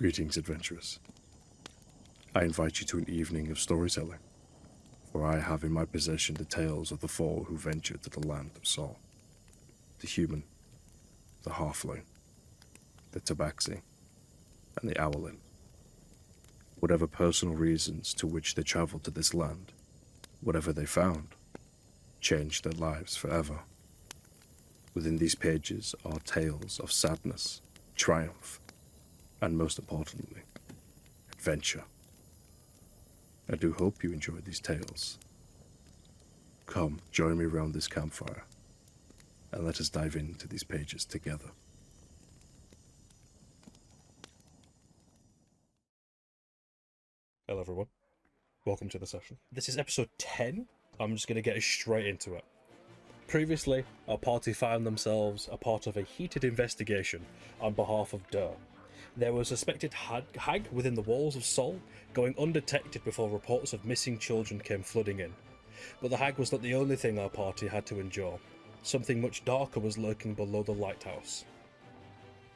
Greetings, adventurers. I invite you to an evening of storytelling, for I have in my possession the tales of the four who ventured to the land of Sol. The human, the halfling, the tabaxi, and the owlin. Whatever personal reasons to which they traveled to this land, whatever they found, changed their lives forever. Within these pages are tales of sadness, triumph, and most importantly, adventure. I do hope you enjoy these tales. Come, join me around this campfire, and let us dive into these pages together. Hello everyone, welcome to the session. This is episode 10. I'm just going to get straight into it. Previously, our party found themselves a part of a heated investigation on behalf of Dur. There was a suspected hag within the walls of Sol, going undetected before reports of missing children came flooding in. But the hag was not the only thing our party had to endure. Something much darker was lurking below the lighthouse.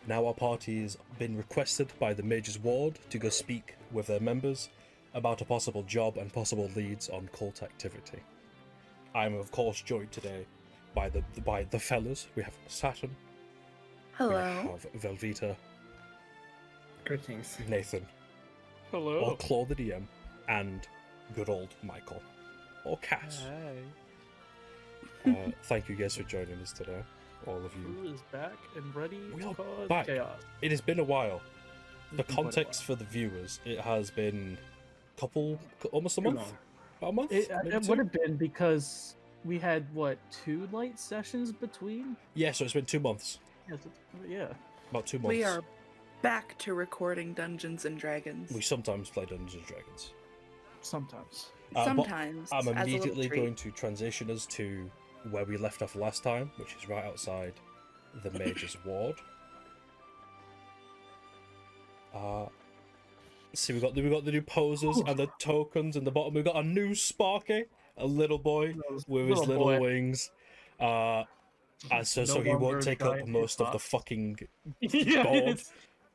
Now our party has been requested by the Mage's Ward to go speak with their members about a possible job and possible leads on cult activity. I am of course joined today by the fellas. We have Saturn. Hello. We have Velveeta. Greetings. Nathan. Hello. Or Claude the DM. And good old Michael. Or Cass. Hey. Thank you guys for joining us today. All of you. Who is back and ready We to are cause back. chaos? It has been a while. For It's been quite a context for while. the viewers, it has been almost a Too month? long. About a month? It Maybe would two? have been because we had what 2 light sessions between. Yeah, so it's been 2 months. Yes, yeah. About 2 months. We are back to recording Dungeons and Dragons. We sometimes play Dungeons and Dragons. Sometimes. But Sometimes. I'm as a little immediately treat. going to transition us to where we left off last time, which is right outside the Mage's Ward. See, we got the new poses and the tokens in the bottom. We got a new Sparky, a little boy with his little boy. wings. And so he longer won't take up giant most of the hitbox. fucking Yeah, board.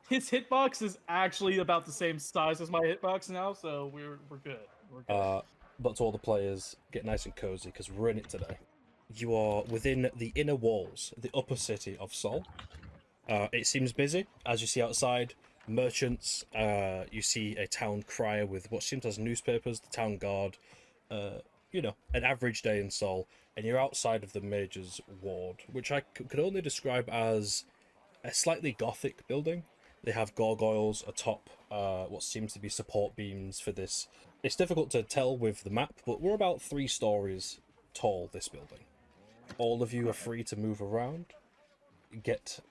his hitbox is actually about the same size as my hitbox now, so we're good. We're good. But to all the players, get nice and cozy because we're in it today. You are within the inner walls, the upper city of Sol. It seems busy, as you see outside. Merchants, you see a town crier with what seems as newspapers, the town guard, an average day in Sol, and you're outside of the Mage's Ward, which I could only describe as a slightly gothic building. They have gargoyles atop what seems to be support beams for this. It's difficult to tell with the map, but we're about 3 stories tall, this building. All of you are free to move around, get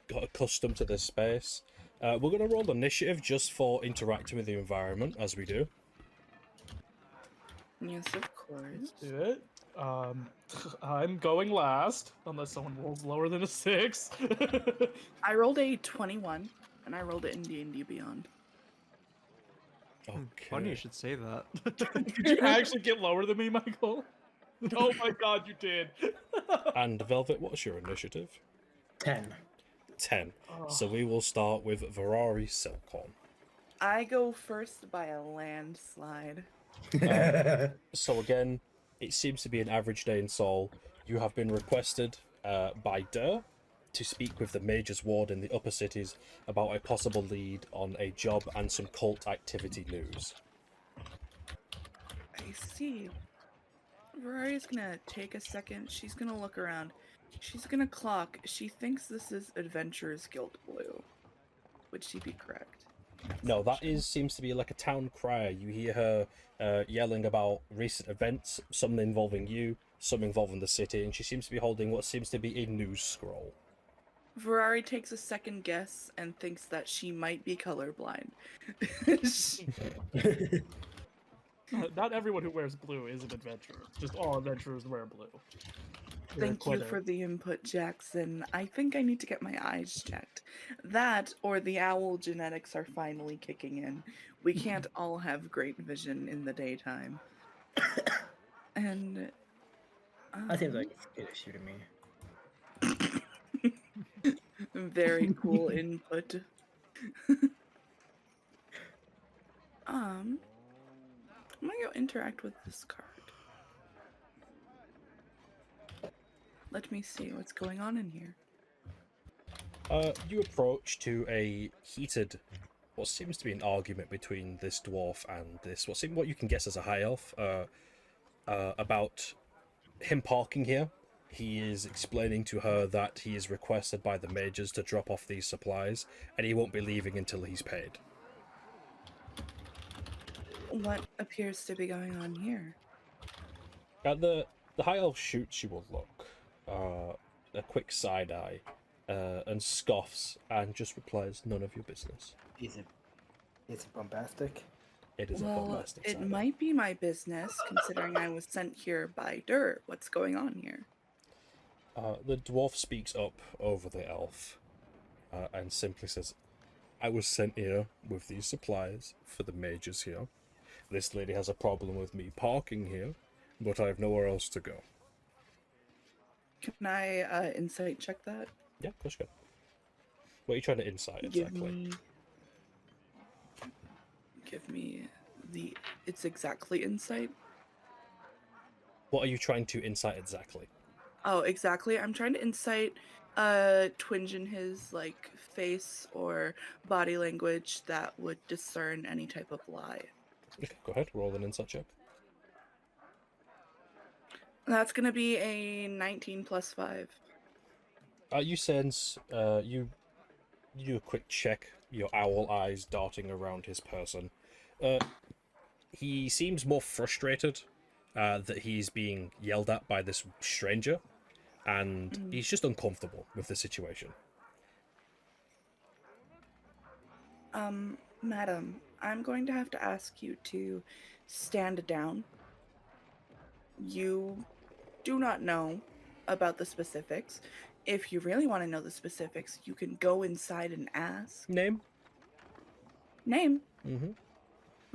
accustomed to this space. We're going to roll initiative just for interacting with the environment, as we do. Yes, of course. Let's do it. I'm going last, unless someone rolls lower than a 6. I rolled a 21, and I rolled it in D&D Beyond. Okay. Funny you should say that. Did you actually get lower than me, Michael? Oh my god, you did. And Velvet, what's your initiative? 10. 10. Oh. So we will start with Ferrari Silcorn. I go first by a landslide. So again, it seems to be an average day in Sol. You have been requested by Dur to speak with the Mage's Ward in the upper cities about a possible lead on a job and some cult activity news. I see. Ferrari's gonna take a second. She's gonna look around. She's gonna clock. She thinks this is Adventurers Guild Blue. Would she be correct? No, that seems to be like a town crier. You hear her yelling about recent events, some involving you, some involving the city, and she seems to be holding what seems to be a news scroll. Ferrari takes a second guess and thinks that she might be colorblind. Not everyone who wears blue is an adventurer. Just all adventurers wear blue. Thank you for the input, Jackson. I think I need to get my eyes checked. That or the owl genetics are finally kicking in. We can't all have great vision in the daytime. And That seems like a good issue to me. very cool input. I'm gonna go interact with this card. Let me see what's going on in here. You approach to a heated, what seems to be an argument between this dwarf and this, what you can guess as a high elf, about him parking here. He is explaining to her that he is requested by the mages to drop off these supplies, and he won't be leaving until he's paid. What appears to be going on here? The high elf shoots you a look, a quick side eye, and scoffs, and just replies, "None of your business." Is it bombastic? It is a Well, bombastic it side eye. might be my business, considering I was sent here by Dur. What's going on here? The dwarf speaks up over the elf, and simply says, "I was sent here with these supplies for the mages here. This lady has a problem with me parking here, but I have nowhere else to go." Can I insight check that? Yeah, of course you can. What are you trying to insight exactly? Give me the. It's exactly insight. What are you trying to insight exactly? Oh, exactly. I'm trying to insight twinge in his like face or body language that would discern any type of lie. Okay, go ahead, roll an insight check. That's gonna be a 19 plus 5. You sense, you do a quick check, your owl eyes darting around his person. He seems more frustrated that he's being yelled at by this stranger, and he's just uncomfortable with the situation. Madam, I'm going to have to ask you to stand down. You do not know about the specifics. If you really want to know the specifics, you can go inside and ask. Name? Name? Mm-hmm.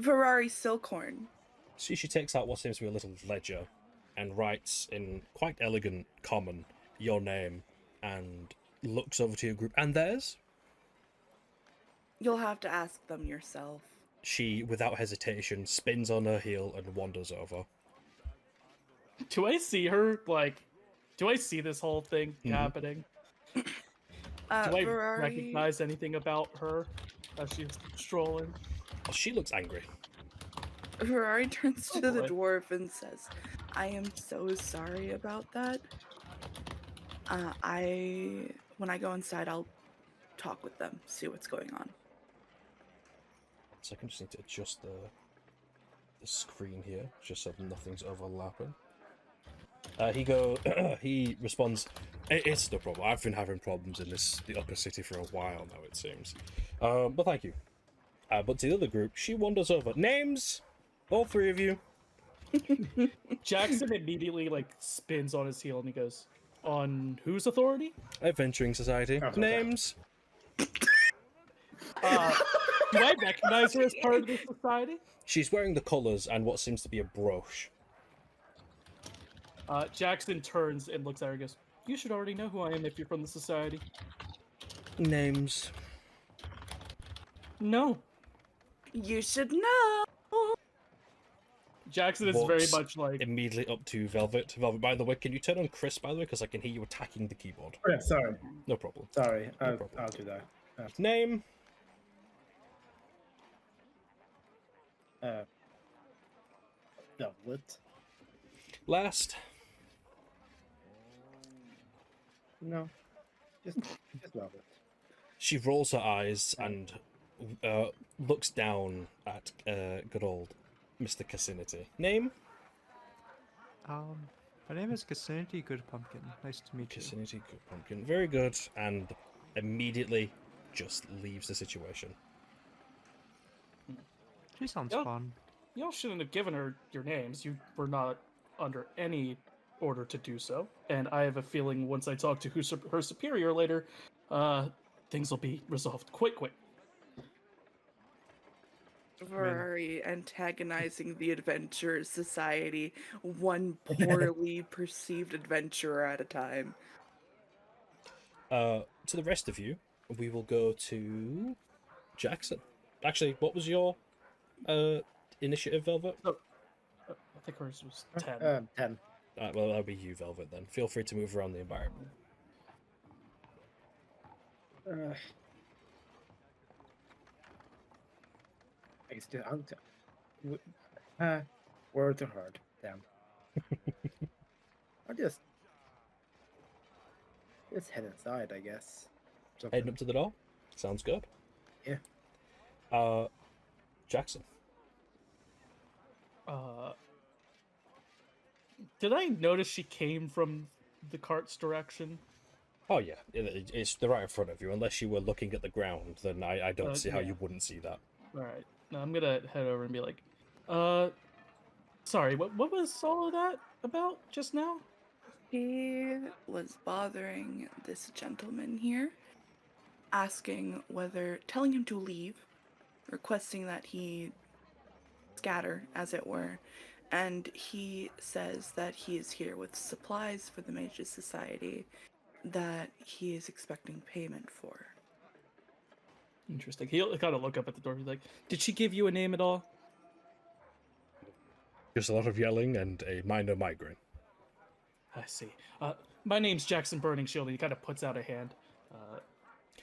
Ferrari Silkhorn. See, she takes out what seems to be a little ledger and writes in quite elegant common your name and looks over to your group. And theirs? You'll have to ask them yourself. She, without hesitation, spins on her heel and wanders over. Do I see her, like, do I see this whole thing happening? Do I Ferrari... recognize anything about her as she's strolling? Oh, she looks angry. Ferrari turns to the boy. dwarf and says, "I am so sorry about that. When I go inside, I'll talk with them, see what's going on." So I can just need to adjust the screen here, just so nothing's overlapping. He responds, "It's no problem. I've been having problems in the upper city for a while now, it seems. But thank you." But to the other group, she wanders over. Names? All three of you. Jackson immediately, like, spins on his heel and he goes, "On whose authority?" Adventuring Society. Okay. Names? Do I recognize her as part of this society? She's wearing the colours and what seems to be a brooch. Jackson turns and looks at her and goes, "You should already know who I am if you're from the society." Names? No. You should know. Jackson is Walks very much like... immediately up to Velvet. Velvet, by the way, can you turn on Chris, by the way? Because I can hear you attacking the keyboard. Oh, yeah, sorry. No problem. Sorry. No problem. I'll do that. Name? Velvet. Last? No. Just Velvet. She rolls her eyes and looks down at good old Mr. Cassinity. Name? My name is Cassinity Good Pumpkin. Nice to meet you. Cassinity Good Pumpkin. Very good. And immediately just leaves the situation. She sounds Yep. fun. Y'all shouldn't have given her your names. You were not under any order to do so. And I have a feeling once I talk to her superior later, things will be resolved quite quick. Ferrari antagonizing the Adventurers Society, one poorly perceived adventurer at a time. To the rest of you, we will go to Jackson. Actually, what was your Initiative, Velvet? I think hers was 10. 10. Well, that'll be you, Velvet, then. Feel free to move around the environment. I still words are hard. Damn. I just head inside, I guess. Heading up to the door? Sounds good. Yeah. Jackson. Did I notice she came from the cart's direction? Oh, yeah. It's right in front of you. Unless you were looking at the ground, then I don't see how yeah. you wouldn't see that. Alright. Now I'm gonna head over and be like, sorry, what was all of that about just now? He was bothering this gentleman here, telling him to leave, requesting that he scatter, as it were, and he says that he is here with supplies for the Mages Society that he is expecting payment for. Interesting. He'll kind of look up at the door. He's like, did she give you a name at all? Just a lot of yelling and a minor migraine. I see. My name's Jackson Burning Shield, and he kind of puts out a hand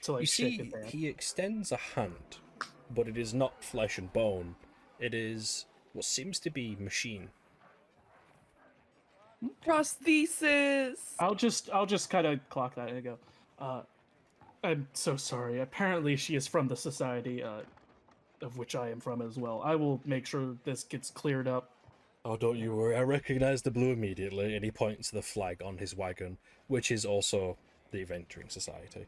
to like You shake see, his hand. he extends a hand, but it is not flesh and bone. It is what seems to be machine. Prosthesis! I'll just kind of clock that and go, I'm so sorry. Apparently she is from the society, of which I am from as well. I will make sure this gets cleared up. Oh, don't you worry. I recognize the blue immediately, and he points to the flag on his wagon, which is also the Adventuring Society.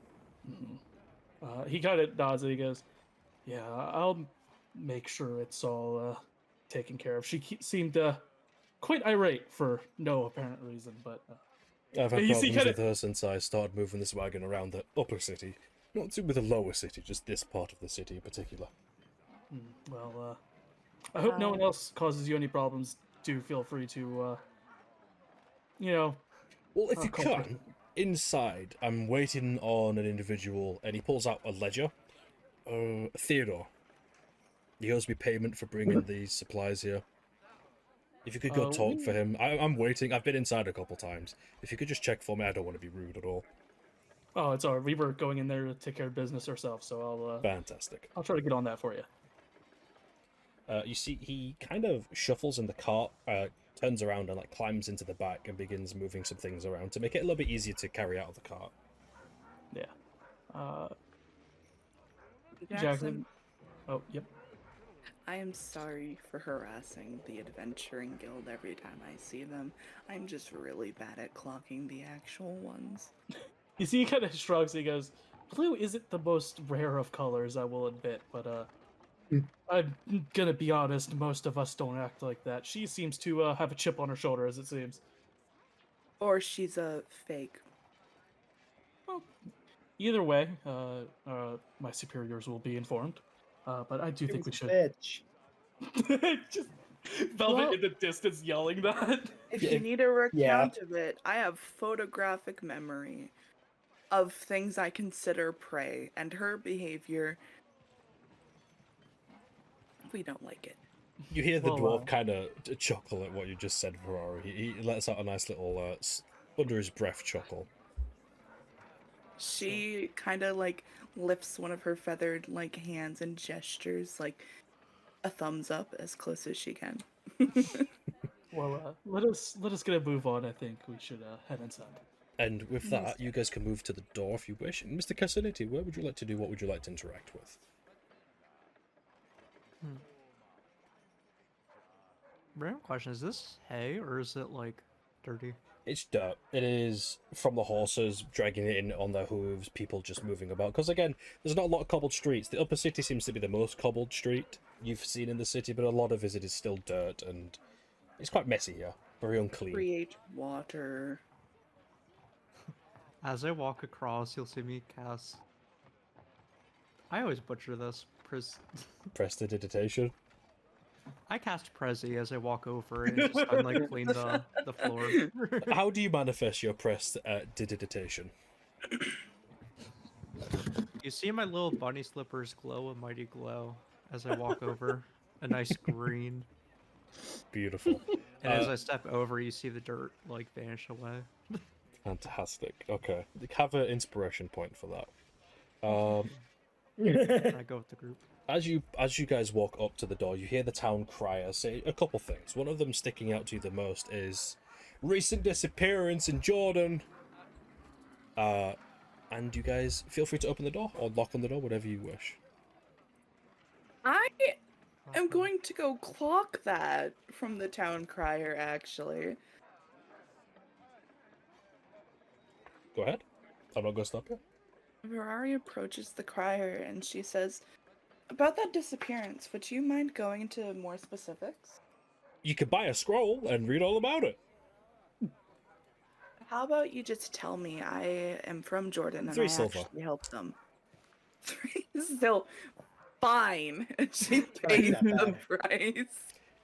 Mm-hmm. He kind of nods and he goes, yeah, I'll make sure it's all taken care of. She seemed quite irate for no apparent reason, but... I've had you see problems with her since I started moving this wagon around the upper city. Not with the lower city, just this part of the city in particular. Well, I hope no one else causes you any problems. Do feel free to, Well, if you culprit. can, inside, I'm waiting on an individual, and he pulls out a ledger. Theodore. He owes me payment for bringing these supplies here. If you could go talk for him. I'm waiting. I've been inside a couple times. If you could just check for me, I don't want to be rude at all. Oh, it's alright. We were going in there to take care of business ourselves, so Fantastic. I'll try to get on that for you. You see, he kind of shuffles in the cart, turns around and climbs into the back and begins moving some things around to make it a little bit easier to carry out of the cart. Yeah. Jackson, Oh, yep. I am sorry for harassing the Adventuring Guild every time I see them. I'm just really bad at clocking the actual ones. You see, he kind of shrugs. He goes, "Blue isn't the most rare of colors, I will admit, but I'm gonna be honest. Most of us don't act like that. She seems to have a chip on her shoulder, as it seems. Or she's a fake. Well, either way, my superiors will be informed. But I do think we should." Bitch. Just Velvet in the distance yelling that. If you need a recount of it, I have photographic memory of things I consider prey, and her behavior, we don't like it. You hear the dwarf kind of chuckle at what you just said, Ferrari. He lets out a nice little, under his breath chuckle. She kind of lifts one of her feathered hands and gestures a thumbs up as close as she can. Well, let us get a move on. I think we should head inside. And with that, you guys can move to the door if you wish. And Mr. Casaniti, where would you like to do? What would you like to interact with? Random question: is this hay or is it dirty? It's dirt. It is from the horses dragging it in on their hooves, people just moving about. Because again, there's not a lot of cobbled streets. The upper city seems to be the most cobbled street you've seen in the city, but a lot of it is still dirt, and it's quite messy here. Very unclean. Create water. As I walk across, you'll see me cast. I always butcher this. Prestidigitation. I cast Prezi as I walk over and just clean the floor. How do you manifest your prestidigitation? You see my little bunny slippers glow a mighty glow as I walk over, a nice green. Beautiful. And as I step over, you see the dirt like vanish away. Fantastic. Okay. Have an inspiration point for that. I go with the group. As you guys walk up to the door, you hear the town crier say a couple things. One of them sticking out to you the most is recent disappearance in Jordan. And you guys feel free to open the door or lock on the door, whatever you wish. I am going to go clock that from the town crier, actually. Go ahead. I'm not going to stop you. Ferrari approaches the crier and she says, about that disappearance, would you mind going into more specifics? You could buy a scroll and read all about it. How about you just tell me? I am from Jordan and 3 I silver. actually helped them. 3 silver. Fine. She pays the price.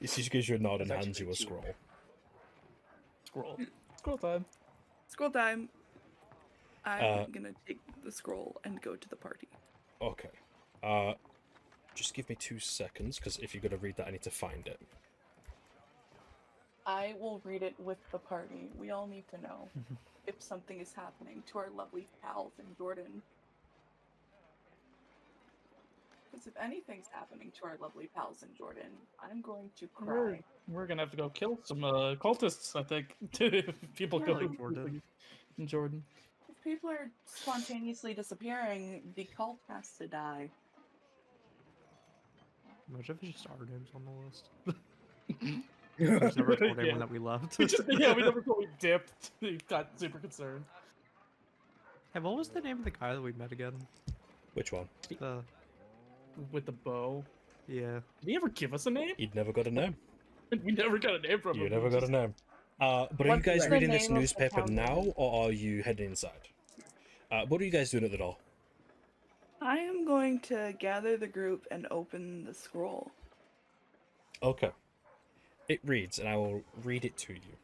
She gives you a nod and That's hands you a actually cheap. scroll. Scroll time. Scroll time. I'm gonna take the scroll and go to the party. Okay. Just give me 2 seconds, because if you're going to read that, I need to find it. I will read it with the party. We all need to know if something is happening to our lovely pals in Jordan. Because if anything's happening to our lovely pals in Jordan, I'm going to cry. We're gonna have to go kill some cultists, I think. If people go Yeah. to Jordan. In Jordan. If people are spontaneously disappearing, the cult has to die. Imagine if it's just our names on the list. There's never told anyone Yeah. that we left. Yeah, we never we dipped. We got super concerned. Hey, what was the name of the guy that we met again? Which one? The With the bow. yeah. Did he ever give us a name? You'd never got a name. We never got a name from him. You never got a name. But are you What's guys the reading name this of the newspaper town? now, or are you heading inside? What are you guys doing at the door? I am going to gather the group and open the scroll. Okay. It reads, and I will read it to you.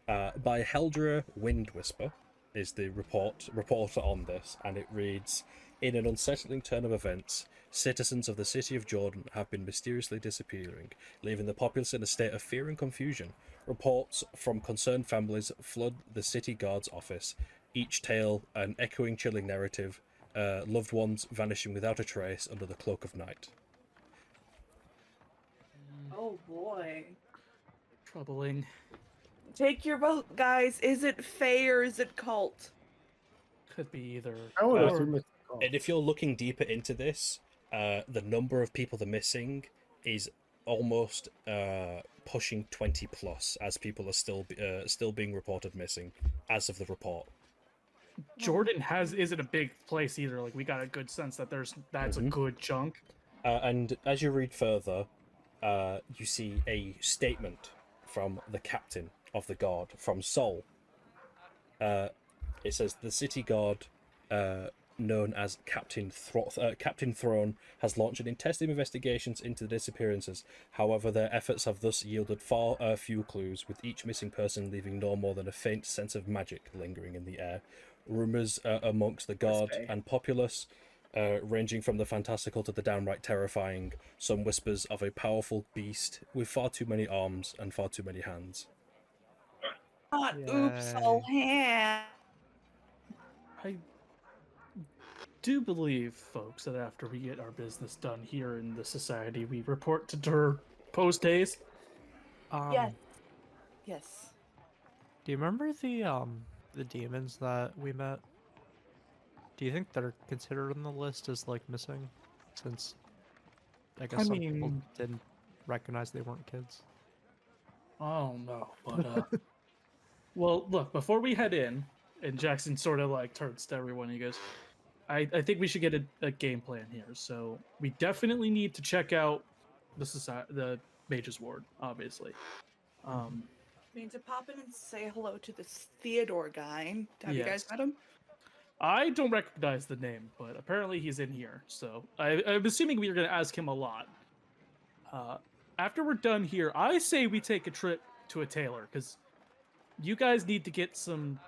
By Heldra Windwhisper is the reporter on this, and it reads, in an unsettling turn of events, citizens of the city of Jordan have been mysteriously disappearing, leaving the populace in a state of fear and confusion. Reports from concerned families flood the city guard's office, each tale an echoing, chilling narrative, loved ones vanishing without a trace under the cloak of night. Oh boy. Troubling. Take your vote, guys. Is it Fae or is it cult? Could be either. I would Uh, assume it's called. And if you're looking deeper into this, the number of people that are missing is almost pushing 20 plus, as people are still being reported missing as of the report. Jordan isn't a big place either. Like we got a good sense that that's a good chunk. And as you read further, you see a statement from the captain of the guard, from Sol. It says, the city guard, known as Captain Throne, has launched an intensive investigations into the disappearances. However, their efforts have thus yielded far few clues, with each missing person leaving no more than a faint sense of magic lingering in the air. Rumours amongst the guard Okay. and populace, ranging from the fantastical to the downright terrifying. Some whispers of a powerful beast with far too many arms and far too many hands. Not oops, all hand. I do believe, folks, that after we get our business done here in the society, we report to her post haste. Yes. Yes. Do you remember the demons that we met? Do you think they're considered on the list as like missing, since I guess some people mean- didn't recognize they weren't kids? Oh no, but well, look, before we head in, and Jackson sort of like turns to everyone, he goes, I think we should get a game plan here. So we definitely need to check out the Mage's Ward, obviously. Need to pop in and say hello to this Theodore guy. Have you guys Yes. met him? I don't recognize the name, but apparently he's in here. So I'm assuming we are going to ask him a lot. After we're done here, I say we take a trip to a tailor, because you guys need to get some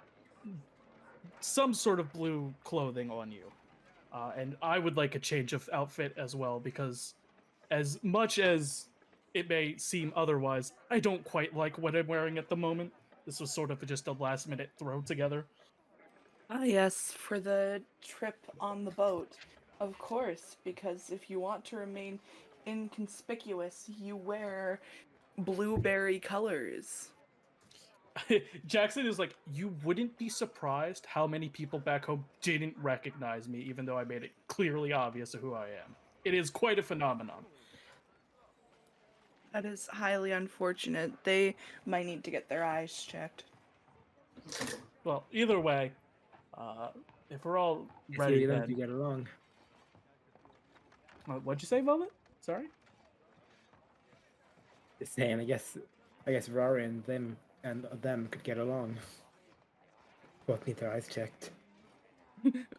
sort of blue clothing on you. And I would like a change of outfit as well, because as much as it may seem otherwise, I don't quite like what I'm wearing at the moment. This was sort of just a last minute throw together. Ah, yes, for the trip on the boat. Of course, because if you want to remain inconspicuous, you wear blueberry colors. Jackson is like, you wouldn't be surprised how many people back home didn't recognize me, even though I made it clearly obvious of who I am. It is quite a phenomenon. That is highly unfortunate. They might need to get their eyes checked. Well, either way, if we're all If ready, you don't, then... you get along. What'd you say, Velvet? Sorry? Just saying, I guess Rory and them could get along. Both need their eyes checked.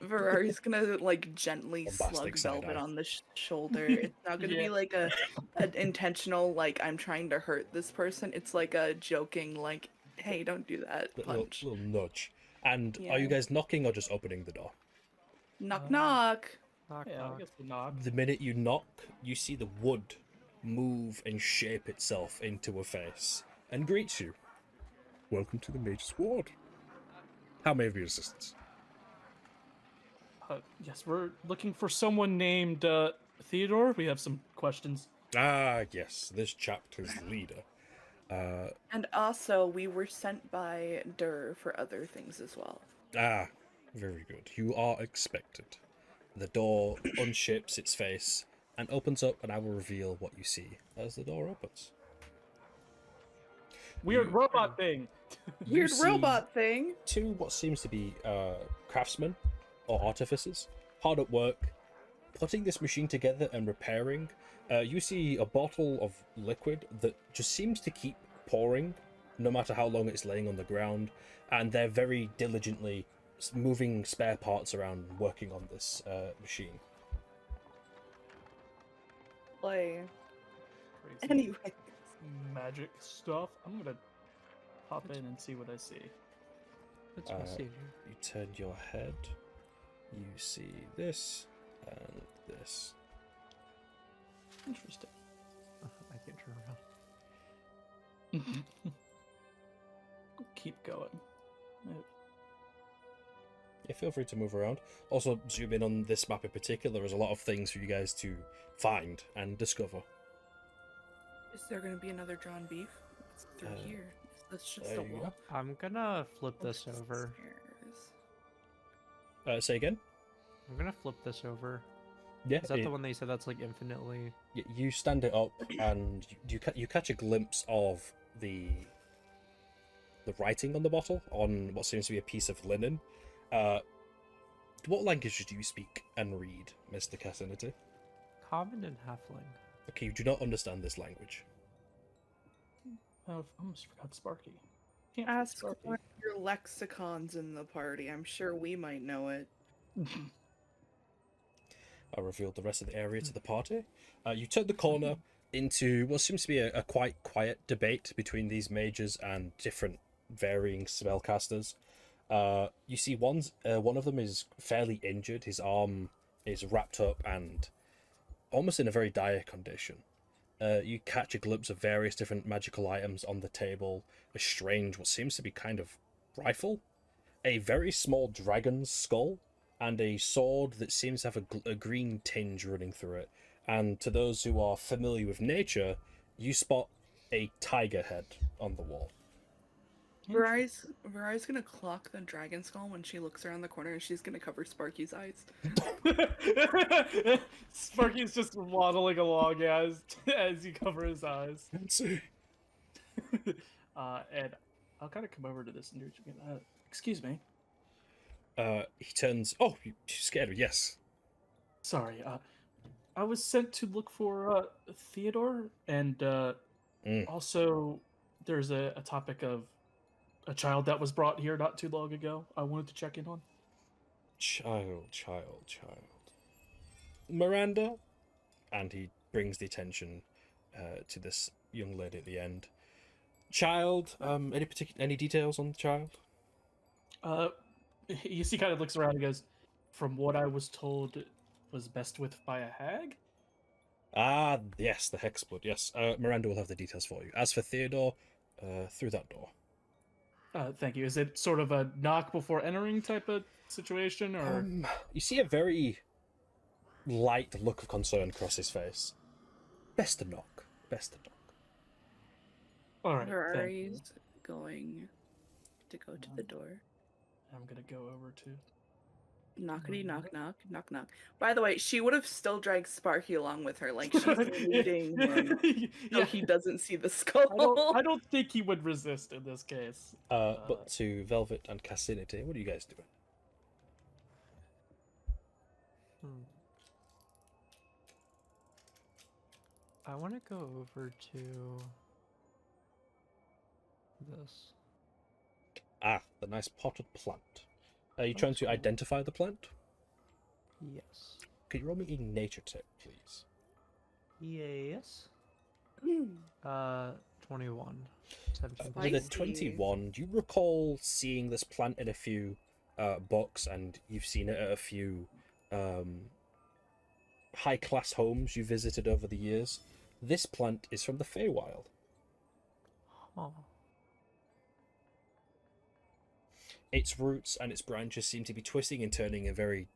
Ferrari's gonna like gently Bombastic slug side Velvet eye. on the shoulder. It's not gonna Yeah. be like an intentional like I'm trying to hurt this person. It's like a joking like, hey, don't do that punch. Little nudge. And Yeah. are you guys knocking or just opening the door? Knock knock. Knock, Yeah, knock. I guess the nod. The minute you knock, you see the wood move and shape itself into a face and greets you. Welcome to the Mage's Ward. How may I be of assistance? Yes, we're looking for someone named Theodore. We have some questions. Ah, yes, this chapter's leader. And also we were sent by Dur for other things as well. Ah, very good. You are expected. The door unshapes its face and opens up, and I will reveal what you see as the door opens. Weird robot thing. You Weird see robot thing. two what seems to be craftsmen or artificers hard at work putting this machine together and repairing. You see a bottle of liquid that just seems to keep pouring no matter how long it's laying on the ground, and they're very diligently moving spare parts around, working on this machine. Play. Crazy Anyway. magic stuff. I'm gonna pop in and see what I see. It's messy. You turn your head, you see this and this. Interesting. I can't turn around. Keep going. Yeah, feel free to move around. Also, zoom in on this map in particular. There's a lot of things for you guys to find and discover. Is there gonna be another John Beef? It's through here. That's just there a you wall. I'm gonna flip this Just over. stairs. Say again? I'm gonna flip this over. Yeah. Is that the one that you said that's like infinitely? You stand it up, and you catch a glimpse of the writing on the bottle on what seems to be a piece of linen. What languages do you speak and read, Mr. Cassinity? Common and halfling. Okay, you do not understand this language. Oh, I almost forgot Sparky. Can't Ask forget one of your lexicons in the party. I'm sure we might know it. Sparky. I revealed the rest of the area to the party. You turn the corner into what seems to be a quite quiet debate between these mages and different varying spellcasters. You see one of them is fairly injured. His arm is wrapped up and almost in a very dire condition. You catch a glimpse of various different magical items on the table, a strange, what seems to be kind of rifle, a very small dragon's skull, and a sword that seems to have a green tinge running through it. And to those who are familiar with nature, you spot a tiger head on the wall. Varai's gonna clock the dragon skull when she looks around the corner and she's gonna cover Sparky's eyes. Sparky's just waddling along as you cover his eyes. Fancy. And I'll kind of come over to this and do excuse me. He turns. Oh, you're scared? Yes. Sorry. I was sent to look for Theodore, and also there's a topic of a child that was brought here not too long ago. I wanted to check in on. Child. Miranda, and he brings the attention to this young lady at the end. Child. Any details on the child? You see, kind of looks around and goes, "From what I was told, it was messed with by a hag." Ah, yes, the Hexblood, yes. Miranda will have the details for you. As for Theodore, through that door. Thank you. Is it sort of a knock before entering type of situation, or You see a very light look of concern across his face. Best to knock. Best to knock. all right? Thank you. Ferrari's going to go to the door. I'm gonna go over to. Knockety knock knock knock knock. By the way, she would have still dragged Sparky along with her, like she's leading him, so he doesn't see the skull. I don't think he would resist in this case. But to Velvet and Cassinity, what are you guys doing? Hmm. I want to go over to this. Ah, the nice potted plant. Are you trying to identify the plant? Yes. Could you roll me a nature check, please? Yes. 21. 17. With a Spicy. 21, do you recall seeing this plant in a few books, and you've seen it at a few high-class homes you visited over the years? This plant is from the Feywild. Oh. Its roots and its branches seem to be twisting and turning in very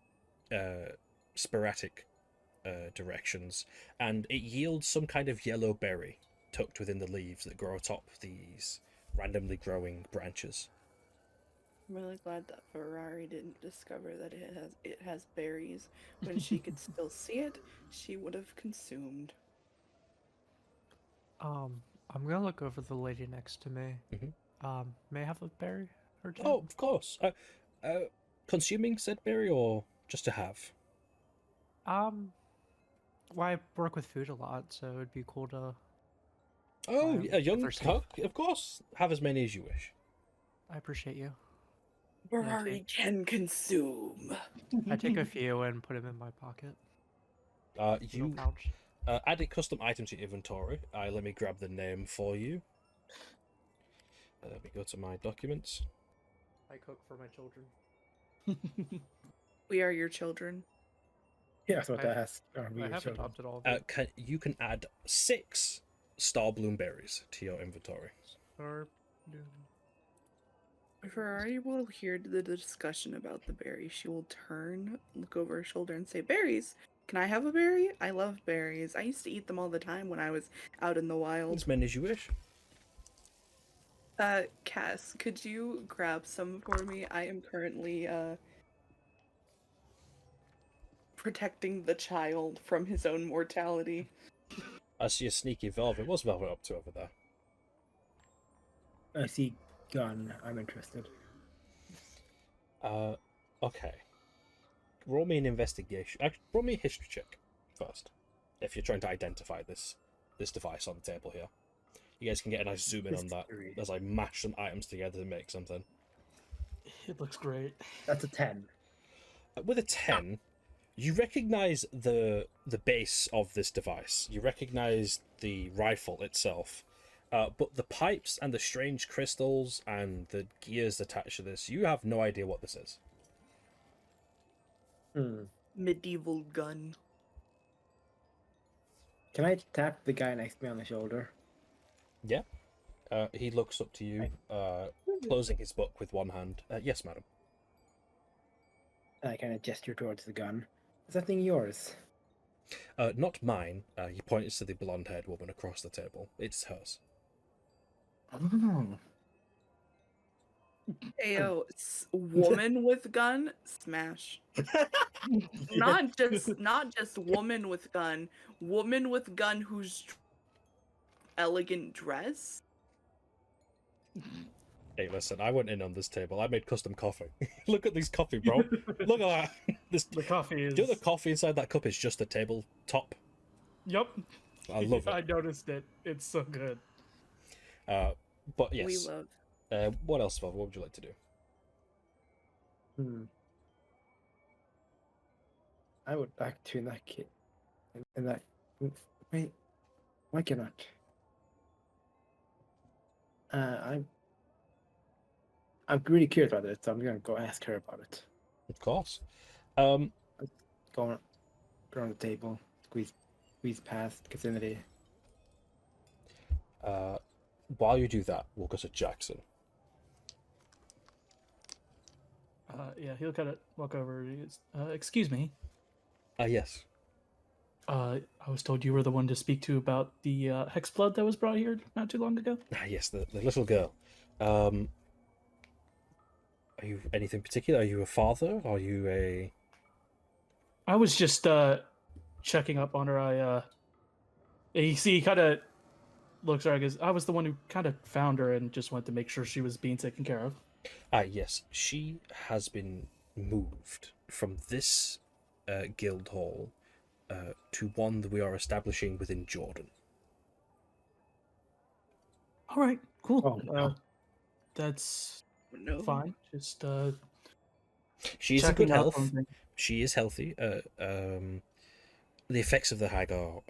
sporadic directions, and it yields some kind of yellow berry tucked within the leaves that grow atop these randomly growing branches. I'm really glad that Ferrari didn't discover that it has berries when she could still see it. She would have consumed. I'm gonna look over the lady next to me. May I have a berry or two? Oh, of course. Consuming said berry or just to have? Well, I work with food a lot, so it'd be cool to. Oh, a young thirsty. cook? Of course. Have as many as you wish. I appreciate you. Ferrari can consume. I take a few and put them in my pocket. Little You pouch. added custom items to your inventory. Let me grab the name for you. Let me go to my documents. I cook for my children. We are your children. Yeah, that's what I- that has. I have adopted all of them. You can add 6 star bloom berries to your inventory. Or Ferrari will hear the discussion about the berry. She will turn, look over her shoulder, and say, "Berries? Can I have a berry? I love berries. I used to eat them all the time when I was out in the wild." As many as you wish. Cass, could you grab some for me? I am currently, protecting the child from his own mortality. I see a sneaky Velvet. What's Velvet up to over there? I see gun. I'm interested. Okay. Roll me an investigation. Roll me a history check first, if you're trying to identify this device on the table here. You guys can get a nice zoom in on that History. as I mash some items together to make something. It looks great. That's a 10. With a 10, you recognize the base of this device. You recognize the rifle itself. But the pipes and the strange crystals and the gears attached to this, you have no idea what this is. Medieval gun. Can I tap the guy next to me on the shoulder? Yeah. He looks up to you, closing his book with one hand. Yes, madam. I kind of gesture towards the gun. Is that thing yours? Not mine. He points to the blonde-haired woman across the table. It's hers. Oh. Ayo, woman with gun, smash. Not just woman with gun who's elegant dress. Hey, listen, I went in on this table. I made custom coffee. Look at this coffee, bro. Look at that. The coffee is. Do you know the coffee inside that cup is just a table top? Yup. I love I it. noticed it. It's so good. But yes. We love. What else, Val? What would you like to do? I would back to in that kid. In that. Wait. Why cannot? I'm really curious about it, so I'm gonna go ask her about it. Of course. Go around the table, squeeze squeeze past Casinity. While you do that, we'll go to Jackson. Yeah, he'll kind of walk over. Excuse me. Yes. I was told you were the one to speak to about the hex blood that was brought here not too long ago. Yes, the little girl. Are you anything particular? Are you a father? Are you a... I was just checking up on her. He kind of looks at her because I was the one who kind of found her and just wanted to make sure she was being taken care of. Yes. She has been moved from this guild hall to one that we are establishing within Jordan. All right, cool. Oh, no. That's No. fine. Just She is in good checking up health. on things. She is healthy. The effects of the hag are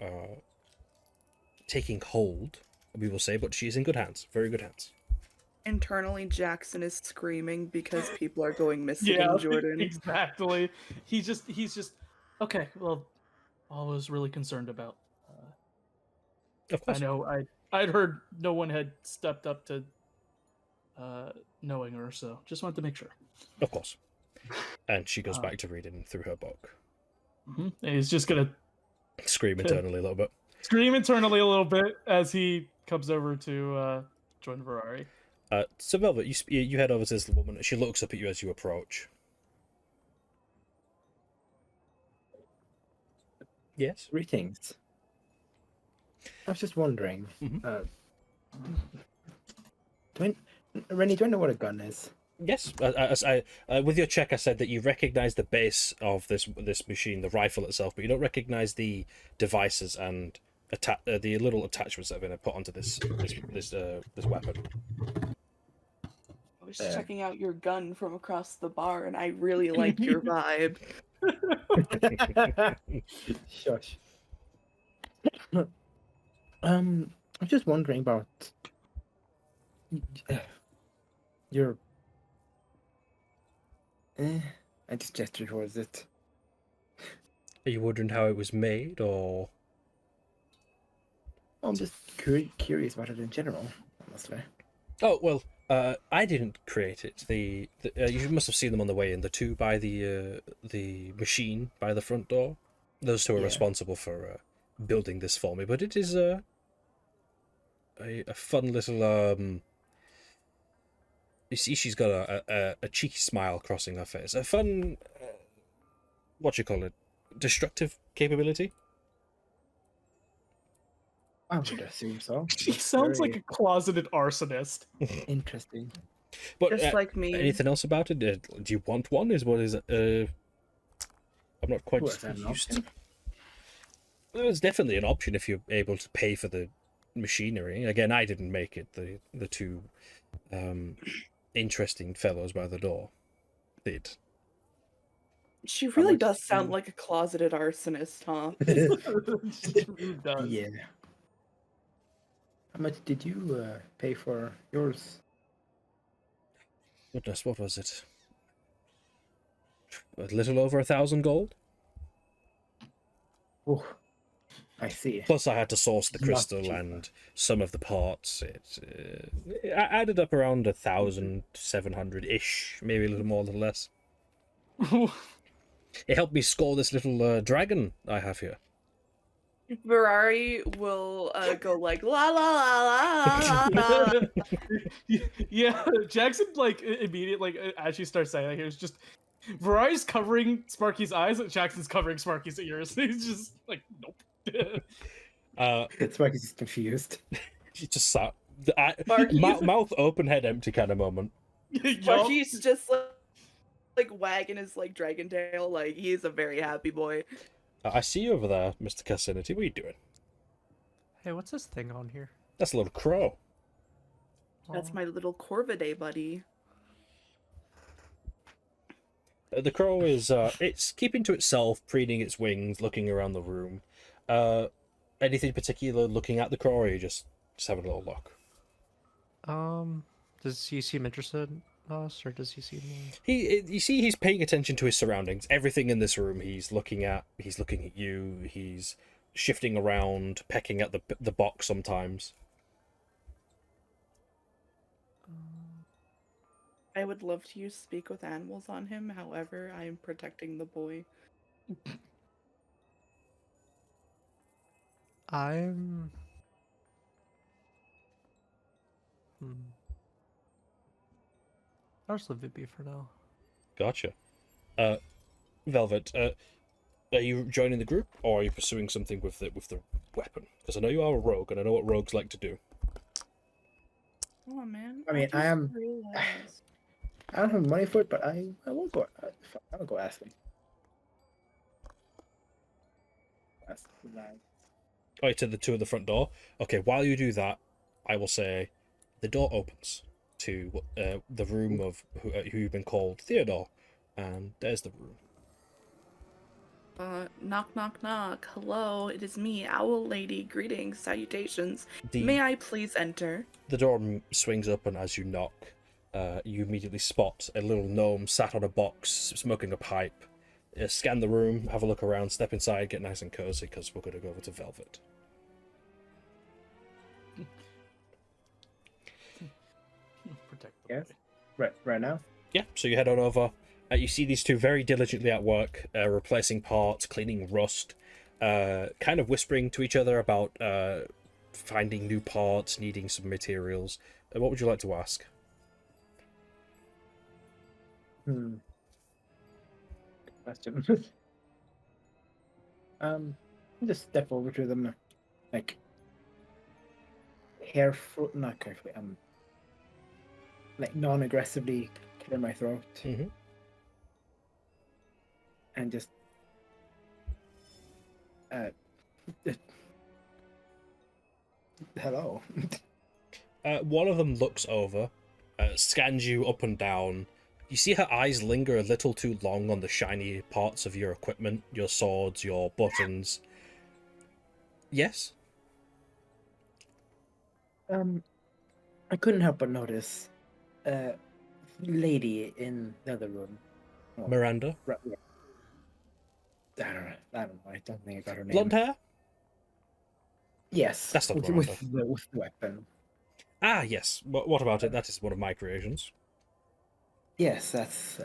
taking hold, we will say, but she is in good hands. Very good hands. Internally, Jackson is screaming because people are going missing Yeah, in Jordan. exactly. He's just okay. Well, I was really concerned about. Of I course. know I'd heard no one had stepped up to knowing her, so just wanted to make sure. Of course. And she goes back to reading through her book. And he's just gonna Scream internally a little bit. scream internally a little bit as he comes over to join Ferrari. So Velvet, you head over to this woman. She looks up at you as you approach. Yes? Greetings. I was just wondering. Mhm. Rennie, do I know what a gun is? Yes. With your check, I said that you recognize the base of this machine, the rifle itself, but you don't recognize the devices and the little attachments that have been put onto this weapon. I was checking out your gun from across the bar, and I really like your vibe. Shush. I'm just wondering about your. I just gestured towards it. Are you wondering how it was made, or? I'm just curious about it in general, honestly. Oh well, I didn't create it. You must have seen them on the way in. The two by the machine by the front door. Those two are responsible for building this for me. But it is a fun little. You see, she's got a cheeky smile crossing her face. A fun, what you call it, destructive capability. I would assume so. He sounds like a closeted arsonist. Interesting. But Just like me. anything else about it? Do you want one? I'm not quite Well, is that an used. option? There's definitely an option if you're able to pay for the machinery. Again, I didn't make it. The two interesting fellows by the door did. She really much does do sound you- like a closeted arsonist, huh? She really does. Yeah. How much did you pay for yours? Goodness, what was it? A little over 1,000 gold. Oh, I see. Plus, I had to source the Not crystal cheap. and some of the parts. It added up around 1,700-ish, maybe a little more, a little less. It helped me score this little dragon I have here. Ferrari will go like la la la la la. La. Yeah, Jackson like immediately like as she starts saying that, here's just Ferrari's covering Sparky's eyes and Jackson's covering Sparky's ears. He's just like, nope. That's why he's confused. She just sat, Sparky's- mouth open, head empty kind of moment. But he's just like wagging his like dragon tail, like he's a very happy boy. I see you over there, Mr. Cassinity. What are you doing? Hey, what's this thing on here? That's a little crow. That's Oh, my little Corvidae buddy. The crow is it's keeping to itself, preening its wings, looking around the room. Anything particular looking at the crow, or are you just having a little look? Does he seem interested in us, or does he seem like... You see, he's paying attention to his surroundings. Everything in this room, he's looking at. He's looking at you. He's shifting around, pecking at the box sometimes. I would love to use speak with animals on him. However, I am protecting the boy. I'm. I'll just leave it be for now. Gotcha. Velvet, are you joining the group, or are you pursuing something with the weapon? Because I know you are a rogue, and I know what rogues like to do. Oh man. I mean, I just am- realized- I don't have money for it, but I will go. I'll go ask him. Ask the lad. Oh, to the front door. Okay, while you do that, I will say, the door opens to the room of who you've been called Theodore, and there's the room. Knock, knock, knock. Hello, it is me, Owl Lady. Greetings, salutations. The May I please enter? the door swings up, and as you knock, you immediately spot a little gnome sat on a box, smoking a pipe. Scan the room, have a look around, step inside, get nice and cozy, because we're going to go over to Velvet. Protect the Yes. boy. Right now. Yeah, so you head on over. You see these two very diligently at work, replacing parts, cleaning rust, kind of whispering to each other about finding new parts, needing some materials. What would you like to ask? Good question. I'll just step over to them, like careful, not carefully. Like non-aggressively clear my throat Mm-hmm. and just hello. One of them looks over, scans you up and down. You see her eyes linger a little too long on the shiny parts of your equipment, your swords, your buttons. Yes? I couldn't help but notice lady in the other room. Oh, Miranda? right, yeah. I don't know. I don't think I got her name. Blonde hair? Yes. That's not with, Miranda. with the weapon. Ah, yes. What about it? That is one of my creations. Yes, that's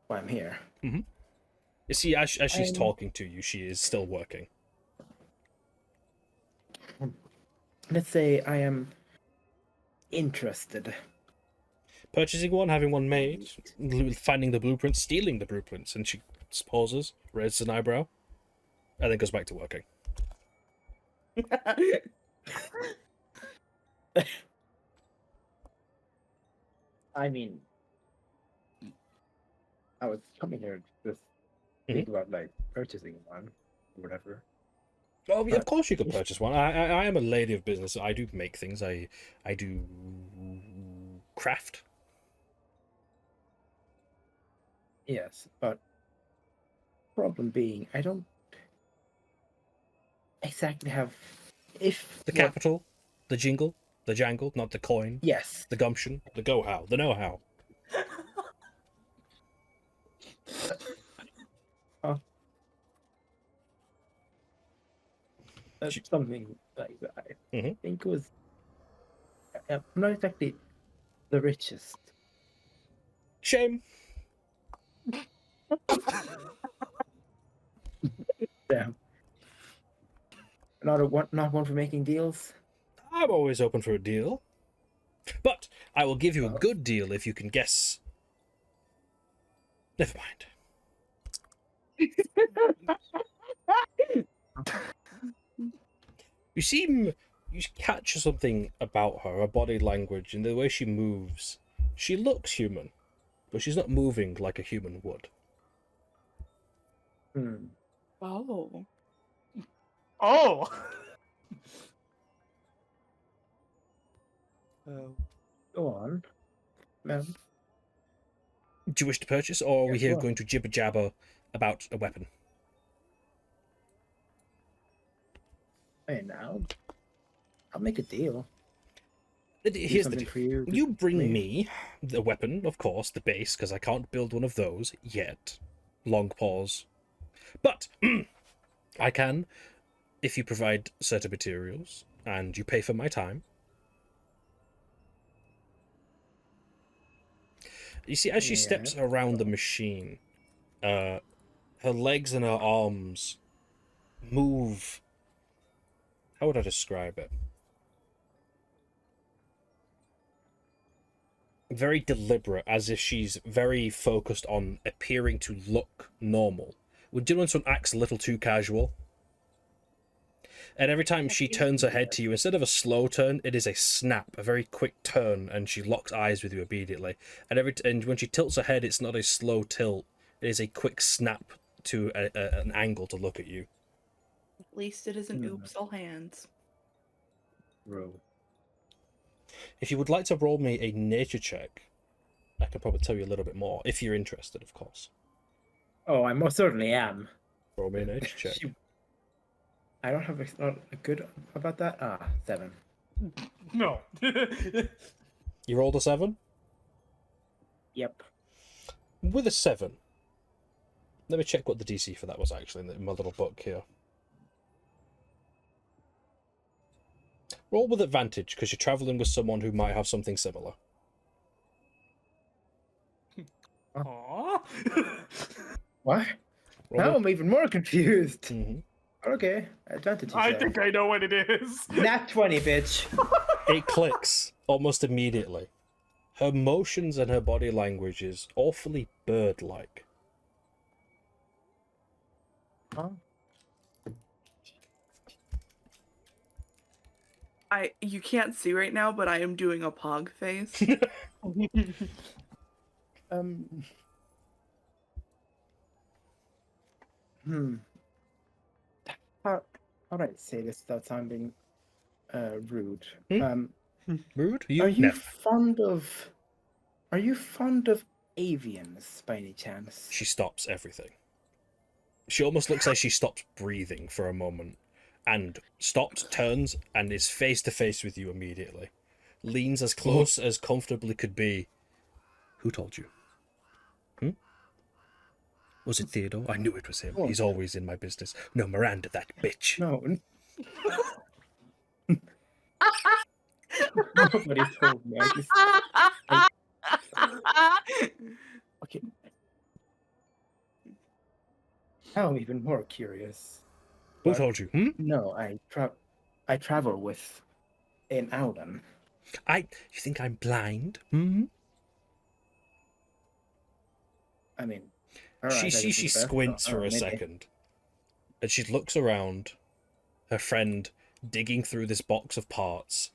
why I'm here. You see, as she's talking to you, she is still working. Let's say I am interested. Purchasing one, having one made, finding the blueprints, stealing the blueprints, and she pauses, raises an eyebrow, and then goes back to working. I mean, I was coming here to think about like purchasing one, or whatever. Oh, yeah, of course you could purchase one. I am a lady of business. I do make things. I do craft. Yes, but problem being, I don't exactly have The capital, the jingle, the jangle, not the coin. Yes. The gumption, the go-how, the know-how. Something like that. I Mhm. think it was. I'm not exactly the richest. Shame. Damn. Not one for making deals. I'm always open for a deal. But I will give you a good deal if you can guess. Never mind. You catch something about her body language and the way she moves. She looks human, but she's not moving like a human would. Oh. Oh! Go on, ma'am. Do you wish to purchase, or are we Yes, here well. going to jibber jabber about a weapon? Hey, now I'll make a deal. Here's the something deal. for you. You bring me the weapon, of course, the base, because I can't build one of those yet. Long pause. But I can if you provide certain materials and you pay for my time. You see, as she steps around the machine, her legs and her arms move. How would I describe it? Very deliberate, as if she's very focused on appearing to look normal. Would you know when someone acts a little too casual? And every time she turns her head to you, instead of a slow turn, it is a snap, a very quick turn, and she locks eyes with you immediately. And when she tilts her head, it's not a slow tilt; it is a quick snap to an angle to look at you. At least it isn't oops all hands. Roll. If you would like to roll me a nature check, I can probably tell you a little bit more, if you're interested, of course. Oh, I most certainly am. Roll me a nature check. I don't have a good about that. 7. No. You rolled a 7? Yep. With a 7. Let me check what the DC for that was actually in my little book here. Roll with advantage, because you're traveling with someone who might have something similar. Aww. What? Roll Now with- I'm even more confused. Mhm. Okay, advantage. you I said. think I know what it is. Nat 20, bitch. It clicks almost immediately. Her motions and her body language is awfully bird-like. Huh? You can't see right now, but I am doing a pog face. How do I say this without sounding rude? Rude? Are you Never. fond of? Are you fond of avians by any chance? She stops everything. She almost looks like she stops breathing for a moment, and stops, turns, and is face to face with you immediately. Leans as close as comfortably could be. Who told you? Was it Theodore? I knew it was him. He's always in my business. No, Miranda, that bitch. No. Nobody told me. Okay. Now I'm even more curious. Who told you? No, I travel with an Alden. You think I'm blind? I mean, She squints for a second, and she looks around, her friend digging through this box of parts,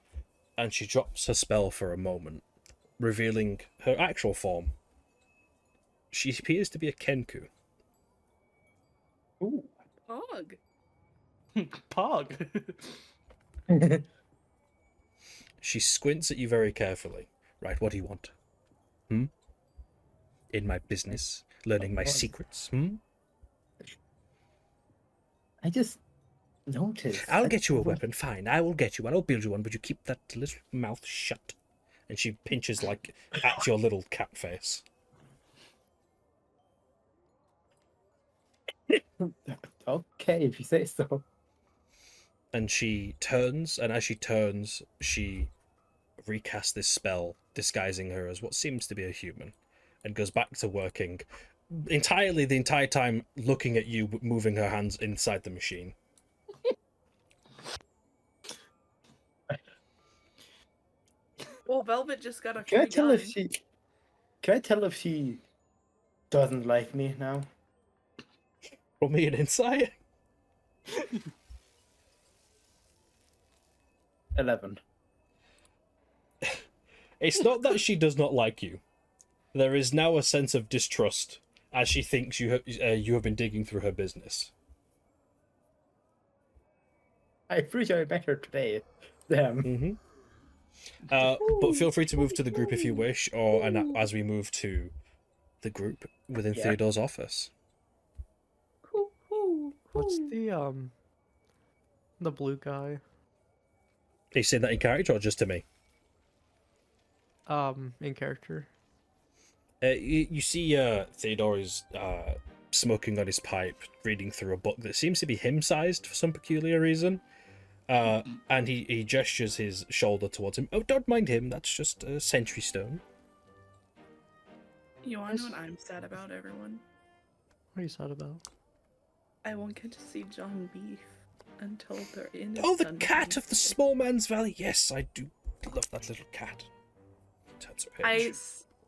and she drops her spell for a moment, revealing her actual form. She appears to be a Kenku. Ooh. Pog. Pog. She squints at you very carefully. Right, what do you want? In my business, learning my secrets. I just noticed. I'll get you a weapon, fine. I will get you one. I'll build you one, but you keep that little mouth shut. And she pinches like at your little cat face. Okay, if you say so. And she turns, and as she turns, she recasts this spell, disguising her as what seems to be a human, and goes back to working the entire time looking at you, moving her hands inside the machine. Well, Velvet just got a Can I free tell gun. if she? Can I tell if she doesn't like me now? Roll me an insight. 11. It's not that she does not like you. There is now a sense of distrust as she thinks you have been digging through her business. I appreciate it better today. Damn. But feel free to move to the group if you wish, or as we move to the group within Theodore's office. What's the blue guy? Are you saying that in character or just to me? In character. You see Theodore is smoking on his pipe, reading through a book that seems to be him-sized for some peculiar reason. And he gestures his shoulder towards him. Oh, don't mind him. That's just a sentry stone. You want to know what I'm sad about, everyone? What are you sad about? I won't get to see John Beef until they're in his Oh, the dungeon. cat of the small man's valley. Yes, I do love that little cat. Turns her page.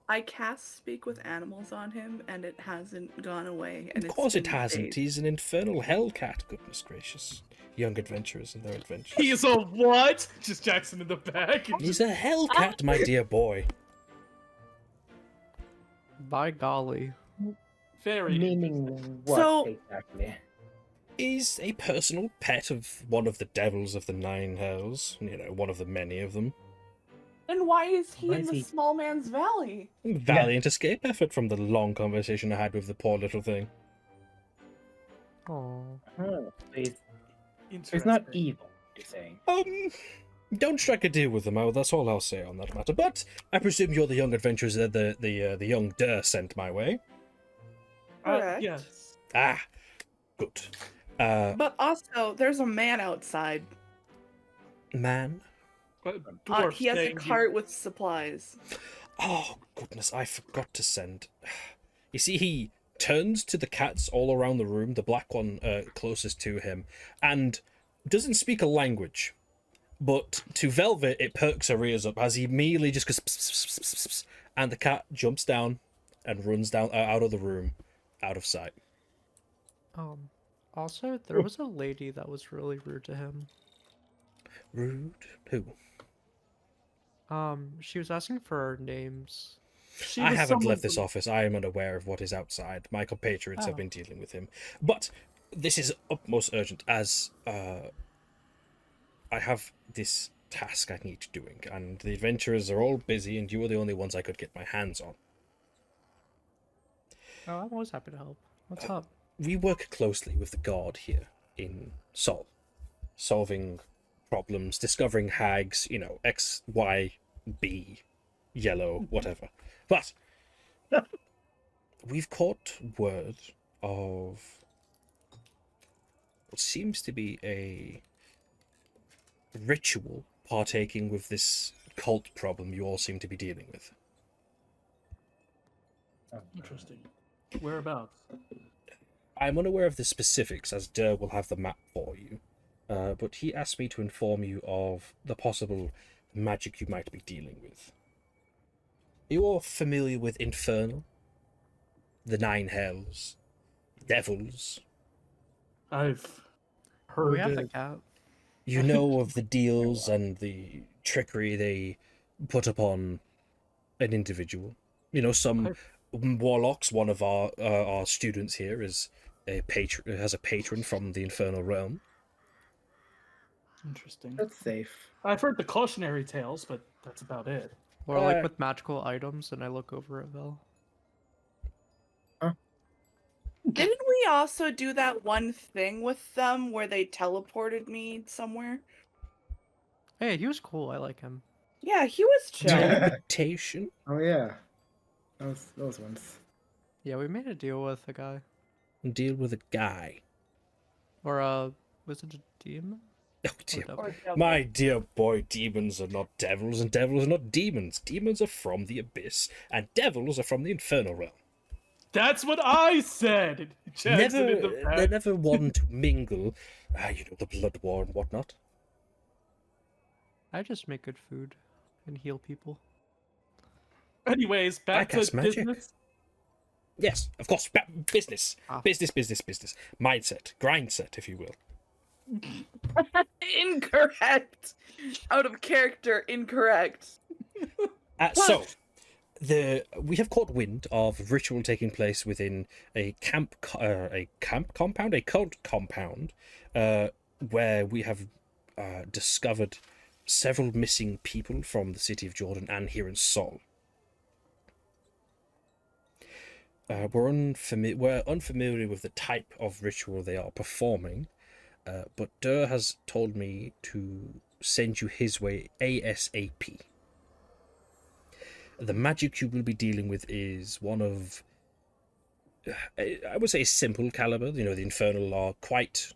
I cast Speak with Animals on him, and it hasn't gone away. And Of course it's it been hasn't. days. He's an infernal hellcat. Goodness gracious. Young adventurers and their adventures. He's a what? Just Jackson in the back. He's a hellcat, my dear boy. By golly. Very. Meaning what So- exactly? He's a personal pet of one of the devils of the Nine Hells. You know, one of the many of them. Then why is he Why in is the he- small man's valley? Valiant escape effort from the long conversation I had with the poor little thing. Oh. Oh, so he's not Interesting. evil, you're saying. Don't strike a deal with them. That's all I'll say on that matter. But I presume you're the young adventurers that the young Durr sent my way. Correct. Yes. Ah, good. But also, there's a man outside. Man. But dwarf He has a saying cart with supplies. Oh, goodness, I forgot to send. You see, he turns to the cats all around the room, the black one closest to him, and doesn't speak a language. But to Velvet, it perks her ears up as he immediately just goes, pss, pss, pss, pss, pss, and the cat jumps down and runs down out of the room, out of sight. Also, there was a lady that was really rude to him. Rude? Who? She was asking for our names. she I was haven't someone left this from- office. I am unaware of what is outside. My compatriots have Oh. been dealing with him. But this is utmost urgent as I have this task I need doing, and the adventurers are all busy, and you are the only ones I could get my hands on. Oh, I'm always happy to help. What's up? We work closely with the guard here in Sol, solving problems, discovering hags, you know, X, Y, B, yellow, whatever. But we've caught word of what seems to be a ritual partaking with this cult problem you all seem to be dealing with. Interesting. Whereabouts? I'm unaware of the specifics, as Durr will have the map for you, but he asked me to inform you of the possible magic you might be dealing with. You are familiar with Infernal, the Nine Hells, Devils. I've We heard have the it. cat. You know of the deals and the trickery they put upon an individual. You know, some warlocks. One of our students here is has a patron from the Infernal realm. Interesting. That's safe. I've heard the cautionary tales, but that's about it. Or like with magical items, and I look over at Vel. Didn't we also do that one thing with them where they teleported me somewhere? Hey, he was cool. I like him. Yeah, he was chill. Teleportation? Oh yeah, those ones. Yeah, we made a deal with a guy. Deal with a guy. Or was it a demon? Oh dear. devil? Or devil. My dear boy, demons are not devils, and devils are not demons. Demons are from the abyss, and devils are from the infernal realm. That's what I said. Jackson in the They're back. never one to mingle. You know, the blood war and whatnot. I just make good food and heal people. Anyways, back to cast magic. business. Yes, of course. Business. Ah. Business. Mindset. Grind set, if you will. Incorrect. Out of character, incorrect. So, we have caught wind of ritual taking place within a cult compound, where we have discovered several missing people from the city of Jordan and here in Sol. We're unfamiliar with the type of ritual they are performing, but Durr has told me to send you his way ASAP. The magic you will be dealing with is one of I would say simple caliber. You know, the Infernal are quite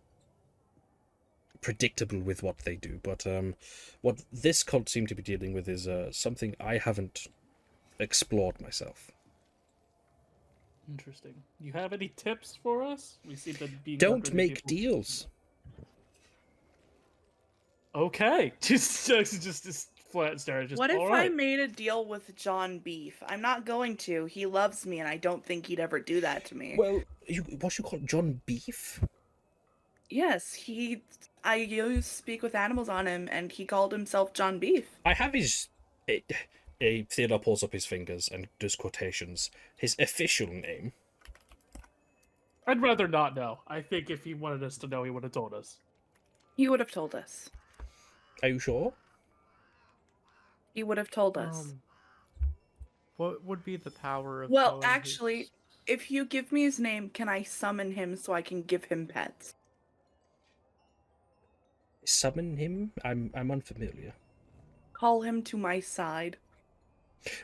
predictable with what they do, but what this cult seemed to be dealing with is something I haven't explored myself. Interesting. You have any tips for us? We seem to be Don't encountering make people- deals. Okay, just flat stare. Just What if all I right. made a deal with John Beef? I'm not going to. He loves me, and I don't think he'd ever do that to me. Well, what you call John Beef? Yes, I used Speak with Animals on him, and he called himself John Beef. I have his. Theodore pulls up his fingers and does quotations. His official name. I'd rather not know. I think if he wanted us to know, he would have told us. He would have told us. Are you sure? He would have told us. What would be the power of? Well, knowing actually, his- if you give me his name, can I summon him so I can give him pets? Summon him? I'm unfamiliar. Call him to my side.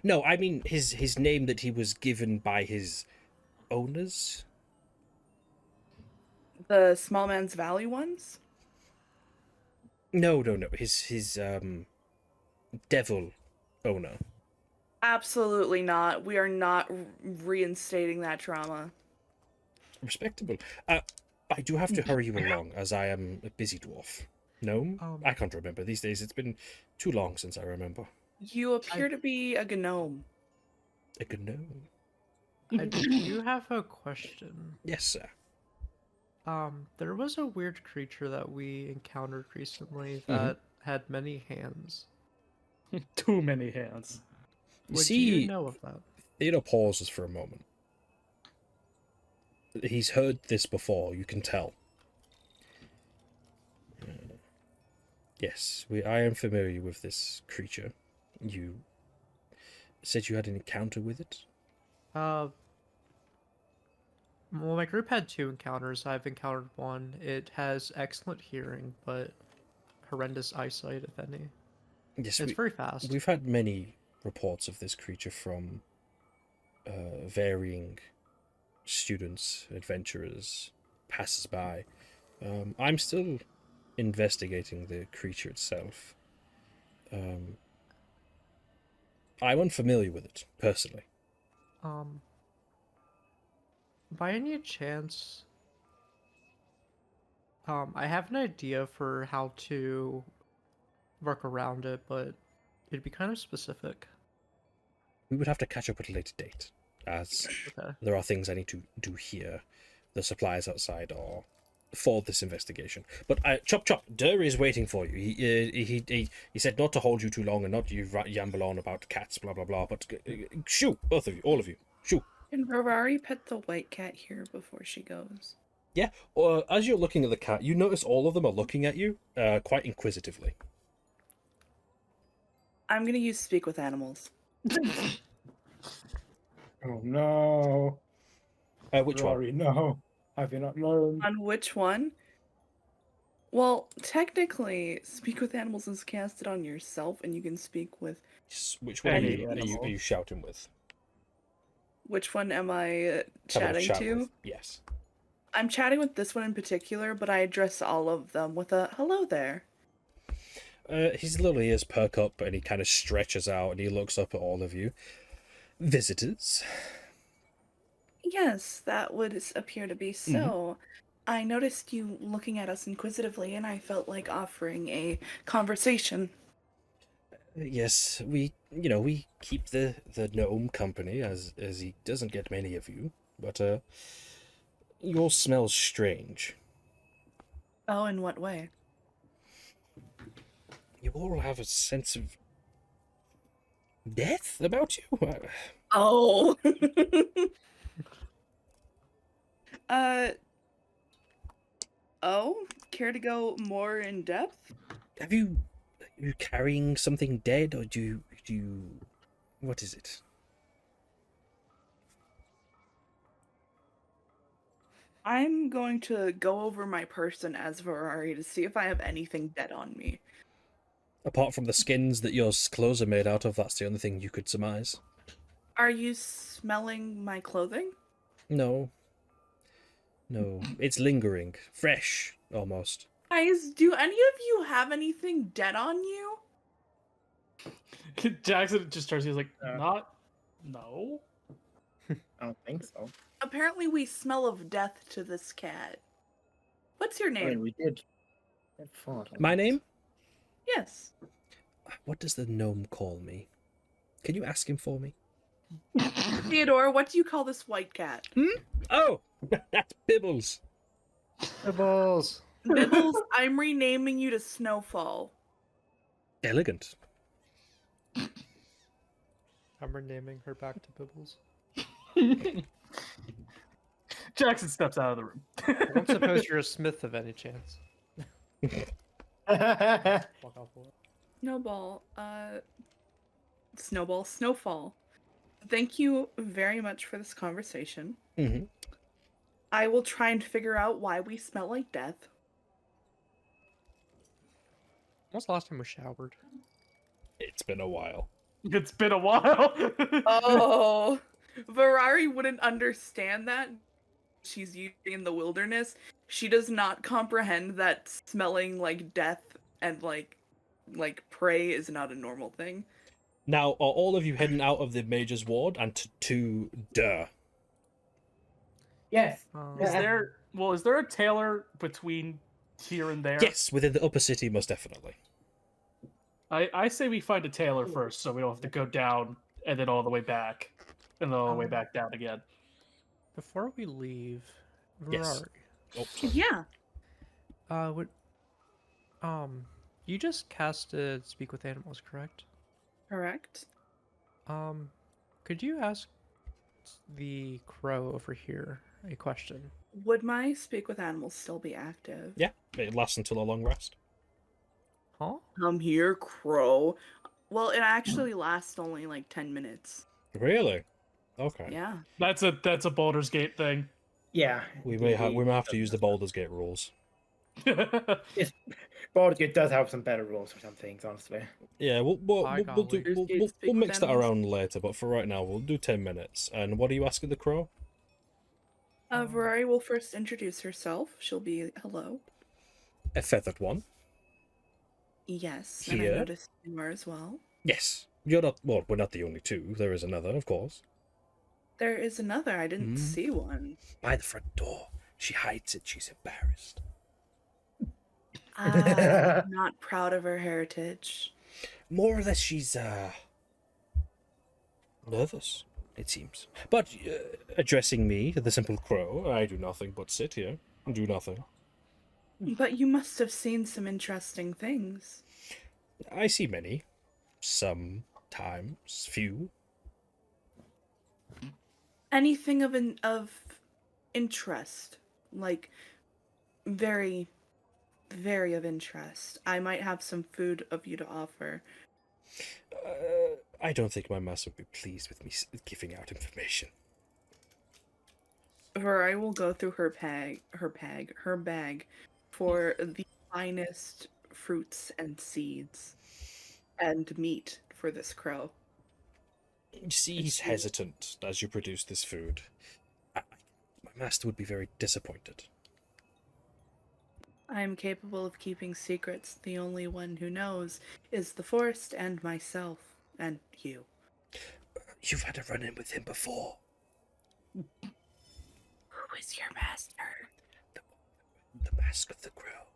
No, I mean his name that he was given by his owners. The Small Man's Valley ones? No. His devil owner. Absolutely not. We are not reinstating that trauma. Respectable. I do have to hurry you along as I am a busy dwarf. Gnome? I can't remember these days. It's been too long since I remember. You appear to be a gnome. A gnome. I do have a question. Yes, sir. There was a weird creature that we encountered recently that had many hands. Too many hands. Would See, you know of that? Theodore pauses for a moment. He's heard this before, you can tell. Yes, I am familiar with this creature. You said you had an encounter with it? Well, my group had 2 encounters. I've encountered one. It has excellent hearing, but horrendous eyesight, if any. Yes, It's very fast. We've had many reports of this creature from varying students, adventurers, passers-by. I'm still investigating the creature itself. I'm unfamiliar with it, personally. By any chance, I have an idea for how to work around it, but it'd be kind of specific. We would have to catch up at a later date, as Okay. there are things I need to do here. The supplies outside are for this investigation. But Chop, Dur is waiting for you. He said not to hold you too long and not you yamble on about cats, blah blah blah. But shoo, both of you, all of you, shoo. Can Ferrari pet the white cat here before she goes? Yeah. As you're looking at the cat, you notice all of them are looking at you, quite inquisitively. I'm gonna use Speak with Animals. Oh no. Which one? Rory, no. Have you not learned? On which one? Well, technically, Speak with Animals is casted on yourself, and you can speak with. Which one Any are you shouting with? Which one am I Having a chatting chat to? with? Yes. I'm chatting with this one in particular, but I address all of them with a hello there. His little ears perk up and he kind of stretches out and he looks up at all of you. Visitors? Yes, that would appear to be so. I noticed you looking at us inquisitively, and I felt like offering a conversation. Yes, we keep the gnome company as he doesn't get many of you, but yours smells strange. Oh, in what way? You all have a sense of death about you? Oh. Oh, care to go more in depth? Are you carrying something dead, or do you what is it? I'm going to go over my person as Ferrari to see if I have anything dead on me. Apart from the skins that your clothes are made out of, that's the only thing you could surmise. Are you smelling my clothing? No. No. It's lingering. Fresh, almost. Guys, do any of you have anything dead on you? Jackson just starts. He's like, Uh. not. No. I don't think so. Apparently we smell of death to this cat. What's your I name? mean, we did. Fought on My this. name? Yes. What does the gnome call me? Can you ask him for me? Theodore, what do you call this white cat? Oh, that's Bibbles. Nibbles. Bibbles, I'm renaming you to Snowfall. Elegant. I'm renaming her back to Bibbles. Jackson steps out of the room. I don't suppose you're a smith of any chance. Walk off for it. Snowfall. Thank you very much for this conversation. Mm-hmm. I will try and figure out why we smell like death. When was the last time we showered? It's been a while. It's been a while. Oh, Ferrari wouldn't understand that. She's usually in the wilderness. She does not comprehend that smelling like death and like prey is not a normal thing. Now, are all of you heading out of the Major's ward and to Durr? Yes. Is there a tailor between here and there? Yes, within the upper city, most definitely. I say we find a tailor first, so we don't have to go down and then all the way back, and then all the way back down again. Before we leave, Yes. Ferrari, Oh, sorry. Yeah. you just casted Speak with Animals, correct? Correct. Could you ask the crow over here a question? Would my Speak with Animals still be active? Yeah, it lasts until a long rest. Huh? Come here, crow. Well, it actually lasts only like 10 minutes. Really? Okay. Yeah. That's a Baldur's Gate thing. Yeah. We may have to use the Baldur's Gate rules. Baldur's Gate does have some better rules for some things, honestly. Yeah, we'll Speak mix with that animals. around later, but for right now, we'll do 10 minutes. And what are you asking the crow? Ferrari will first introduce herself. She'll be hello. A feathered one. Yes, and I Here. noticed you are as well. Yes. You're not, well, we're not the only two. There is another, of course. There is another. I didn't see one. By the front door. She hides it. She's embarrassed. Not proud of her heritage. More or less, she's, nervous, it seems. But, addressing me, the simple crow, I do nothing but sit here and do nothing. But you must have seen some interesting things. I see many. Sometimes few. Anything of interest, like very, very of interest. I might have some food of you to offer. I don't think my master would be pleased with me giving out information. Or I will go through her bag for the finest fruits and seeds and meat for this crow. You see, he's hesitant as you produce this food. My master would be very disappointed. I am capable of keeping secrets. The only one who knows is the forest and myself and you. You've had a run-in with him before. Who is your master? The mask of the crow.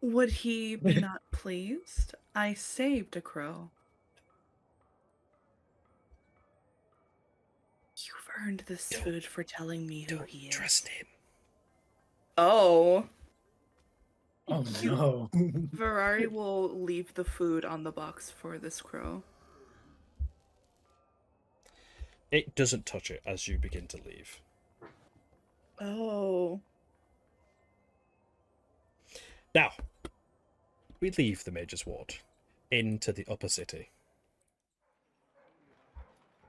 Would he be not pleased? I saved a crow. You've earned this food for telling me who he is. Trust him. Oh. Oh no. Ferrari will leave the food on the box for this crow. It doesn't touch it as you begin to leave. Oh. Now, we leave the Major's ward into the upper city.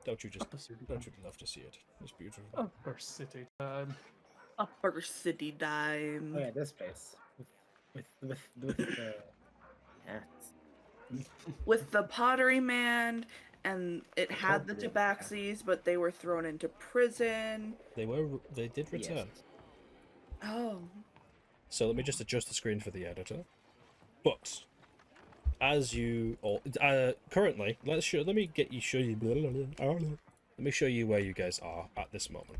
Don't you love to see it? It's beautiful. Upper City time. Upper city dime. Oh yeah, this place. With the hats. With the pottery man and it had the tabaxis, but they were thrown into prison. They did return. Yes. Oh. So let me just adjust the screen for the editor. But as you all currently, let me show you. Let me show you where you guys are at this moment.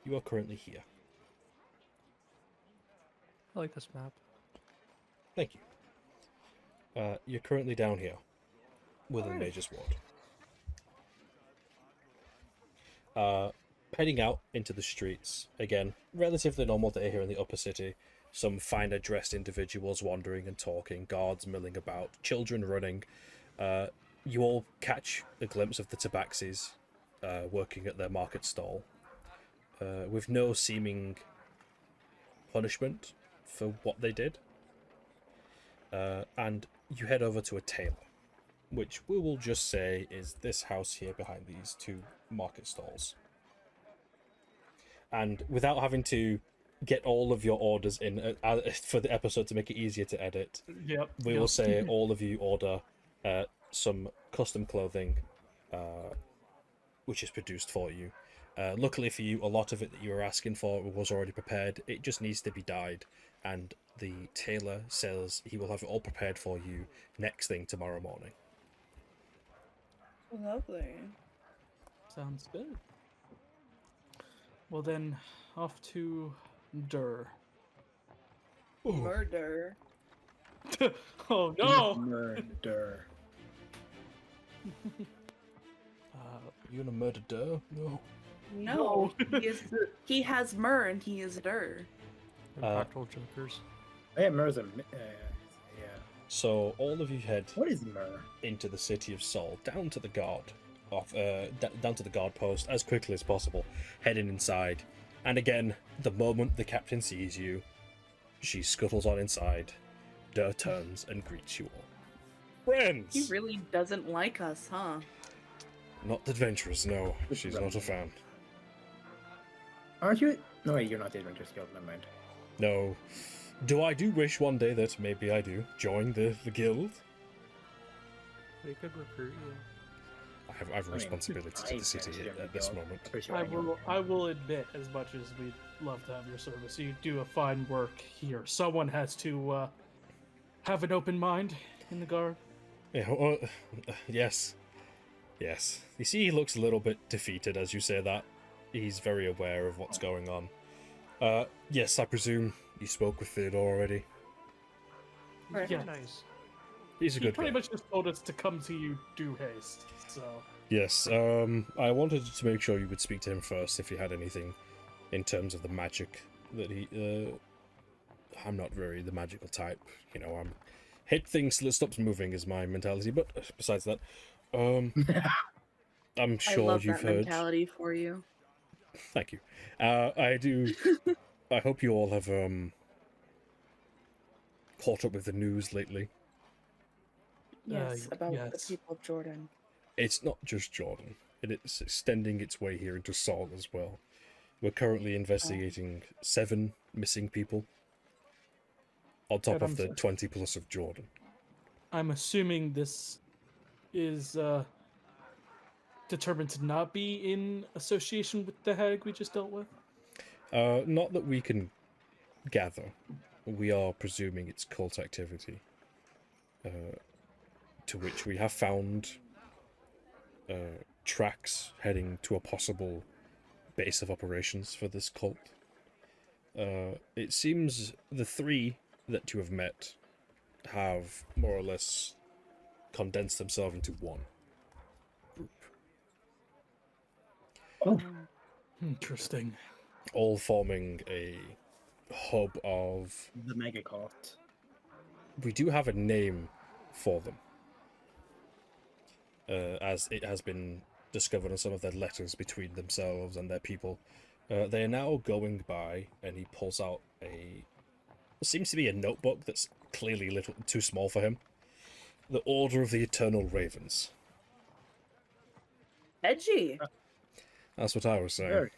You are currently here. I like this map. Thank you. You're currently down here within Mage's Ward. Heading out into the streets, again, relatively normal day here in the upper city. Some finer dressed individuals wandering and talking, guards milling about, children running. You all catch a glimpse of the tabaxis working at their market stall, with no seeming punishment for what they did. And you head over to a tailor, which we will just say is this house here behind these two market stalls. And without having to get all of your orders in for the episode to make it easier to edit, we will say all of you order some custom clothing, which is produced for you. Luckily for you, a lot of it that you were asking for was already prepared. It just needs to be dyed, and the tailor says he will have it all prepared for you next thing tomorrow morning. Lovely. Sounds good. Well then, off to Dur. Murder. Oh no! Murder. You gonna murder Dur? No. No, he has myrrh and he is dir. Impractical jokers. Yeah, Mur's a. Yeah. So all of you head What is Mur? into the city of Sol, down to the guard down to the guard post as quickly as possible, heading inside. And again, the moment the captain sees you, she scuttles on inside. Dur turns and greets you all. Friends! He really doesn't like us, huh? Not adventurers, no. She's not a fan. Aren't you? No, wait, you're not the Adventure Guild. Never mind. No. Do I do wish one day that maybe I do join the guild? We could recruit you. I have a responsibility to the city at this moment. I will admit, as much as we'd love to have your service, you do a fine work here. Someone has to have an open mind in the guard. Yeah, yes. Yes. You see, he looks a little bit defeated as you say that. He's very aware of what's going on. Yes, I presume you spoke with Theodore already. Right. Yeah. Nice. He's a He good pretty guy. much just told us to come to you due haste, so... Yes, I wanted to make sure you would speak to him first if you had anything in terms of the magic that he... I'm not very the magical type, you know, I'm... Hit things till it stops moving is my mentality, but besides that, I'm I sure love you've that heard... mentality for you. Thank you. I do... I hope you all have, caught up with the news lately. Yes, about yes. the people of Jordan. It's not just Jordan. It's extending its way here into Sol as well. We're currently investigating 7 missing people. On top Good, of the 20 plus of Jordan. I'm assuming this is determined to not be in association with the hag we just dealt with? Not that we can gather. We are presuming it's cult activity. To which we have found tracks heading to a possible base of operations for this cult. It seems the 3 that you have met have more or less condensed themselves into one group. Oh, Interesting. All forming a hub of... the mega cult. We do have a name for them. As it has been discovered in some of their letters between themselves and their people. They are now going by, and he pulls out a... seems to be a notebook that's clearly a little too small for him. The Order of the Eternal Ravens. Edgy. That's what I was saying. Very.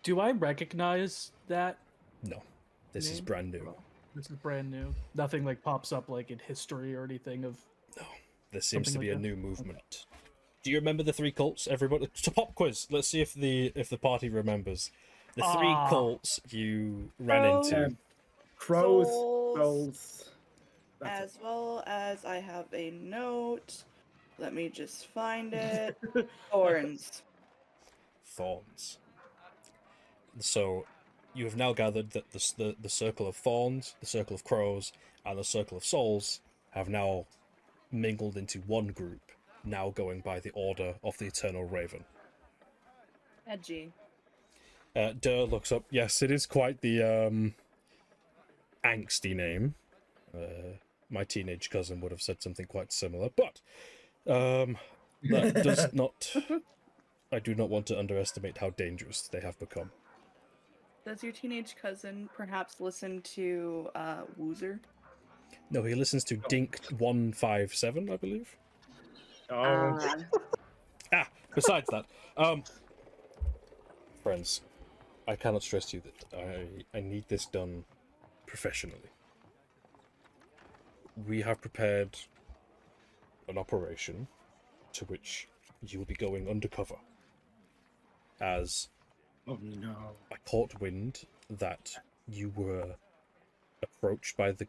Do I recognize that? No, this is Name? brand new. This is brand new. Nothing like pops up like in history or anything of... there seems to Something be a like that. new movement. Do you remember the three cults? Everybody, to pop quiz. Let's see if the party remembers the three Ah. cults you ran Crows, into. Crows, Souls, souls. That's as well as I have a note. Let me just find it. Thorns. Thorns. So, you have now gathered that the circle of thorns, the circle of crows, and the circle of souls have now mingled into one group, now going by the order of the Eternal Raven. Edgy. Durr looks up. Yes, it is quite the angsty name. My teenage cousin would have said something quite similar, but that does not. I do not want to underestimate how dangerous they have become. Does your teenage cousin perhaps listen to Woozer? No, he listens to Dink 157, I believe. oh, Besides that, friends, I cannot stress to you that I need this done professionally. We have prepared an operation to which you will be going undercover, as oh no. I caught wind that you were approached by the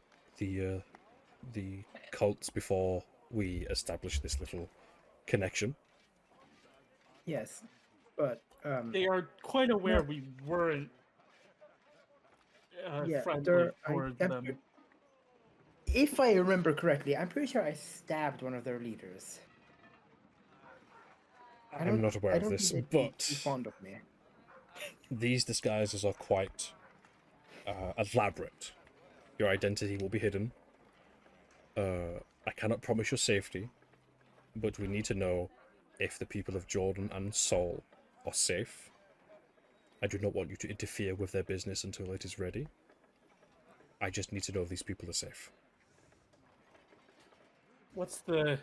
cults before we established this little connection. Yes, but They are quite aware we weren't yeah, friendly towards I'm them. if I remember correctly, I'm pretty sure I stabbed one of their leaders. I'm not aware I of don't this, think they'd be but too fond of me. these disguises are quite elaborate. Your identity will be hidden. I cannot promise your safety, but we need to know if the people of Jordan and Seoul are safe. I do not want you to interfere with their business until it is ready. I just need to know if these people are safe. What's the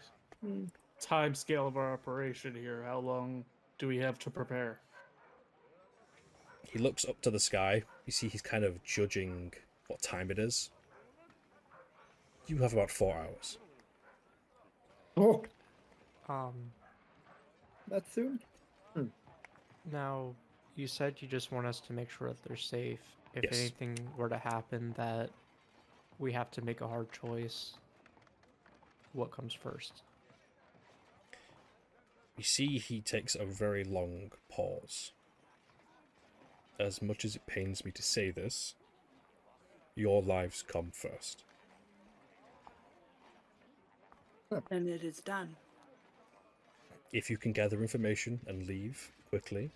time scale of our operation here? How long do we have to prepare? He looks up to the sky. You see he's kind of judging what time it is. You have about 4 hours. Oh, Um, that soon? now, you said you just want us to make sure that they're safe. If Yes. anything were to happen that we have to make a hard choice, what comes first? You see he takes a very long pause. As much as it pains me to say this, your lives come first. And it is done. If you can gather information and leave quickly,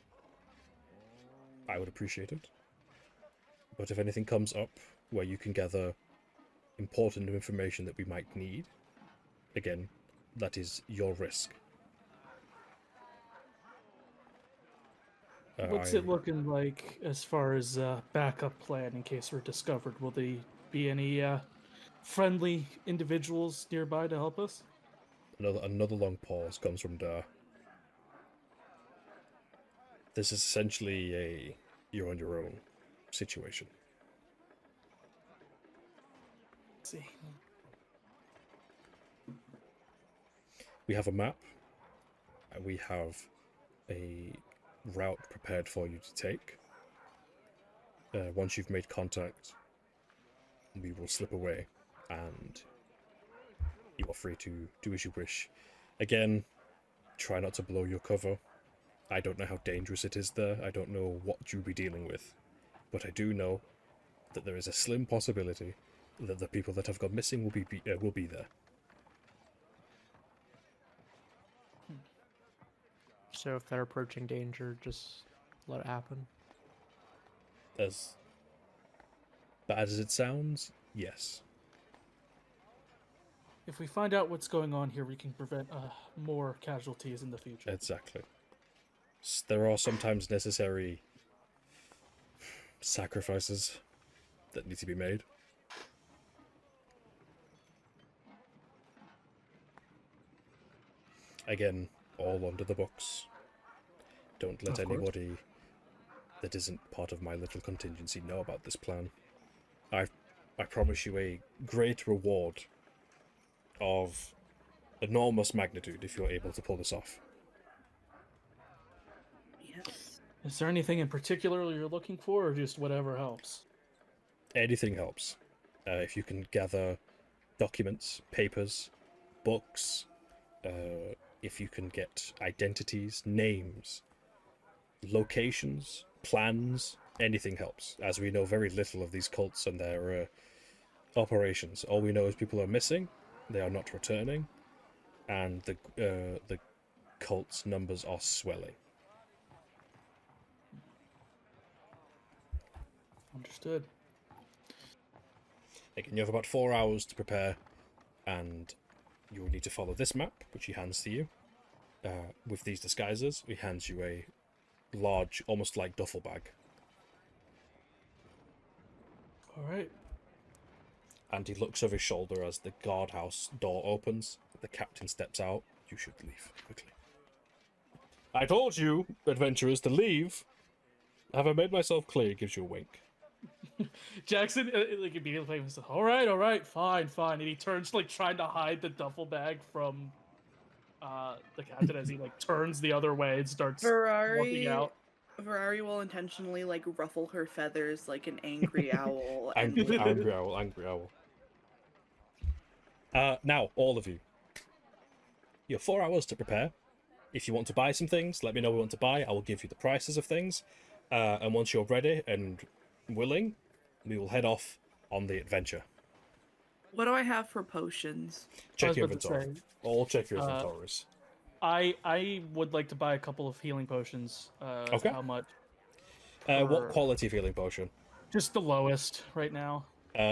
I would appreciate it. But if anything comes up where you can gather important information that we might need, again, that is your risk. What's it looking like as far as backup plan in case we're discovered? Will there be any friendly individuals nearby to help us? Another long pause comes from Dar. This is essentially a you're on your own situation. Let's see. We have a map, and we have a route prepared for you to take. Once you've made contact, we will slip away, and you are free to do as you wish. Again, try not to blow your cover. I don't know how dangerous it is there. I don't know what you'll be dealing with. But I do know that there is a slim possibility that the people that have gone missing will be there. So if they're approaching danger, just let it happen. As bad as it sounds, yes. If we find out what's going on here, we can prevent more casualties in the future. Exactly. There are sometimes necessary sacrifices that need to be made. Again, all under the books. Don't let Of course. anybody that isn't part of my little contingency know about this plan. I promise you a great reward of enormous magnitude if you're able to pull this off. Yes. Is there anything in particular you're looking for, or just whatever helps? Anything helps. If you can gather documents, papers, books, if you can get identities, names, locations, plans, anything helps. As we know very little of these cults and their operations. All we know is people are missing, they are not returning, and the cult's numbers are swelling. Understood. Again, you have about 4 hours to prepare, and you will need to follow this map, which he hands to you. With these disguises, he hands you a large, almost like duffel bag. All right. And he looks over his shoulder as the guardhouse door opens. The captain steps out. You should leave quickly. I told you, adventurers, to leave. Have I made myself clear? He gives you a wink. Jackson, like, immediately says, all right, fine. And he turns, like, trying to hide the duffel bag from the captain as he, like, turns the other way and starts walking out. Ferrari will intentionally, like, ruffle her feathers like an angry owl. Angry owl. Now, all of you. You have 4 hours to prepare. If you want to buy some things, let me know what you want to buy. I will give you the prices of things. And once you're ready and willing, we will head off on the adventure. What do I have for potions? Check your inventory. All check your inventories. I would like to buy a couple of healing potions. Okay. How much? What quality of healing potion? Just the lowest right now.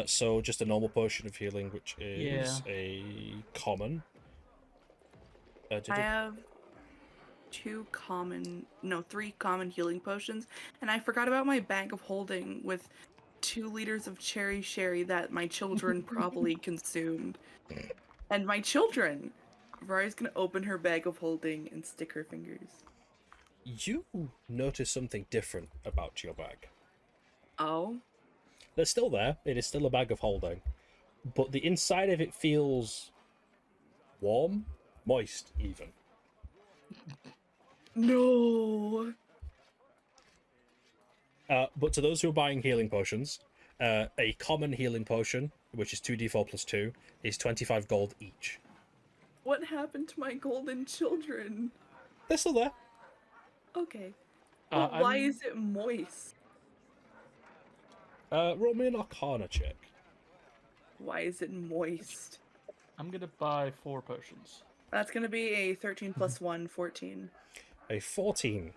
So just a normal potion of healing, which is a common. I have 3 common healing potions, and I forgot about my bag of holding with 2 liters of cherry sherry that my children probably consumed. And my children! Vari's gonna open her bag of holding and stick her fingers. You notice something different about your bag. Oh? They're still there. It is still a bag of holding. But the inside of it feels warm, moist even. No! But to those who are buying healing potions, a common healing potion, which is 2d4 plus 2, is 25 gold each. What happened to my golden children? They're still there. Okay. But why is it moist? Roll me an Arcana check. Why is it moist? I'm gonna buy 4 potions. That's gonna be a 13 plus 1, 14. A 14.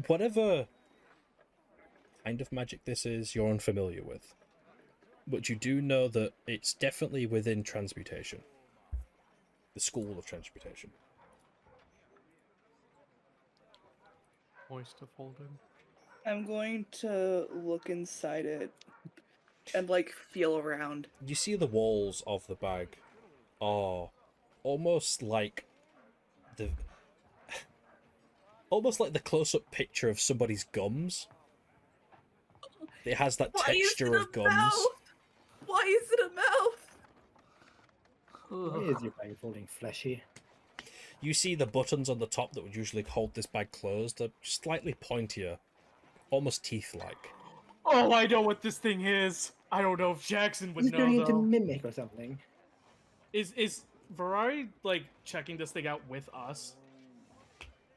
Whatever kind of magic this is, you're unfamiliar with. But you do know that it's definitely within transmutation. The school of transmutation. Moist of holding. I'm going to look inside it and, like, feel around. You see the walls of the bag are almost like the close-up picture of somebody's gums. It has that texture of gums. Mouth? Why is it a mouth? Why is your bag holding fleshy? You see the buttons on the top that would usually hold this bag closed are slightly pointier, almost teeth-like. Oh, I know what this thing is. I don't know if Jackson would He's know, turning into though. mimic or something. Is Ferrari, like, checking this thing out with us?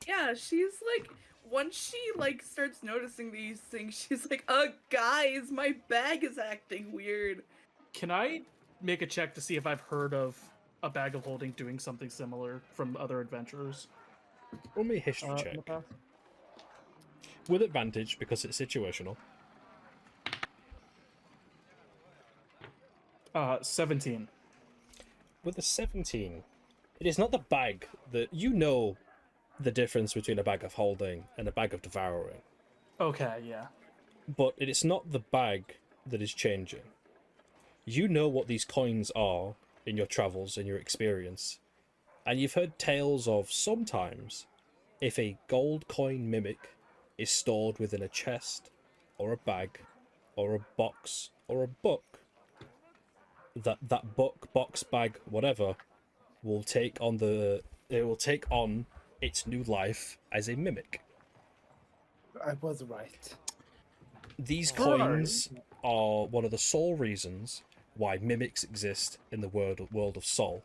Yeah, she's like, once she, like, starts noticing these things, she's like, guys, my bag is acting weird. Can I make a check to see if I've heard of a bag of holding doing something similar from other adventurers? Roll me a history in the check. past? With advantage, because it's situational. 17. With a 17, it is not the bag that... You know the difference between a bag of holding and a bag of devouring. Okay, yeah. But it is not the bag that is changing. You know what these coins are in your travels and your experience. And you've heard tales of sometimes, if a gold coin mimic is stored within a chest, or a bag, or a box, or a book, that book, box, bag, whatever, will take on its new life as a mimic. I was right. These Ferrari. coins are one of the sole reasons why mimics exist in the world of Sol,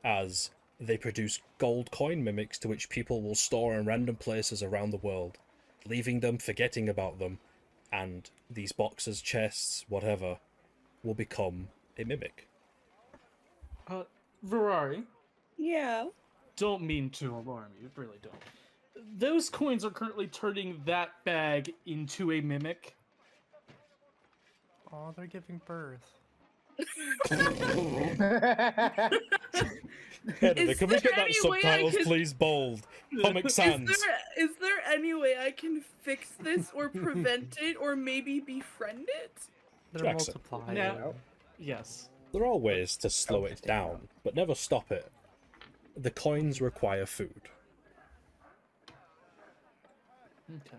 as they produce gold coin mimics to which people will store in random places around the world, leaving them, forgetting about them, and these boxes, chests, whatever, will become a mimic. Ferrari, Yeah. don't mean to alarm you, really don't. Those coins are currently turning that bag into a mimic. Oh, they're giving birth. Editor, Is can we there get that any way I subtitles, can- please, bold? Comic Sans. Is there any way I can fix this or prevent it or maybe befriend it? They're Jackson. multiplying. Now- Yes. There are ways to slow it down, but never stop it. The coins require food. Okay.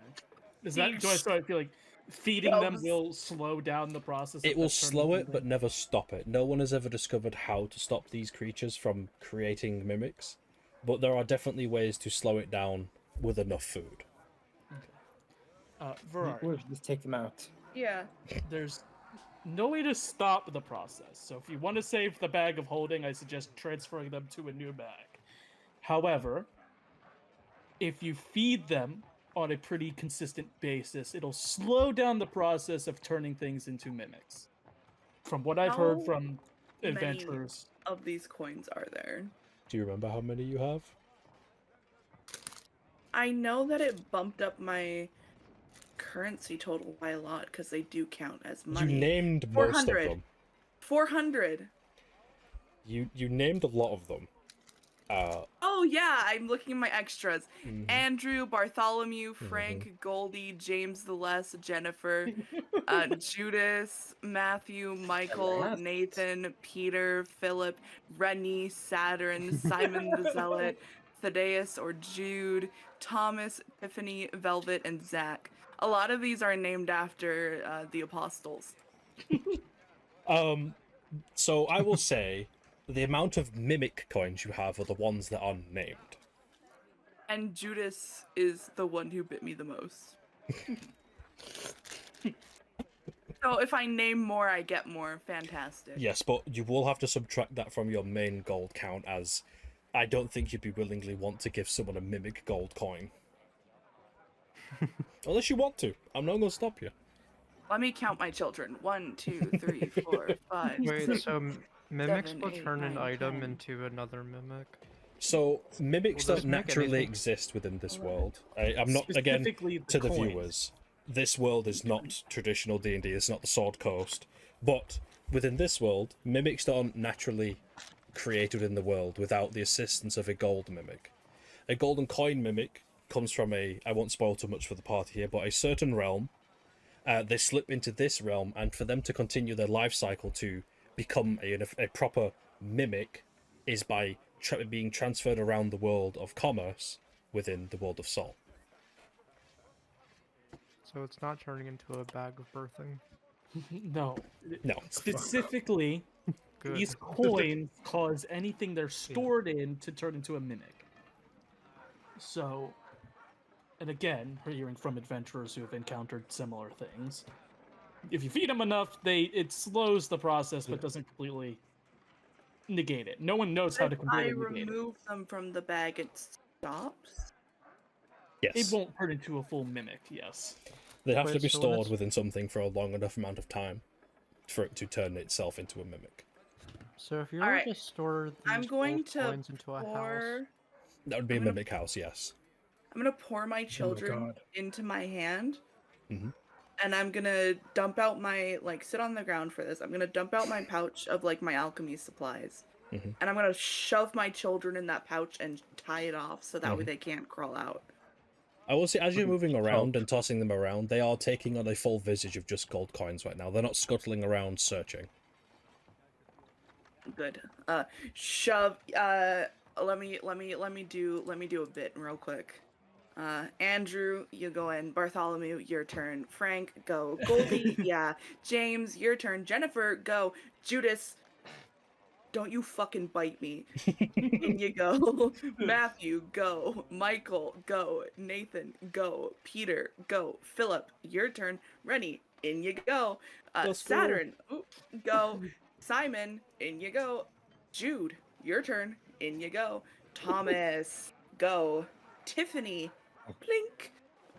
Is that? So I feel like feeding them will slow down the process. It of will them turning slow it, into- but never stop it. No one has ever discovered how to stop these creatures from creating mimics, but there are definitely ways to slow it down with enough food. Ferrari, We'll just take them out. Yeah. there's no way to stop the process. So if you want to save the bag of holding, I suggest transferring them to a new bag. However, if you feed them on a pretty consistent basis, it'll slow down the process of turning things into mimics. From what I've heard How from many- adventurers, Of these coins are there? Do you remember how many you have? I know that it bumped up my currency total by a lot because they do count as money. You named most of 400. them. 400. You named a lot of them. Oh yeah, I'm looking at my extras. Mhm. Andrew, Bartholomew, Frank, Goldie, James the Less, Jennifer, Judas, Matthew, Michael, Last. Nathan, Peter, Philip, Rennie, Saturn, Simon the Zealot, Thaddeus or Jude, Thomas, Tiffany, Velvet, and Zach. A lot of these are named after the apostles. So I will say the amount of mimic coins you have are the ones that are named. And Judas is the one who bit me the most. So if I name more, I get more. Fantastic. Yes, but you will have to subtract that from your main gold count, as I don't think you'd be willingly want to give someone a mimic gold coin. Unless you want to. I'm not going to stop you. Let me count my children. 1, 2, 3, 4, 5. Wait, 6. so mimics 7, will 8, turn an 9, item 10. into another mimic? So mimics Will don't this make naturally anything- exist within this world. I'm not, again, specifically the to the coins. viewers. This world is not traditional D&D. It's not the Sword Coast. But within this world, mimics aren't naturally created in the world without the assistance of a gold mimic. A golden coin mimic comes from I won't spoil too much for the party here, but a certain realm. They slip into this realm, and for them to continue their life cycle to become a proper mimic is by being transferred around the world of commerce within the world of Sol. So it's not turning into a bag of birthing. No. No. Specifically, Good. these coins cause anything they're stored in to turn into a mimic. So, and again, we're hearing from adventurers who have encountered similar things. If you feed them enough, it slows the process, but doesn't completely negate it. No one knows how to If I completely negate it. remove them from the bag, it stops. Yes. It won't turn into a full mimic, yes. They have to Wait, be so when stored it's- within something for a long enough amount of time for it to turn itself into a mimic. So if you were Alright, to store these I'm going gold to coins into a house, pour. That would be a I'm gonna- mimic house, yes. I'm gonna pour my children God. into my hand. Mhm. And I'm gonna dump out my, sit on the ground for this. I'm gonna dump out my pouch of, my alchemy supplies. Mhm. And I'm gonna shove my children in that pouch and tie it off so that way Mhm. they can't crawl out. I will say, as you're moving around Oh. and tossing them around, they are taking on a full visage of just gold coins right now. They're not scuttling around searching. Good. Shove. Let me do a bit real quick. Andrew, you go in. Bartholomew, your turn. Frank, go. Goldie, yeah. James, your turn. Jennifer, go. Judas, don't you fucking bite me. In you go. Matthew, go. Michael, go. Nathan, go. Peter, go. Philip, your turn. Rennie, in you go. Let's go. Saturn, go. Simon, in you go. Jude, your turn. In you go. Thomas, go. Tiffany, plink.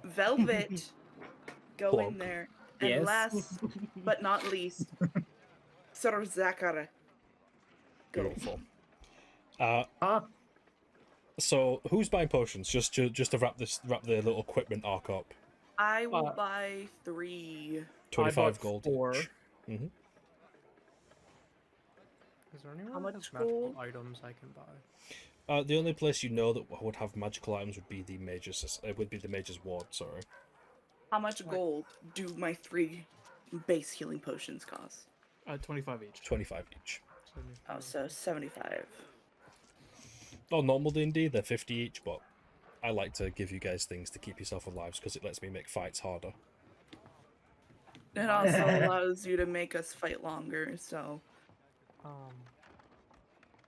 Velvet, go in Plonk. there. And Yes. last but not least, Sir Zakar, go. Beautiful. Ah, So who's buying potions? Just to wrap the little equipment arc up. I will buy 3. 25 bought gold 4. each. Mm-hmm. Is there anywhere How that much has magical gold? items I can buy? The only place you know that would have magical items would be the mage's ward. Sorry. How much gold do my 3 base healing potions cost? 25 each. 25 each. Oh, so 75. Oh, normal D&D, they're 50 each, but I like to give you guys things to keep yourself alive because it lets me make fights harder. It also allows you to make us fight longer, so...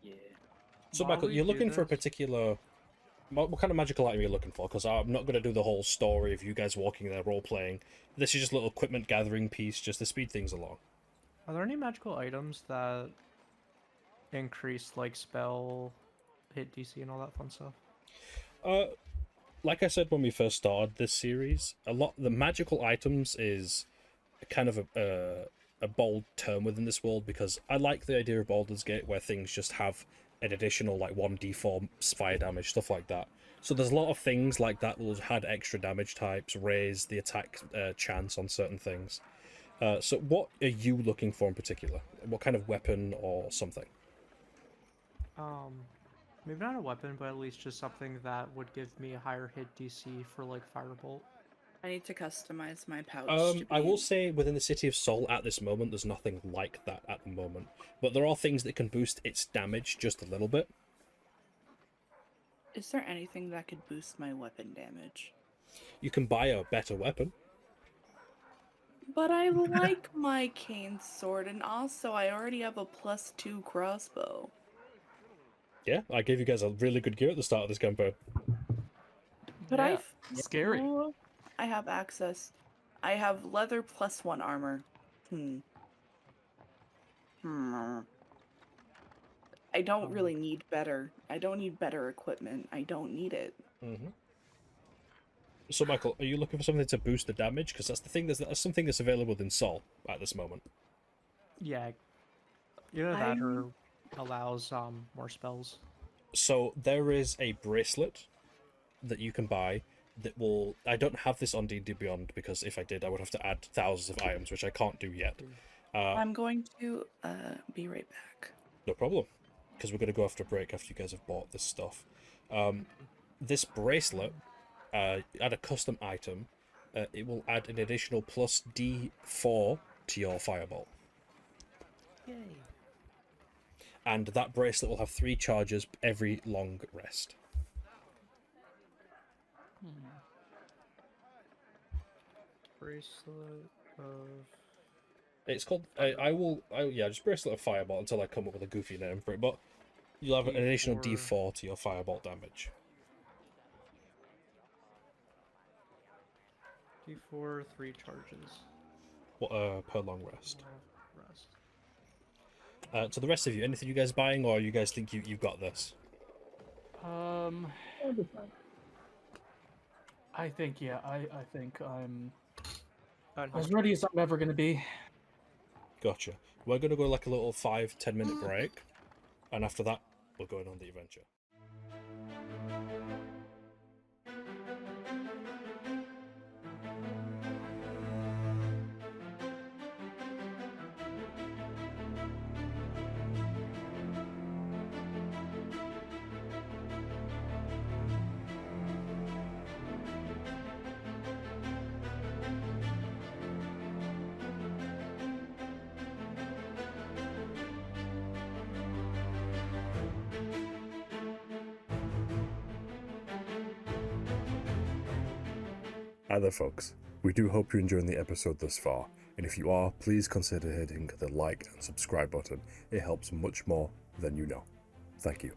yeah. So, While Michael, we you're do looking for a this- particular... What kind of magical item are you looking for? Because I'm not going to do the whole story of you guys walking there role-playing. This is just a little equipment gathering piece just to speed things along. Are there any magical items that increase like spell, hit DC, and all that fun stuff? Like I said when we first started this series, the magical items is kind of a bold term within this world because I like the idea of Baldur's Gate where things just have an additional like 1d4 fire damage, stuff like that. So there's a lot of things like that will add extra damage types, raise the attack chance on certain things. So what are you looking for in particular? What kind of weapon or something? Maybe not a weapon, but at least just something that would give me a higher hit DC for like Firebolt. I need to customize my pouch to I will be- say within the City of Sol at this moment, there's nothing like that at the moment. But there are things that can boost its damage just a little bit. Is there anything that could boost my weapon damage? You can buy a better weapon. But I like my cane sword, and also I already have a +2 crossbow. Yeah, I gave you guys a really good gear at the start of this campaign. But Yeah. Scary. I have access. I have leather +1 armor. I don't really need better. I don't need better equipment. I don't need it. Mm-hmm. So, Michael, are you looking for something to boost the damage? Because that's the thing. That's something that's available in Sol at this moment. Yeah, either that or allows more spells. So there is a bracelet that you can buy that will... I don't have this on D&D Beyond because if I did, I would have to add thousands of items, which I can't do yet. I'm going to be right back. No problem, because we're going to go after a break after you guys have bought this stuff. This bracelet, add a custom item, it will add an additional plus D4 to your Firebolt. Yay. And that bracelet will have 3 charges every long rest. Bracelet of... It's called... just bracelet of Firebolt until I come up with a goofy name for it, but you'll have an additional D4 to your Firebolt damage. D4, 3 charges. Per long rest. Rest. To the rest of you, anything you guys buying, or you guys think you've got this? I think, yeah, I think I'm I'd as have- ready as I'm ever going to be. Gotcha. We're going to go like a little 5-10 minute break, and after that, we're going on the adventure. Hi there folks, we do hope you're enjoying the episode thus far, and if you are, please consider hitting the like and subscribe button. It helps much more then you know. Thank you.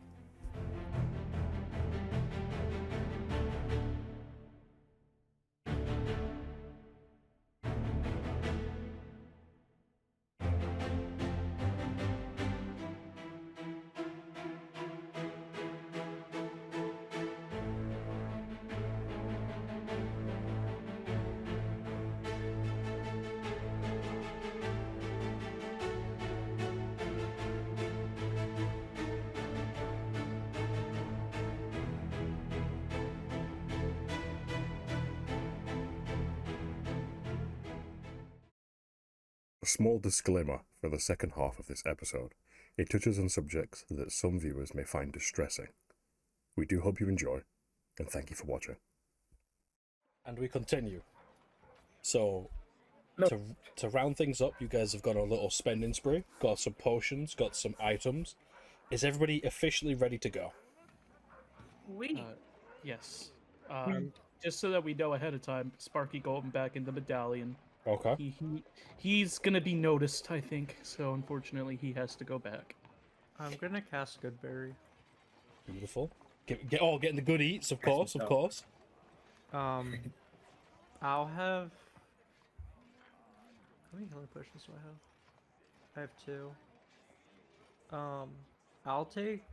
A small disclaimer for the second half of this episode. It touches on subjects that some viewers may find distressing. We do hope you enjoy, and thank you for watching. And we continue. So, No. to round things up, you guys have got a little spending spree, got some potions, got some items. Is everybody officially ready to go? We. Yes. Just so that we know ahead of time, Sparky going back in the medallion. Okay. He's gonna be noticed, I think. So unfortunately, he has to go back. I'm gonna cast Goodberry. Beautiful. Getting the good eats, of course, of course. I'll have. How many healing potions do I have? I have 2. I'll take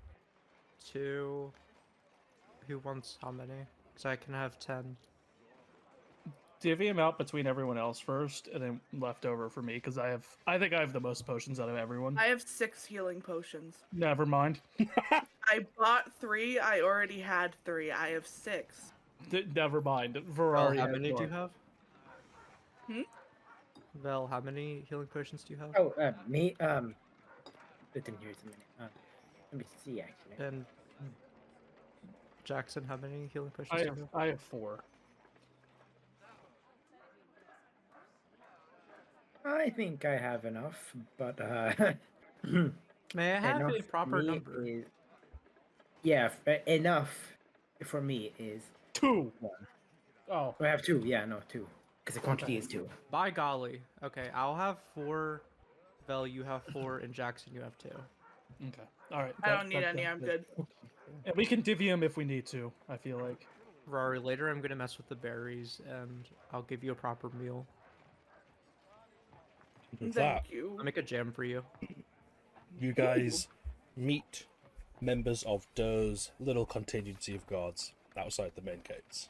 2. Who wants how many? Because I can have 10. Divvy him out between everyone else first, and then left over for me, because I think I have the most potions out of everyone. I have 6 healing potions. Never mind. I bought 3. I already had 3. I have 6. Never mind. Ferrari. How many do you have? Hmm? Vel, how many healing potions do you have? Oh, me. It didn't hear it a minute. Let me see actually. And Jackson, how many healing potions do you have? I have 4. I think I have enough, but May I have enough a proper for me number? Is, yeah, enough for me is 2. 1. Oh. I have 2. Yeah, no, 2, because the quantity is 2. By golly. Okay, I'll have 4. Vel, you have 4, and Jackson, you have 2. Okay. All right. I don't need any. I'm good. And we can divvy him if we need to. I feel like. Rory, later I'm gonna mess with the berries, and I'll give you a proper meal. With Thank that, you. I'll make a jam for you. you guys meet members of Dur's little contingency of guards outside the main gates.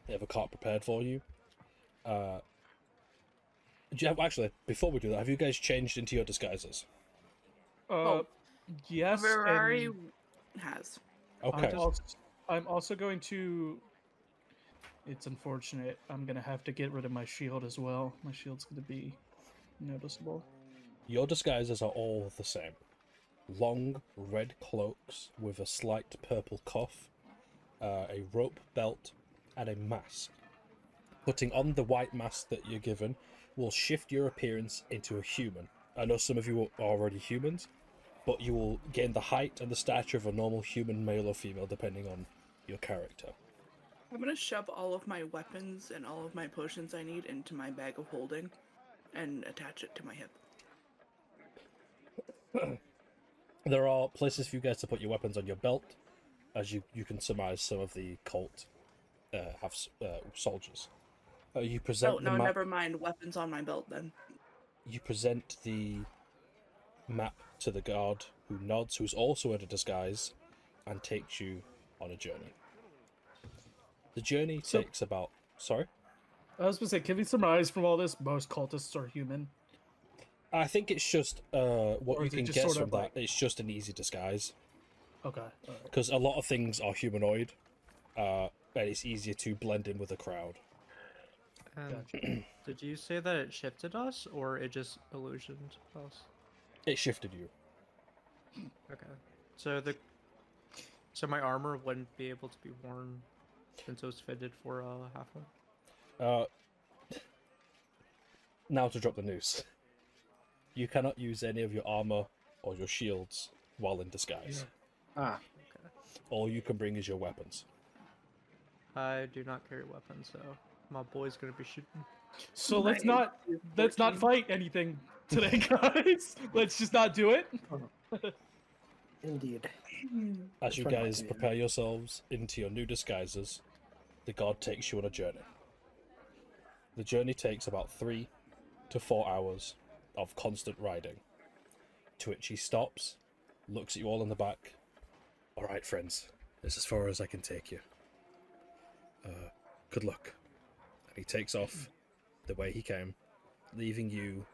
They have a cart prepared for you. Actually, before we do that, have you guys changed into your disguises? Yes. Ferrari and has. Okay. I'm also going to. It's unfortunate. I'm gonna have to get rid of my shield as well. My shield's gonna be noticeable. Your disguises are all the same. Long red cloaks with a slight purple cuff, a rope belt, and a mask. Putting on the white mask that you're given will shift your appearance into a human. I know some of you are already humans, but you will gain the height and the stature of a normal human, male or female, depending on your character. I'm gonna shove all of my weapons and all of my potions I need into my bag of holding and attach it to my hip. There are places for you guys to put your weapons on your belt, as you can surmise some of the cult have soldiers. You present Oh, the no, map. never mind. Weapons on my belt then. You present the map to the guard, who nods, who's also in a disguise, and takes you on a journey. The journey takes about... Sorry? I was gonna say, can we surmise from all this most cultists are human? I think it's just what Or you is it can just guess sort from of that. like- It's just an easy disguise. Okay. Because a lot of things are humanoid, and it's easier to blend in with a crowd. Did you say that it shifted us, or it just illusioned us? It shifted you. Okay. So my armor wouldn't be able to be worn since it was fitted for a halfling? Now to drop the news. You cannot use any of your armor or your shields while in disguise. Ah, All you can bring is your weapons. I do not carry weapons, so my boy's gonna be shooting. So let's My not AC is 14. fight anything. today, guys. Let's just not do it. Indeed. As you Try not guys to, yeah. prepare yourselves into your new disguises, the god takes you on a journey. The journey takes about 3 to 4 hours of constant riding, to which he stops, looks at you all in the back. All right, friends, this is as far as I can take you. Good luck. And he takes off the way he came, leaving you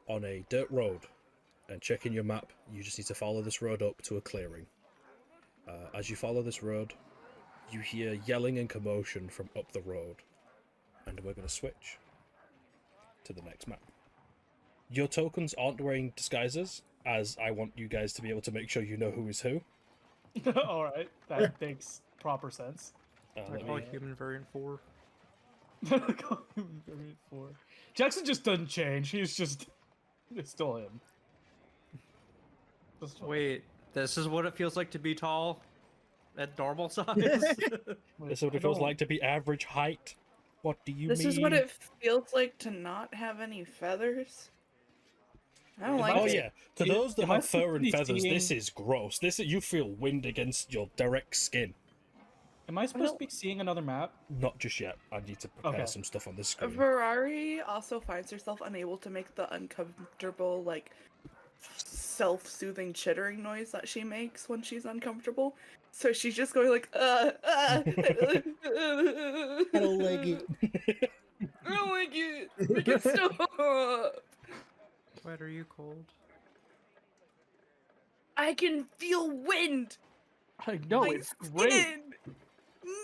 on a dirt road. And checking your map, you just need to follow this road up to a clearing. As you follow this road, you hear yelling and commotion from up the road. And we're going to switch to the next map. Your tokens aren't wearing disguises, as I want you guys to be able to make sure you know who is who. All right, that makes proper sense. I Let call me- human variant 4. Jackson just doesn't change. He's just it's still him. Wait, this is what it feels like to be tall at normal size? This is what it feels like to be average height. What do you This mean? is what it feels like to not have any feathers. I don't like Oh it. yeah, to Do you- those that am I have fur supposed to and be feathers, this seeing- is gross. This you feel wind against your direct skin. Am I supposed to be seeing another map? Not just yet. I need to prepare Okay. some stuff on this screen. Ferrari also finds herself unable to make the uncomfortable, like, self-soothing chittering noise that she makes when she's uncomfortable. So she's just going like, I don't like it. I don't like it. Make it stop. Wait, are you cold? I can feel wind. I know My it's great. skin.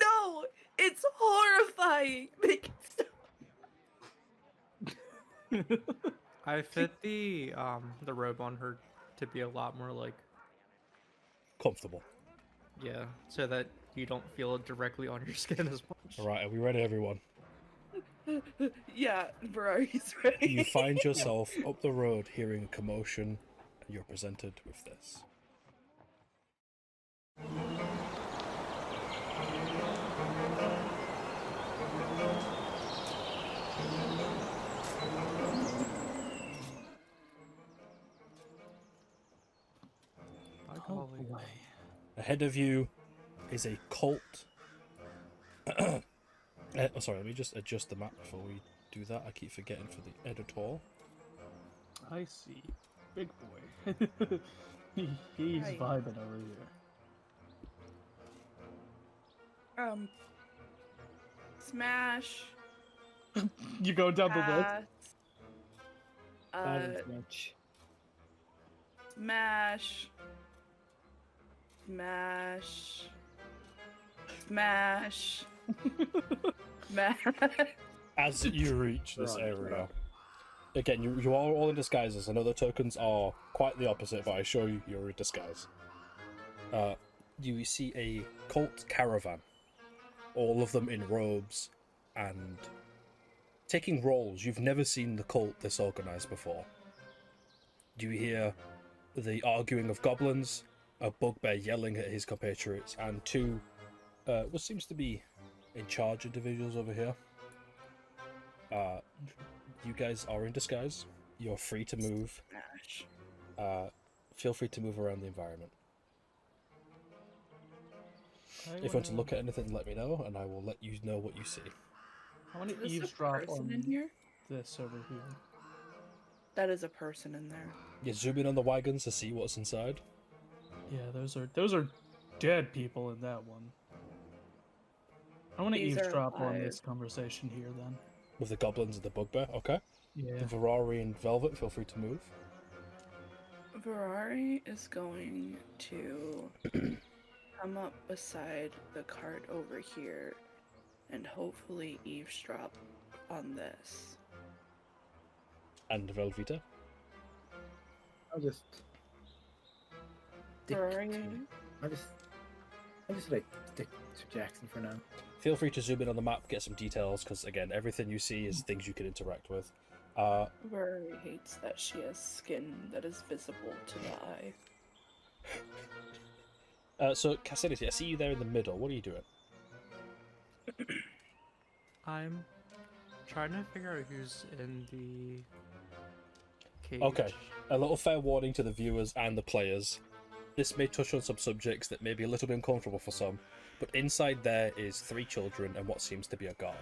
No, it's horrifying. Make it stop. I fit the robe on her to be a lot more like, Comfortable. yeah, so that you don't feel it directly on your skin as much. All right, are we ready, everyone? Yeah, Ferrari's ready. You find yourself up the road hearing a commotion, and you're presented with this. My colleague. Ahead of you is a cult. Sorry, let me just adjust the map before we do that. I keep forgetting for the editor. I see. Big boy. He's Right. vibing over here. Smash. You go down the list. Pass. That is much. Smash. Smash. Smash. Smash. As you reach this Right, area, right. again, you are all in disguises. I know the tokens are quite the opposite, but I assure you, you're in disguise. You see a cult caravan, all of them in robes and taking roles. You've never seen the cult this organized before. You hear the arguing of goblins, a bugbear yelling at his compatriots, and two what seems to be in charge individuals over here. You guys are in disguise. You're free to move. Smash. Feel free to move around the environment. If you want to look at anything, let me know, and I will let you know what you see. I want Is to this a eavesdrop person on in here? this over here. That is a person in there. You zoom in on the wagons to see what's inside. Yeah, those are dead people in that one. I want to These are eavesdrop on alive. this conversation here then. With the goblins and the bugbear, okay? Yeah. The Ferrari and Velvet, feel free to move. Ferrari is going to come up beside the cart over here and hopefully eavesdrop on this. And Velvita. I'll just. stick Ferrari. to- I'll just like stick to Jackson for now. Feel free to zoom in on the map, get some details, because again, everything you see is things you can interact with. Ferrari hates that she has skin that is visible to the eye. So, Cassidy, I see you there in the middle. What are you doing? I'm trying to figure out who's in cage. Okay, a little fair warning to the viewers and the players. This may touch on some subjects that may be a little bit uncomfortable for some, but inside there is 3 children and what seems to be a guard.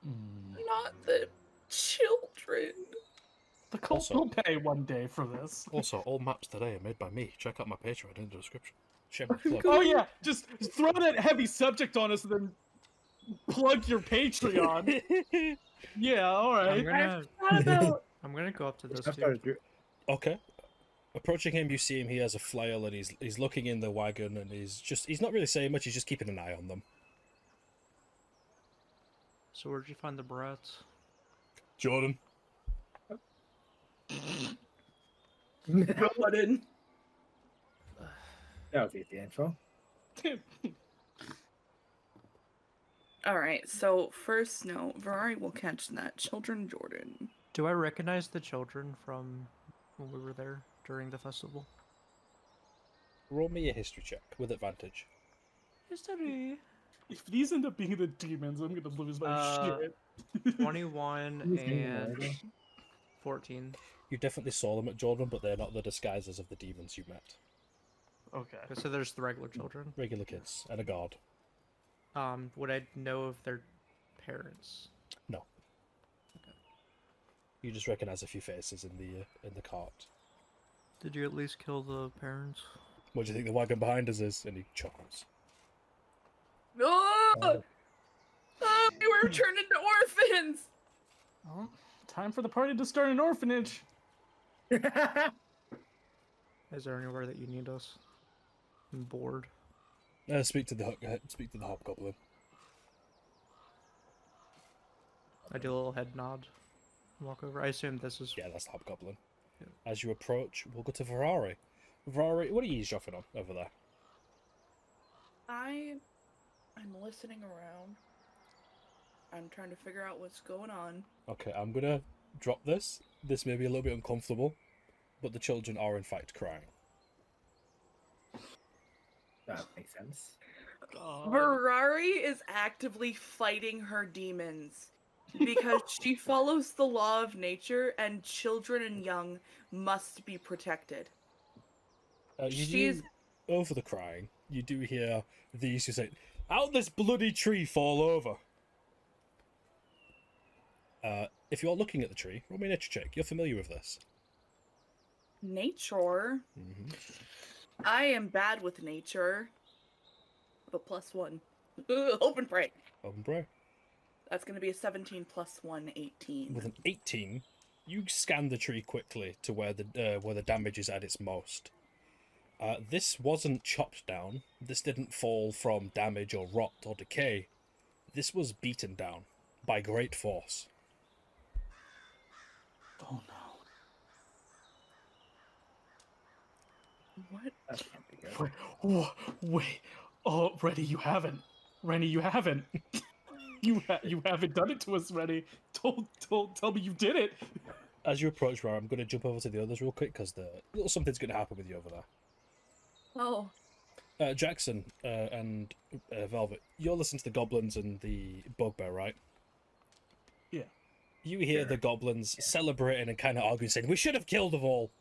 Not the children. The cult Also- will pay one day for this. Also, all maps today are made by me. Check out my Patreon in the description. Shameless plug. Oh yeah, just throw that heavy subject on us and then plug your Patreon. Yeah, all right. What about I'm gonna go up to this I've too. started to- Okay. Approaching him, you see him. He has a flail and he's looking in the wagon and he's not really saying much. He's just keeping an eye on them. So where'd you find the brats? Jordan. Jordan? That was easy info. All right. So first, no, Ferrari will catch that. Children, Jordan. Do I recognize the children from when we were there during the festival? Roll me a history check with advantage. History. If these end up being the demons, I'm gonna lose my shit. 21 Who's doing it and already? 14. You definitely saw them at Jordan, but they're not the disguises of the demons you met. Okay. Okay, so there's the regular children. Regular kids and a guard. Would I know if they're parents? No. You just recognize a few faces in the cart. Did you at least kill the parents? What do you think the wagon behind us is? And he chuckles. Oh! Oh, we were turned into orphans. Well, time for the party to start an orphanage. Is there anywhere that you need us? I'm bored. Speak to the hobgoblin. I do a little head nod. Walk over. I assume this is. Yeah, that's the hobgoblin. Yeah. As you approach, we'll go to Ferrari. Ferrari, what are you eavesdropping on over there? I'm listening around. I'm trying to figure out what's going on. Okay, I'm gonna drop this. This may be a little bit uncomfortable, but the children are in fact crying. That makes sense. Ferrari is actively fighting her demons because she follows the law of nature and children and young must be protected. She's Over the crying, you do hear these who say, "Out this bloody tree, fall over!" If you're looking at the tree, roll me a nature check. You're familiar with this. nature. Mm-hmm. I am bad with nature. But +1. Hope and pray. HomeBrew. That's going to be a 17 + 1, 18. With an 18, you scan the tree quickly to where the damage is at its most. This wasn't chopped down. This didn't fall from damage or rot or decay. This was beaten down by great force. Oh no. What? That can't be good. Wait, oh, wait. Oh, Rennie, you haven't. Rennie, you haven't. You haven't done it to us, Rennie. Tell me you did it. As you approach where I'm going to jump over to the others real quick because little something's going to happen with you over there. Oh. Jackson and Velvet, you're listening to the goblins and the bugbear, right? Yeah. You hear Sure. the goblins celebrating and kind of arguing, saying, "We should have killed them all.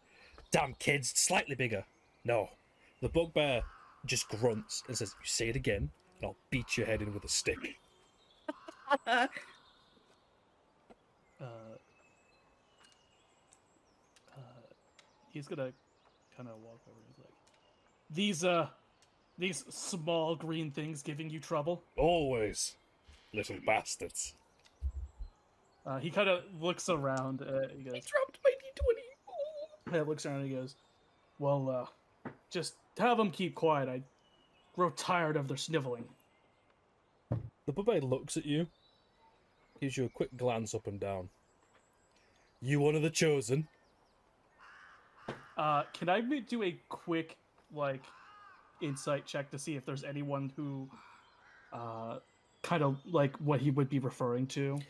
Damn kids, slightly bigger." No. The bugbear just grunts and says, "You say it again, and I'll beat your head in with a stick." He's gonna kind of walk over. He's like, these small green things giving you trouble. Always, little bastards. He kind of looks around. He I goes, dropped my D20. he looks around and he goes, "Well, just have them keep quiet. I grow tired of their sniveling." The bugbear looks at you, gives you a quick glance up and down. "You one of the chosen?" Can I do a quick insight check to see if there's anyone who, kind of like what he would be referring to?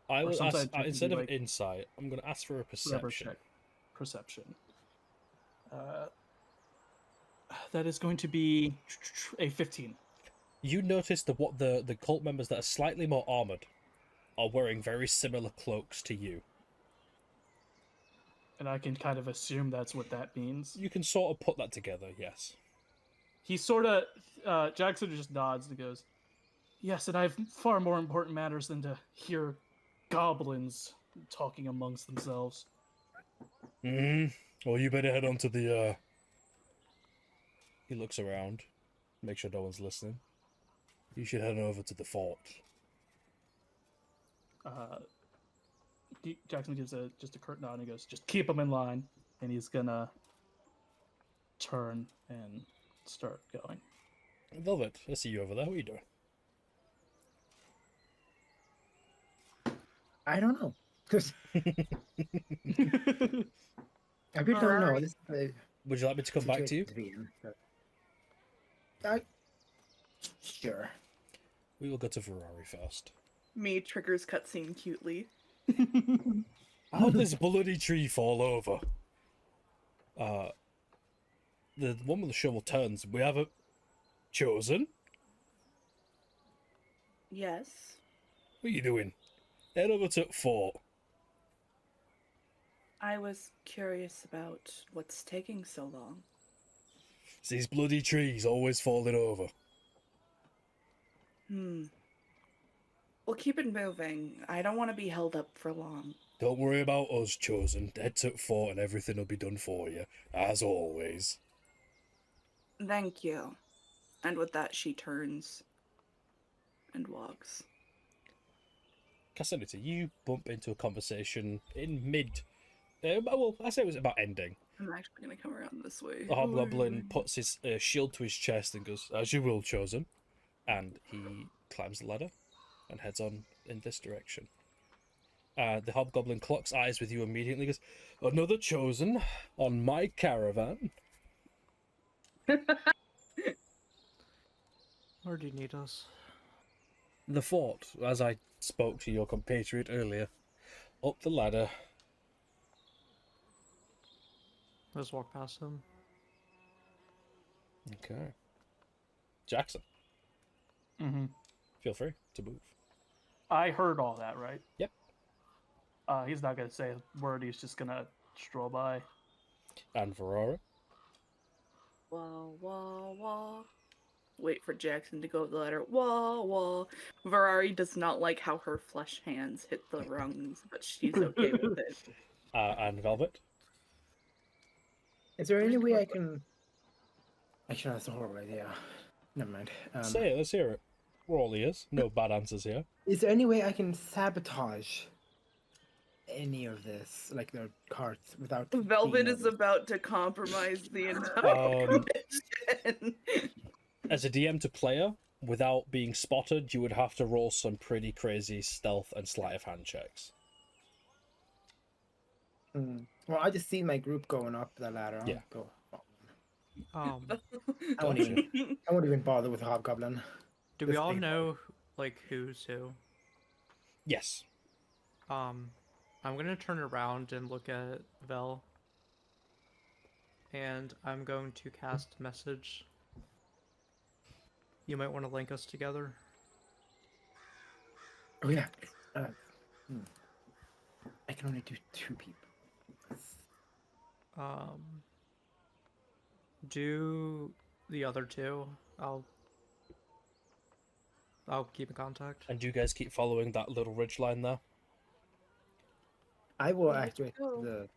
I Or will sometimes ask, it can be instead of like- insight, I'm going to ask for a Whatever perception. check. Perception. That is going to be a 15. You notice that the cult members that are slightly more armored are wearing very similar cloaks to you. And I can kind of assume that's what that means. You can sort of put that together, yes. He sort of, Jackson just nods and goes, yes, and I have far more important matters than to hear goblins talking amongst themselves. Well, you better head on to the, He looks around, make sure no one's listening. You should head over to the fort. Jackson gives just a curt nod and he goes, just keep him in line. And he's gonna turn and start going. Velvet, I see you over there. What are you doing? I don't know. I really don't know. This is Would you like me to come back to you? Sure. We will go to Ferrari first. Me triggers cutscene cutely. How'd this bloody tree fall over? The one with the shovel turns. We haven't chosen. Yes. What are you doing? Head over to fort. I was curious about what's taking so long. It's these bloody trees always falling over. We'll keep it moving. I don't want to be held up for long. Don't worry about us, Chosen. Head to fort and everything will be done for you, as always. Thank you. And with that, she turns and walks. Cassandra, you bump into a conversation in mid... well, I say it was about ending. I'm actually going to come around this way. The hobgoblin puts his shield to his chest and goes, as you will, Chosen. And he climbs the ladder and heads on in this direction. The hobgoblin clocks eyes with you immediately, goes, another Chosen on my caravan. Where do you need us? The fort, as I spoke to your compatriot earlier. Up the ladder. Let's walk past him. Okay. Jackson, feel free to move. I heard all that, right? Yep. He's not going to say a word. He's just going to stroll by. And Aurora. Wah, wah, wah. Wait for Jackson to go up the ladder. Wah, wah. Ferrari does not like how her flesh hands hit the rungs, but she's okay with it. And Velvet. Is there any way I can... Actually, that's a horrible idea. Never mind. Say it, let's hear it. We're all ears. No bad answers here. Is there any way I can sabotage any of this, like their carts, without... Velvet being is noticed? about to compromise the entire mission. As a DM to player, without being spotted, you would have to roll some pretty crazy stealth and sleight of hand checks. Well, I just see my group going up the ladder. I'll Yeah. Go. Um, I won't even bother with Hobgoblin. do we Just all leave. know like who's who? Yes. I'm gonna turn around and look at Vel. And I'm going to cast message. You might want to link us together. Oh yeah. I can only do 2 people. Do the other 2. I'll keep in contact. And you guys keep following that little ridge line there? I will Let's activate go.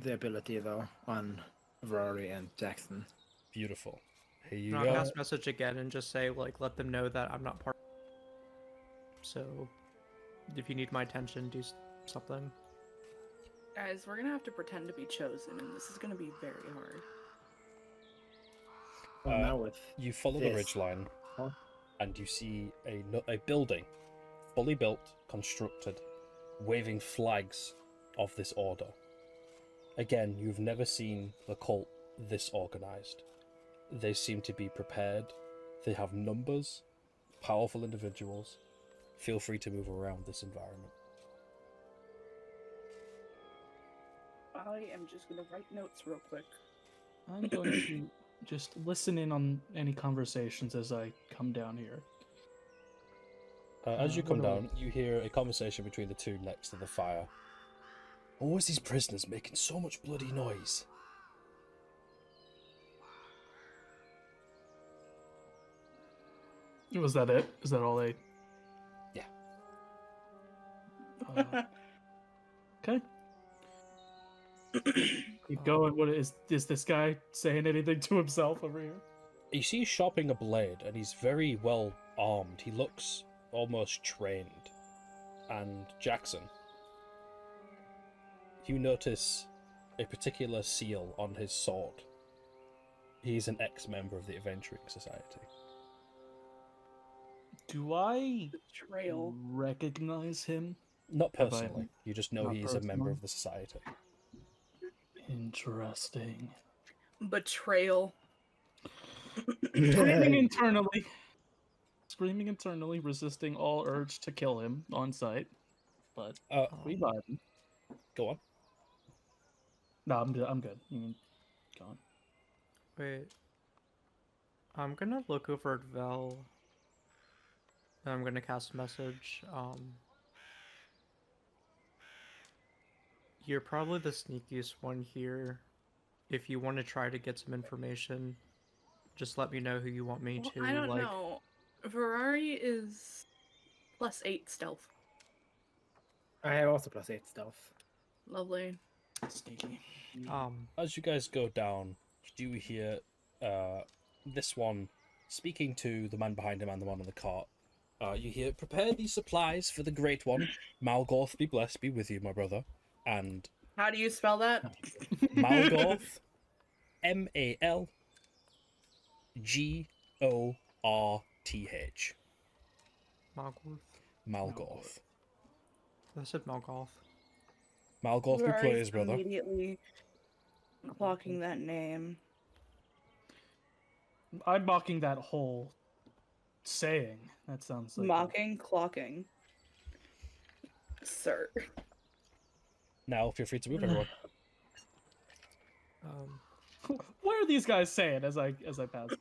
the ability though on Rory and Jackson. Beautiful. Here you And I'll go. cast message again and just say like let them know that I'm not part. So if you need my attention, do something. Guys, we're gonna have to pretend to be chosen, and this is gonna be very hard. Well, now with You follow the this. ridge line, Huh? and you see a building, fully built, constructed, waving flags of this order. Again, you've never seen the cult this organized. They seem to be prepared. They have numbers, powerful individuals. Feel free to move around this environment. I am just gonna write notes real quick. I'm going to just listen in on any conversations as I come down here. As you come what do I- down, you hear a conversation between the two next to the fire. Always these prisoners making so much bloody noise. Was that it? Is that all they? Yeah. Okay. Keep going. What is this guy saying anything to himself over here? You see he's sharpening a blade, and he's very well armed. He looks almost trained. And Jackson, you notice a particular seal on his sword. He's an ex-member of the Adventuring Society. Do I Betrayal. recognize him? Not personally. You just know Not he's a member personally? of the society. Interesting. Betrayal. Screaming internally, resisting all urge to kill him on sight. But we vibing. Go on. No, I'm good. You can go on. Wait. I'm gonna look over at Vel. And I'm gonna cast a message. You're probably the sneakiest one here. If you want to try to get some information, just let me know who you want me Well, to. I don't know. Ferrari is +8 stealth. I have also +8 stealth. Lovely. Sneaky. As you guys go down, you do hear this one speaking to the man behind him and the one on the cart. You hear, "Prepare these supplies for the Great One. Malgorth be blessed, be with you, my brother." And How do you spell that? Malgorth, Malgorth. Malgorth. Malgorth. I said Malgorth. Malgorth be Ferrari's praised, brother. Immediately clocking that name. I'm mocking that whole saying. That sounds like Mocking, clocking. Sir. Now feel free to move, everyone. What are these guys saying as I pass by?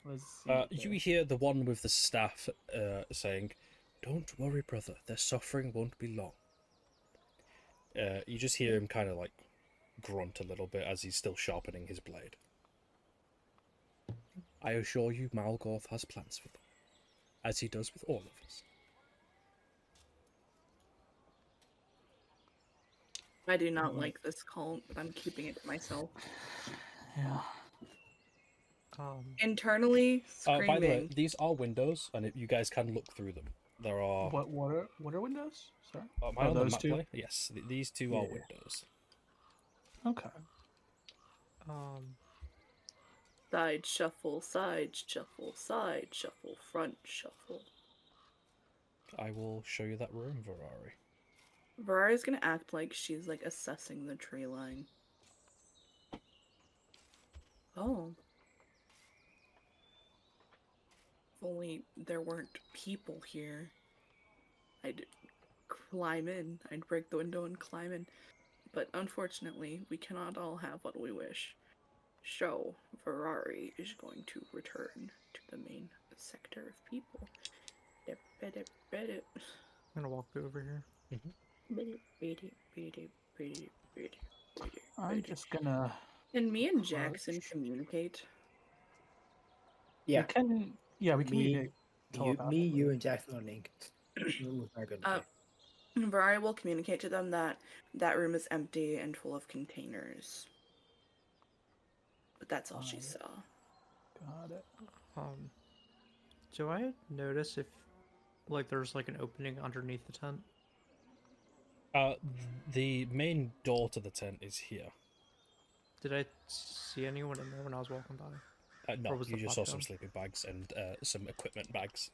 Let's see You hear the one with the staff saying, "Don't worry, brother. Their suffering won't be long." You just hear him kind of like grunt a little bit as he's still sharpening his blade. I assure you, Malgorth has plans for them, as he does with all of us. I do not like this cult, but I'm keeping it to myself. Yeah. Internally, screaming. By the way, these are windows, and you guys can look through them. There are. What are windows? Sorry. Am I on the those map two? play? Yes, these two are windows. Okay. Side shuffle, side shuffle, side shuffle, front shuffle. I will show you that room, Ferrari. Ferrari's gonna act like she's like assessing the tree line. Oh. If only there weren't people here. I'd climb in. I'd break the window and climb in. But unfortunately, we cannot all have what we wish. So, Ferrari is going to return to the main sector of people. I'm gonna walk over here. I'm just gonna. Can me and Jackson communicate? Yeah. We can communicate. You, and Jackson are linked. Very good. Vari will communicate to them that that room is empty and full of containers. But that's all she saw. Got it. Do I notice if, like, there's like an opening underneath the tent? The main door to the tent is here. Did I see anyone in there when I was walking by? No, was you the just saw platform? some sleeping bags and some equipment bags.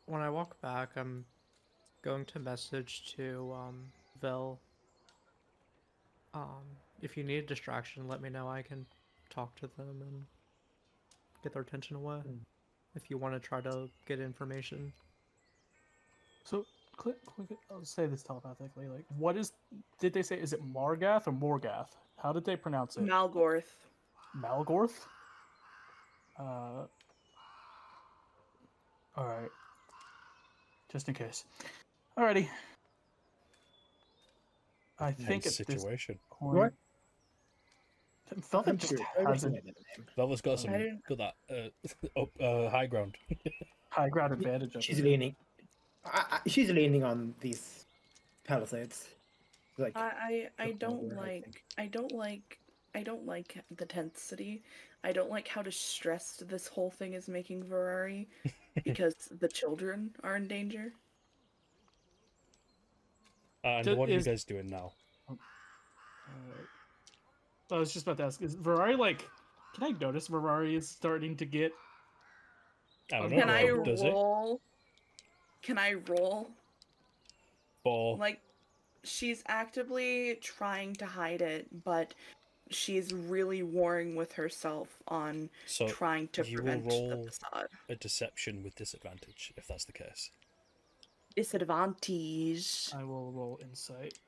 When I walk back, I'm going to message to Vel. If you need a distraction, let me know. I can talk to them and get their attention away. If you want to try to get information. So, I'll say this telepathically. Like, what is? Did they say? Is it Margath or Morgath? How did they pronounce it? Malgorth. Malgorth. All right. Just in case. Alrighty. I think Tense at this situation. point, What? Velvet I'm just curious. I has a recognize that name. Velvet's got some I didn't. got that high ground. high ground advantage. She's over leaning. She's leaning on these palisades. Like I look don't over, I like think. I don't like the tensity. I don't like how distressed this whole thing is making Ferrari because the children are in danger. And what are you guys doing now? I was just about to ask: is Ferrari like? Can I notice Ferrari is starting to get? I don't Can know. I Does it? roll? Can I roll? For Like, she's actively trying to hide it, but she's really warring with herself on so trying to you will prevent the roll facade. a deception with disadvantage if that's the case. Disadvantage. I will roll insight.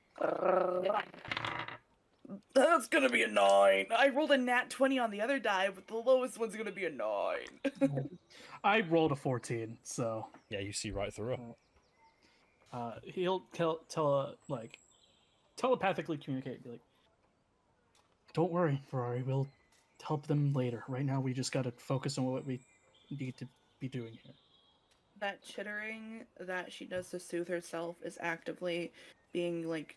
That's gonna be a 9. I rolled a nat 20 on the other die, but the lowest one's gonna be a 9. I rolled a 14, so Yeah, you see right through her. he'll like telepathically communicate, be like, "Don't worry, Ferrari. We'll help them later. Right now, we just got to focus on what we need to be doing here." That chittering that she does to soothe herself is actively being, like,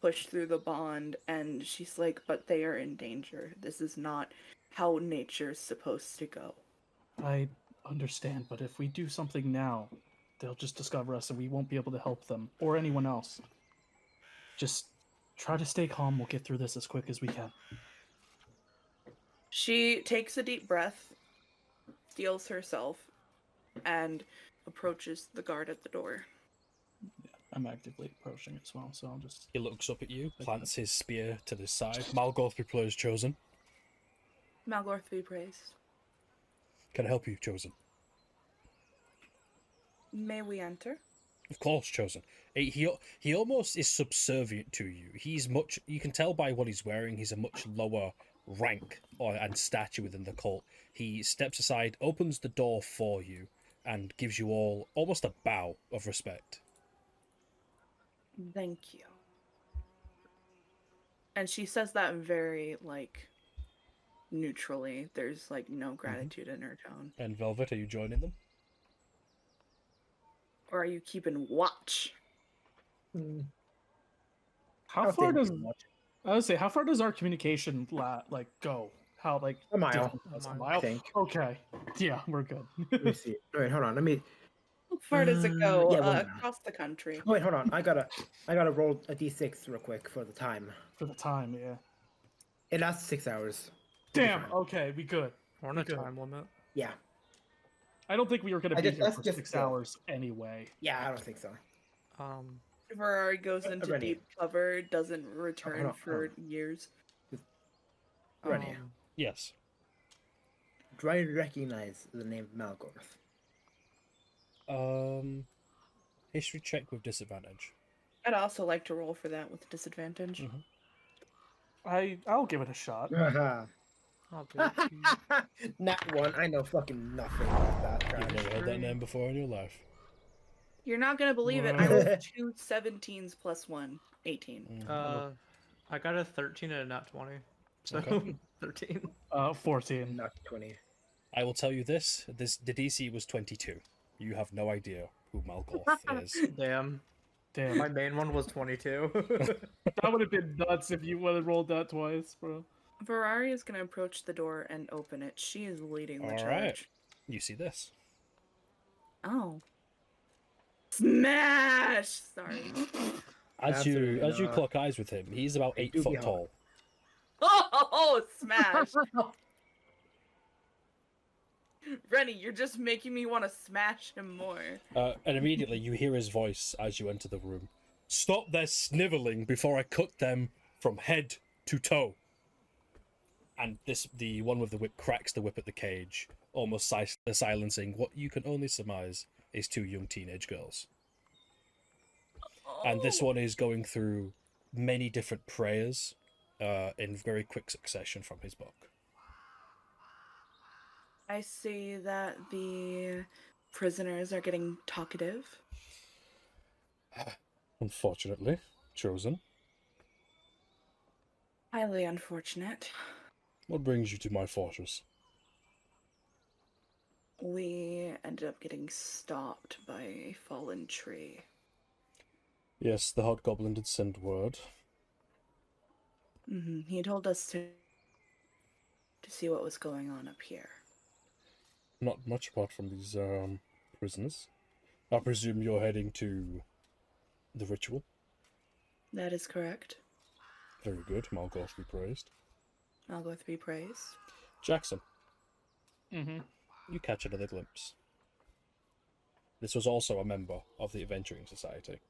pushed through the bond, and she's like, but they are in danger. This is not how nature's supposed to go. I understand, but if we do something now, they'll just discover us and we won't be able to help them or anyone else. Just try to stay calm. We'll get through this as quick as we can. She takes a deep breath, steels herself, and approaches the guard at the door. Yeah, I'm actively approaching as well, so I'll just... He looks up at you, plants his spear to the side. Malgorth plays chosen. Malgorth be praised. Can I help you, chosen? May we enter? Of course, chosen. He almost is subservient to you. He's much. You can tell by what he's wearing. He's a much lower rank and stature within the cult. He steps aside, opens the door for you, and gives you all almost a bow of respect. Thank you. And she says that very, like, neutrally. There's, like, no gratitude in her tone. And Velvet, are you joining them? Or are you keeping watch? How far does... I would say, how far does our communication go? How, like... A mile. different- A mile? I think. Okay. Yeah, we're good. Let me see. Wait, hold on. Let me. How far does it go? Yeah, 1 mile. Across the country. Wait, hold on. I gotta roll a d6 real quick for the time. For the time, yeah. It lasts 6 hours. We'll be Damn, fine. okay, we good. We're on a Good. time limit. Yeah. I don't think we were going I to be just- here that's for just 6 the- hours anyway. Yeah, I don't think so. Ferrari goes into Ready. deep cover, doesn't return on, for hold years. Ready. Yes. Do I recognize the name Malgorth? History check with disadvantage. I'd also like to roll for that with disadvantage. I'll give it a shot. I'll do it too. Nat 1. I know fucking nothing about that. You've Trash. never heard that name before in your life. You're not gonna believe it. I rolled 2 17s plus 1, 18. I got a 13 and a nat 20. So Okay. 13. 14. Not 20. I will tell you this. The DC was 22. You have no idea who Malgorth is. Damn. Damn. My main one was 22. That would have been nuts if you would have rolled that twice, bro. Ferrari is gonna approach the door and open it. She is leading the All charge. right. You see this. Oh. Smash! Sorry. As you Absolutely not. clock eyes with him, he's about I 8 do foot behold. tall. Oh, smash! Rennie, you're just making me want to smash him more. And immediately you hear his voice as you enter the room. Stop their sniveling before I cut them from head to toe. And the one with the whip cracks the whip at the cage, almost silencing what you can only surmise is 2 young teenage girls. And this one is going through many different prayers in very quick succession from his book. I see that the prisoners are getting talkative. Unfortunately, chosen. Highly unfortunate. What brings you to my fortress? We ended up getting stopped by a fallen tree. Yes, the hobgoblin did send word. He told us to see what was going on up here. Not much apart from these prisoners. I presume you're heading to the ritual. That is correct. Very good. Malgoth be praised. Malgoth be praised. Jackson, Mm-hmm. you catch another glimpse. This was also a member of the Adventuring Society.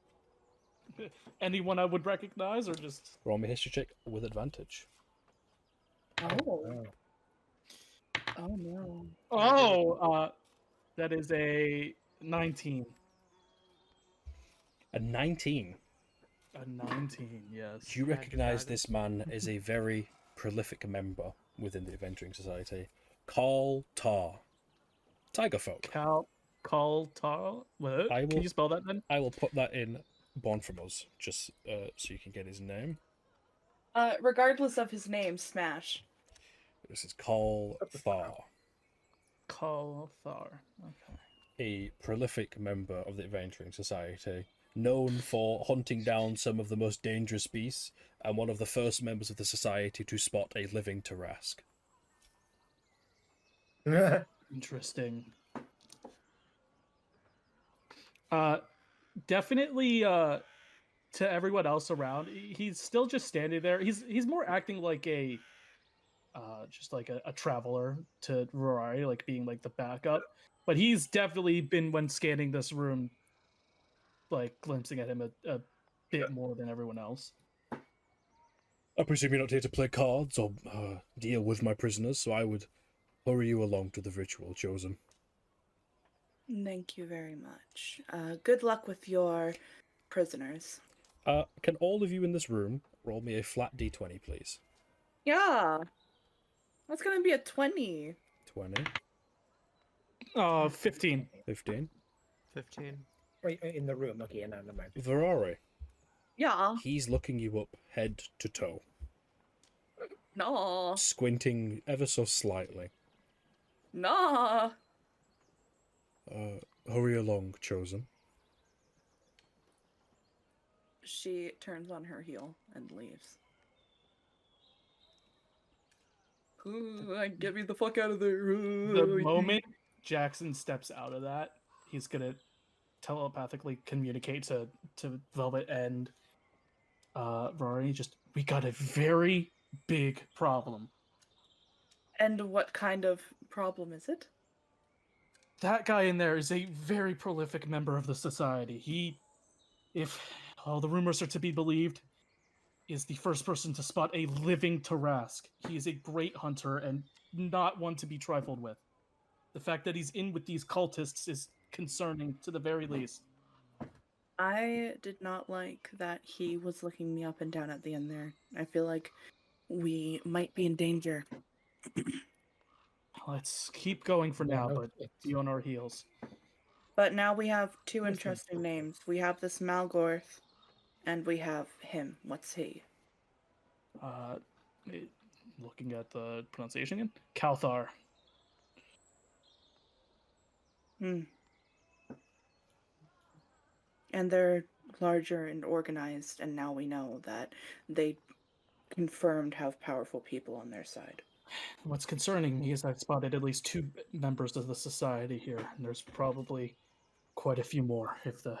Anyone I would recognize, or just Roll me a history check with advantage. Oh. Oh no. that is a 19. A 19. A 19, yes. You Yeah, recognize dragon. this man as a very prolific member within the Adventuring Society. Carl Tar. Tiger folk. Call Tal. What? I Can will- you spell that then? I will put that in Born From Us, just so you can get his name. Regardless of his name, smash. This is Carl Thar, Call Thar. Okay. a prolific member of the Adventuring Society, known for hunting down some of the most dangerous beasts, and one of the first members of the society to spot a living Tarask. Interesting. Definitely to everyone else around, he's still just standing there. He's more acting like a just like a traveler to Rory, like being like the backup. But he's definitely been, when scanning this room, like glimpsing at him a bit more than everyone else. I presume you're not here to play cards or deal with my prisoners, so I would hurry you along to the ritual, chosen. Thank you very much. Good luck with your prisoners. Can all of you in this room roll me a flat d20, please? Yeah. That's gonna be a 20. 20, 15. 15. 15. Wait, in the room. Okay, no, never mind. Ferrari, Yeah. he's looking you up head to toe, No. squinting ever so slightly. No. Hurry along, chosen. She turns on her heel and leaves. Get me the fuck out of there. The moment Jackson steps out of that, he's gonna telepathically communicate to Velvet and Rory. Just, we got a very big problem. And what kind of problem is it? That guy in there is a very prolific member of the society. He, if all the rumors are to be believed, is the first person to spot a living Tarask. He is a great hunter and not one to be trifled with. The fact that he's in with these cultists is concerning, to the very least. I did not like that he was looking me up and down at the end there. I feel like we might be in danger. Let's keep going for now, but be on our heels. But now we have two Listen. interesting names. We have this Malgorth, and we have him. What's he? Looking at the pronunciation again, Kalthar. And they're larger and organized, and now we know that they confirmed have powerful people on their side. What's concerning me is I've spotted at least 2 members of the society here, and there's probably quite a few more if the...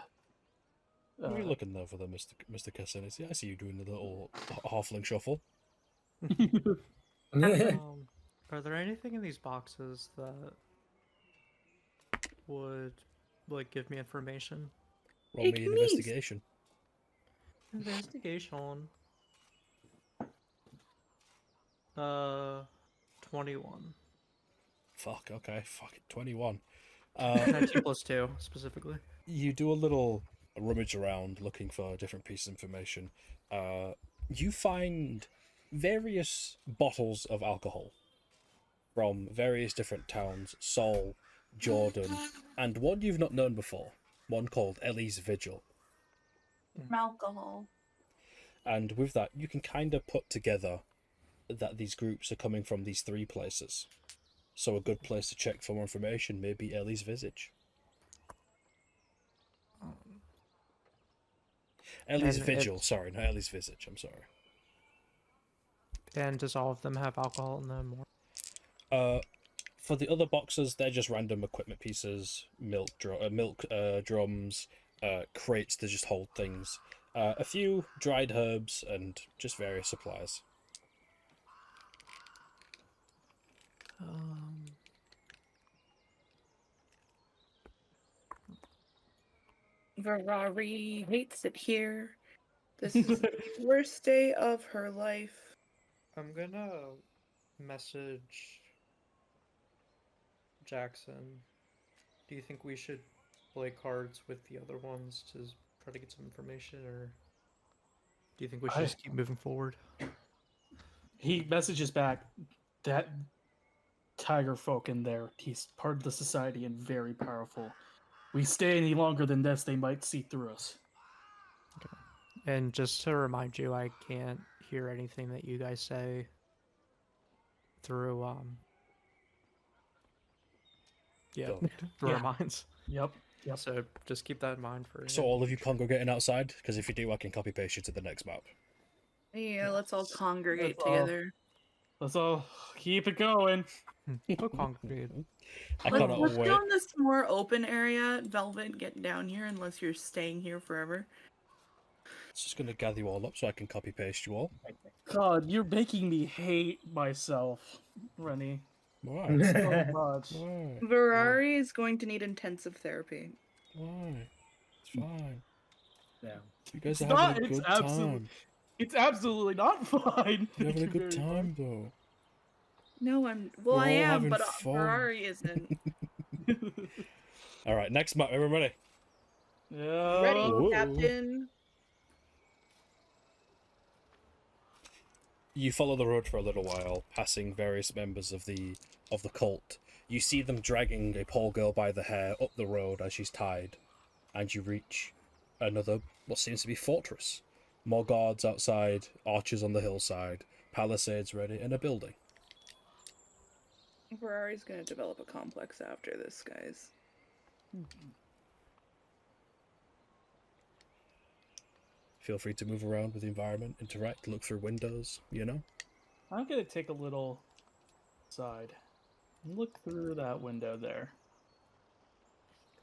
What are you looking there for the Mr. Cassidy? I see you doing the little halfling shuffle. Are there anything in these boxes that would, like, give me information? Roll me an investigation. Investigation. 21. Fuck, okay, fuck it, 21. 19 plus 2, specifically. You do a little rummage around looking for different pieces of information. You find various bottles of alcohol from various different towns: Seoul, Jordan, and one you've not known before, one called Ellie's Vigil. Alcohol. And with that, you can kind of put together that these groups are coming from these 3 places. So a good place to check for more information may be Ellie's Visage. Ellie's And Vigil, it's- sorry, not Ellie's Visage, I'm sorry. And does all of them have alcohol in them? Or... For the other boxes, they're just random equipment pieces, milk drums, crates to just hold things, a few dried herbs, and just various supplies. Ferrari hates it here. This is the worst day of her life. I'm gonna message Jackson. Do you think we should play cards with the other ones to try to get some information, or do you think we should just keep moving forward? He messages back that tiger folk in there. He's part of the society and very powerful. We stay any longer than this, they might see through us. And just to remind you, I can't hear anything that you guys say through Go. through Yeah. our minds. Yep. Yep. So just keep that in mind for. So all of you congregating outside, because if you do, I can copy paste you to the next map. Yeah, let's all congregate Let's all- together. Let's all keep it going. Go congregate. I Let's cannot go wait. in this more open area. Velvet, get down here unless you're staying here forever. It's just going to gather you all up so I can copy paste you all. God, you're making me hate myself, Rennie. Why? So much. Why? Ferrari is going to need intensive therapy. Why? It's fine. Yeah. You guys It's are having not- a it's good absolute- time. It's absolutely not fine. You're having a Thank you good very much. time, though. No, I We're all am, having but fun. Ferrari isn't. All right, next map. Everyone ready? Yeah. Ready, Whoa. Captain? You follow the road for a little while, passing various members of the cult. You see them dragging a poor girl by the hair up the road as she's tied, and you reach another, what seems to be fortress. More guards outside, archers on the hillside, palisades ready, and a building. Ferrari's gonna develop a complex after this, guys. Feel free to move around with the environment, interact, look through windows, you know? I'm gonna take a little side. Look through that window there.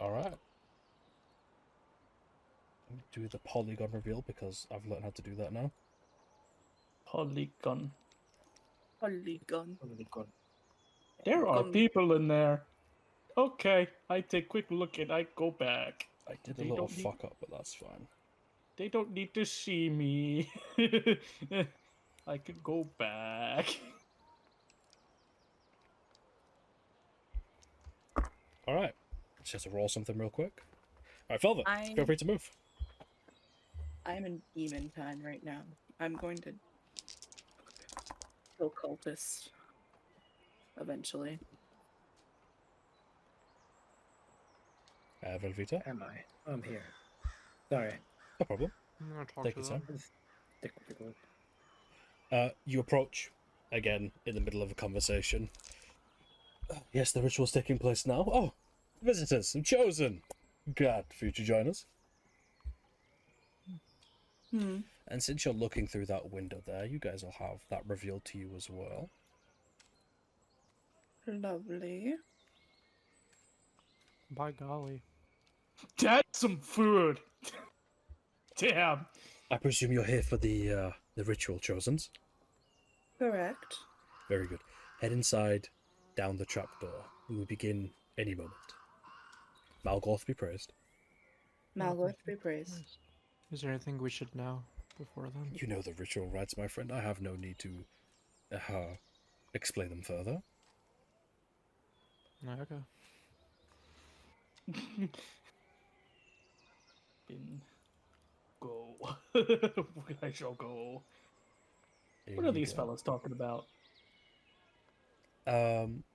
Alright. Do the polygon reveal because I've learned how to do that now. Polygon. Polygon. There are Polygon. people in there. Okay, I take a quick look and I go back. I did a They little don't need- fuck up, but that's fine. They don't need to see me. I could go back. Alright. Let's just roll something real quick. Alright, Velvet, I- feel free to move. I'm in demon time right now. I'm going to kill cultists. Eventually. Velvita, Am I? I'm here. Sorry. no problem. I'm gonna talk Take to your them. time. Take a look. You approach, again, in the middle of a conversation. Yes, the ritual's taking place now. Oh, visitors, I'm chosen. Glad for you to join us. Hmm. And since you're looking through that window there, you guys will have that revealed to you as well. Lovely. By golly. That's some food. Damn. I presume you're here for the ritual chosens? Correct. Very good. Head inside, down the trapdoor. We will begin any moment. Malgoth be praised. Malgoth be praised. Is there anything we should know before then? You know the ritual rites, my friend. I have no need to explain them further. No, okay. Go. I shall go. What are You these go. fellas talking about?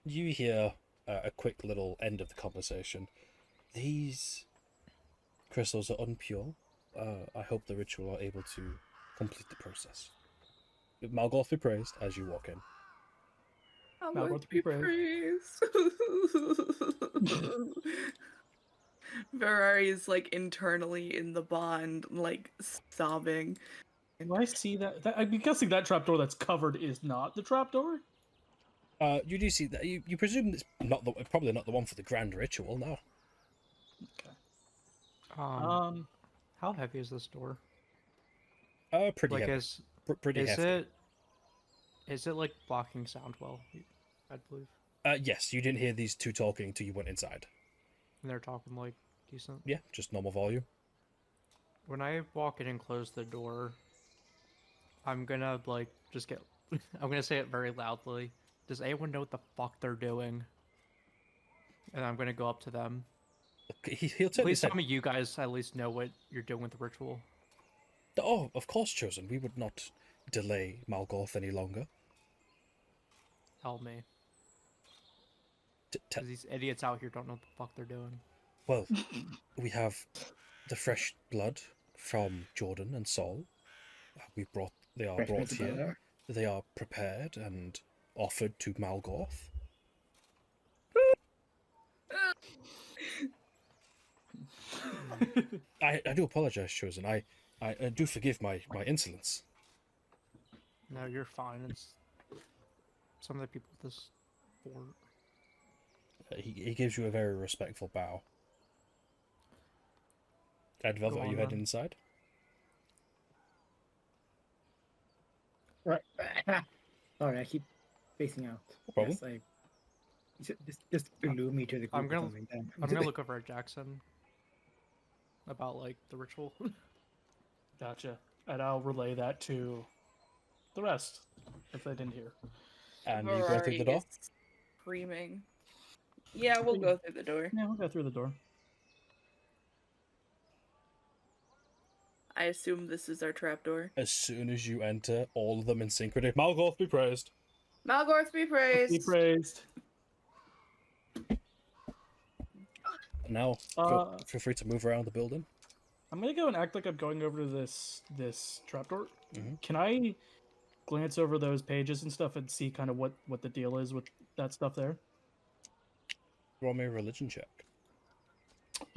You hear a quick little end of the conversation. These crystals are unpure. I hope the ritual are able to complete the process. Malgoth be praised as you walk in. Malgoth be be praised. praised. Ferrari is like internally in the bond, like sobbing. Do I see that? I'm guessing that trapdoor that's covered is not the trapdoor. You do see that. You presume it's probably not the one for the grand ritual. No. Okay. How heavy is this door? Pretty Like, heavy. Pretty is hefty. is it like blocking sound well? I believe. Yes, you didn't hear these two talking until you went inside. And they're talking like decent. Yeah, just normal volume. When I walk in and close the door, I'm gonna like just get. I'm gonna say it very loudly. Does anyone know what the fuck they're doing? And I'm gonna go up to them. Okay, he'll tell Please you. tell me you guys at least know what you're doing with the ritual. Oh, of course, Chosen. We would not delay Malgoth any longer. Tell me. Because these idiots out here don't know what the fuck they're doing. Well, we have the fresh blood from Jordan and Sol. They are brought here. They are prepared and offered to Malgoth. I do apologize, Chosen. I do forgive my insolence. No, you're fine. It's some of the people at this fort. He gives you a very respectful bow. Ed Velvet, are you heading inside? Right. Sorry, I keep facing out. No problem. Yes, just allude me to the group. I'm gonna look over at Jackson about like the ritual. Gotcha. And I'll relay that to the rest if they didn't hear. And you go through the door? Screaming. Yeah, we'll go through the door. Yeah, we'll go through the door. I assume this is our trapdoor. As soon as you enter, all of them in synchrony. Malgoth be praised. Malgoth be praised. Be praised. Now, feel free to move around the building. I'm gonna go and act like I'm going over to this trapdoor. Mm-hmm. Can I glance over those pages and stuff and see kind of what the deal is with that stuff there? Roll me a religion check.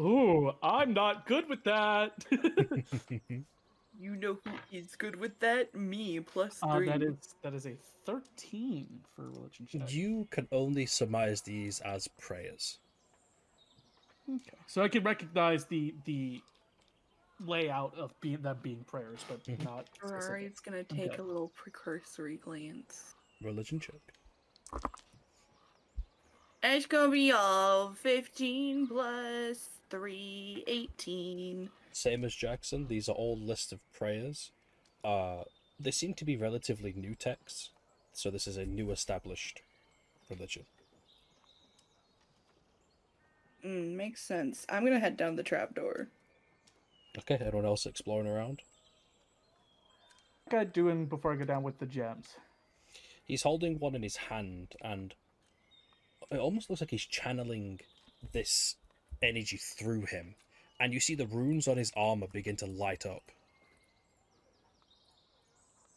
Ooh, I'm not good with that. You know who is good with that? Me, +3. That is a 13 for religion check. You can only surmise these as prayers. Okay. So I can recognize the layout of them being prayers, but not specific. Ferrari's gonna take a little precursory glance. Religion check. It's gonna be all 15 + 3, 18. Same as Jackson, these are all lists of prayers. They seem to be relatively new texts, so this is a new established religion. Makes sense. I'm gonna head down the trapdoor. Okay, anyone else exploring around? What am I doing before I go down with the gems? He's holding one in his hand, and it almost looks like he's channeling this energy through him. And you see the runes on his armor begin to light up.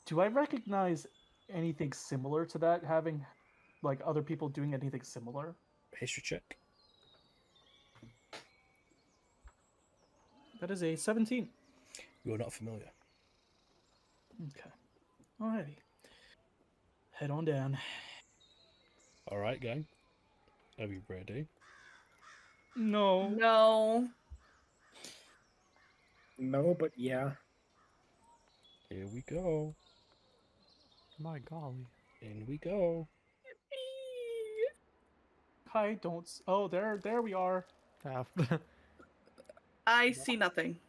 Do I recognize anything similar to that? Having, like, other people doing anything similar? History check. That is a 17. You're not familiar. Okay. Alrighty. Head on down. Alright, gang. Are you ready? No. No. No, but yeah. Here we go. My golly. In we go. Hi, don't. Oh, there we are. I see nothing.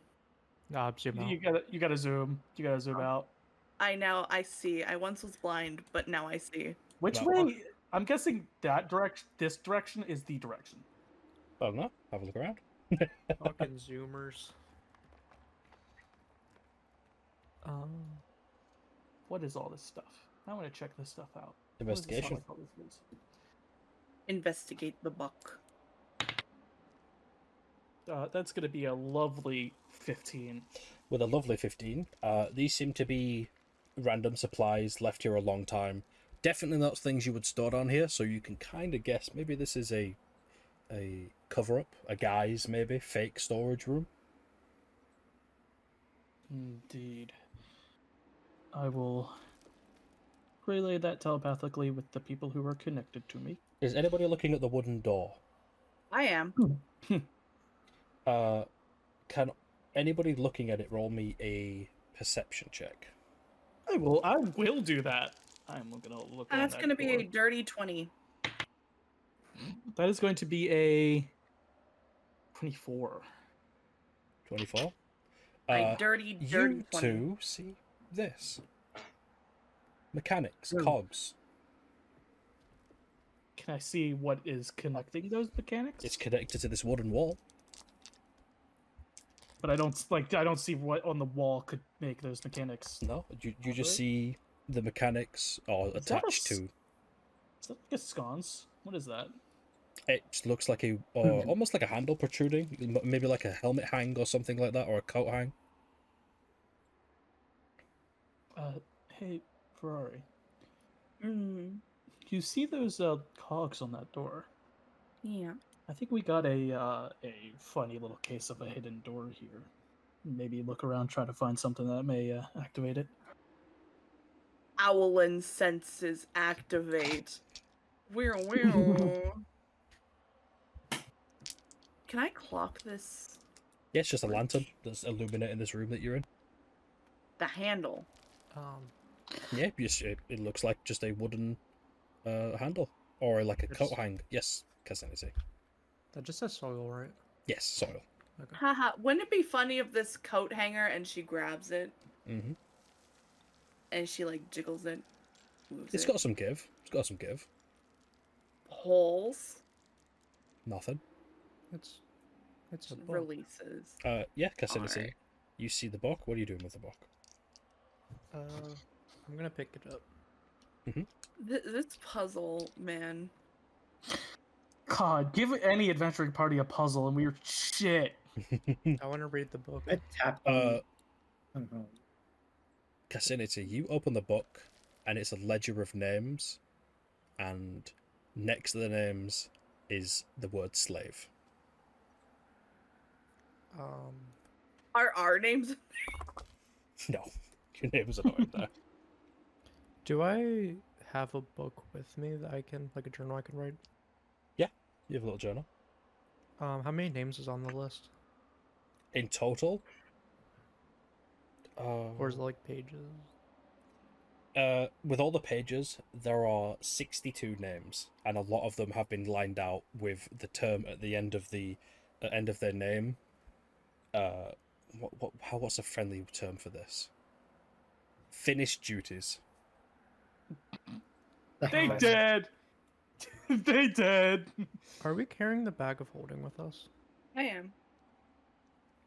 Nah, zoom out. You gotta zoom. You gotta zoom out. I see. I once was blind, but now I see. Which No. way? I'm guessing that direction. This direction is the direction. Oh no, have a look around. Fucking zoomers. What is all this stuff? I want to check this stuff out. What does this sound Investigation. like all this is? Investigate the buck. That's going to be a lovely 15. With a lovely 15. These seem to be random supplies left here a long time. Definitely not things you would store down here, so you can kind of guess maybe this is a cover-up, a guise, maybe, fake storage room. Indeed. I will relay that telepathically with the people who are connected to me. Is anybody looking at the wooden door? I am. Can anybody looking at it roll me a perception check? I will do that. I'm gonna look. That's on going to that be a door. dirty 20. That is going to be a 24. 24? A dirty You 20. two see this. Mechanics, Hmm. cogs. Can I see what is connecting those mechanics? It's connected to this wooden wall. But I don't see what on the wall could make those mechanics. No, you just Operate? see the mechanics are Is that a attached to. Is that like a sconce? What is that? It looks like a almost like a handle protruding, maybe like a helmet hang or something like that, or a coat hang. Hey, Ferrari. Mm, You see those cogs on that door? yeah. I think we got a funny little case of a hidden door here. Maybe look around, try to find something that may activate it. Owlin senses activate. Weird. Can I clock this? Yeah, it's just a lantern that's illuminating this room that you're in. The handle. Yeah, it looks like just a wooden handle. Or like a coat hang. Yes, Casanity. That just says soil, right? Yes, soil. Okay. Haha. Wouldn't it be funny if this coat hanger and she grabs it Mm-hmm. and she like jiggles it? Moves It's it. got some give. It's got some give. Holes. Nothing. It's a book. Releases. Yeah, Casanity. Alright. You see the book. What are you doing with the book? I'm gonna pick it up. This puzzle, man. God, give any adventuring party a puzzle and we're shit. I want to read the book. I tapped on Casanity, you open the book, and it's a ledger of names, and next to the names is the word slave. Are our names? No, your names are not in there. Do I have a book with me that I can, like a journal I can write? You have a little journal. How many names is on the list? In total, Or is it like pages? with all the pages, there are 62 names, and a lot of them have been lined out with the term at the end of their name. What's a friendly term for this? Finished duties. They dead. They dead. Are we carrying the bag of holding with us? I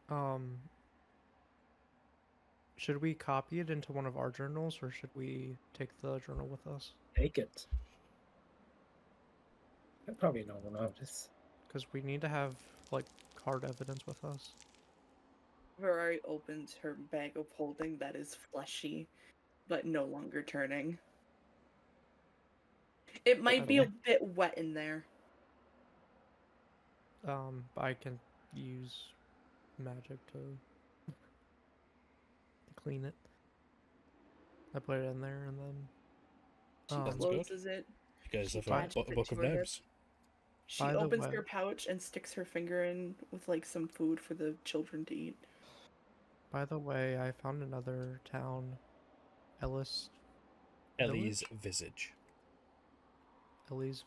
am. Should we copy it into one of our journals, or should we take the journal with us? Take it. Probably no one notice. Because we need to have, like, hard evidence with us. Ferrari opens her bag of holding that is fleshy, but no longer turning. It might be a bit wet in there. I can use magic to clean it. I put it in there, and then She Sounds good. closes it. You guys have Attaches a it book to of her hip. names. She By the opens way- her pouch and sticks her finger in with like some food for the children to eat. by the way, I found another town, Ellis. Ellie's visage. Ellie's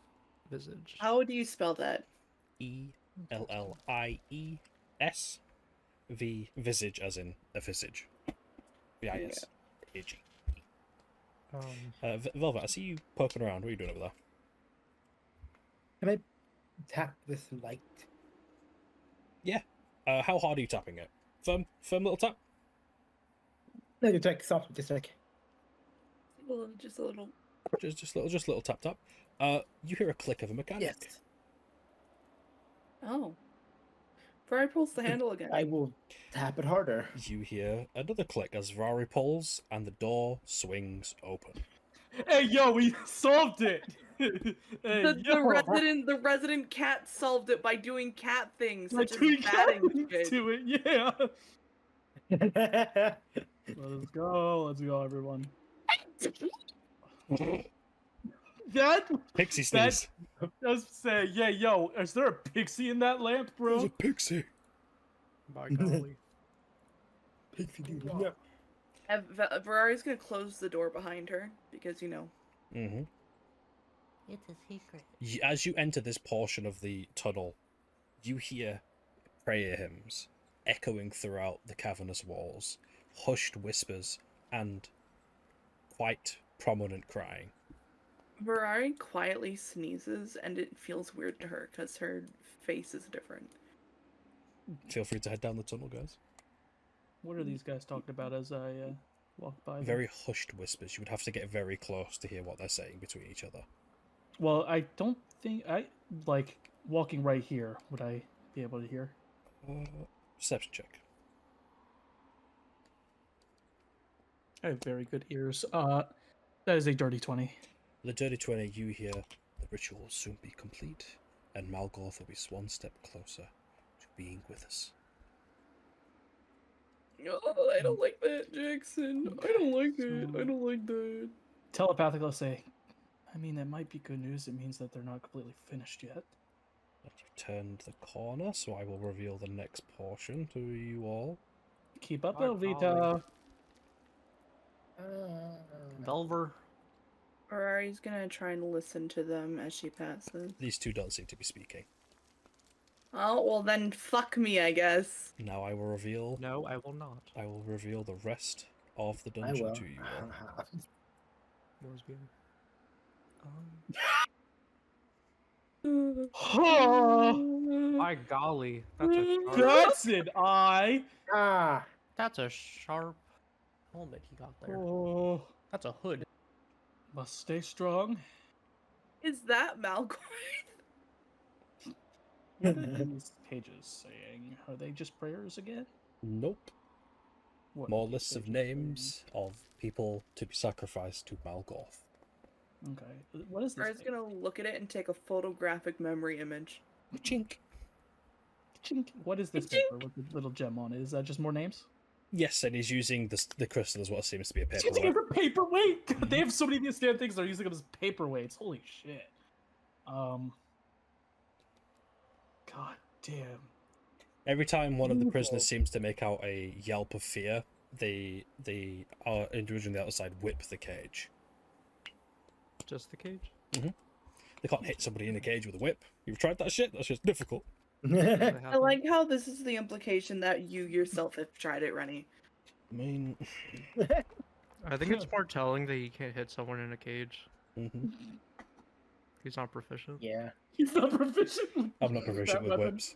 visage. How do you spell that? ELLIES. Visage, as in a visage. VIS. Velvet, I see you poking around. What are you doing over there? Can I tap this light? How hard are you tapping it? Firm little tap? No, you like soft, just like Well, just a little. Just little tap tap. You hear a click of a mechanic. yes. Oh. Ferrari pulls the handle again. I will tap it harder. You hear another click as Ferrari pulls, and the door swings open. Hey, yo, we solved it. Hey, The resident cat solved it by doing cat things, like such we as batting got shit. to it, yeah. Let's go, everyone. That Pixie sneeze. just say, yeah, yo, is there a pixie in that lamp, There's a bro? pixie. By golly. Pixie doodle. Ferrari's gonna close the door behind her because Mm-hmm. It's a secret. As you enter this portion of the tunnel, you hear prayer hymns echoing throughout the cavernous walls, hushed whispers, and quite prominent crying. Ferrari quietly sneezes, and it feels weird to her because her face is different. Feel free to head down the tunnel, guys. What are these guys talking about as I walk by them? Very hushed whispers. You would have to get very close to hear what they're saying between each other. Well, I don't think like walking right here. Would I be able to hear? Perception check. I have very good ears. That is a dirty 20. The dirty 20, you hear the ritual will soon be complete, and Malgoth will be one step closer to being with us. Oh, I don't like that, Jackson. I don't like that. I don't like that. Telepathically say, I mean, that might be good news. It means that they're not completely finished yet. But you've turned the corner, so I will reveal the next portion to you all. Keep up, By Elvita. Delver. Ferrari's gonna try and listen to them as she passes. These two don't seem to be speaking. Oh, well then fuck me, I guess. Now I will reveal. No, I will not. I will reveal the rest of the I dungeon will. to you all. Was good. By golly, that's a sharp, That's an eye. Ah, that's a sharp helmet he got there. Oh, That's a hood. must stay strong. Is that Malcolm? What are these pages saying? Are they just prayers again? Nope. What More are these lists of pages saying? names of people to be sacrificed to Malgoth. Okay. What is this? Ferrari's thing? gonna look at it and take a photographic memory image. Chink. Chink. What is this paper with the little gem on it? Is that just more names? Yes, and he's using the crystal as what seems to be a He's using it paperweight. for paperweight. God, they have so many of these damn things. They're using them as paperweights. Holy shit. God damn. Every time one of the Evil. prisoners seems to make out a yelp of fear, the individual on the outside whip the cage. Just the cage. They can't hit somebody in a cage with a whip. You've tried that shit? That's just difficult. I like how this is the implication that you yourself have tried it, Rennie. I mean, I think it's more telling that you can't hit someone in a cage. mhm. He's not proficient. yeah. He's not proficient. I'm not proficient That with weapon. whips.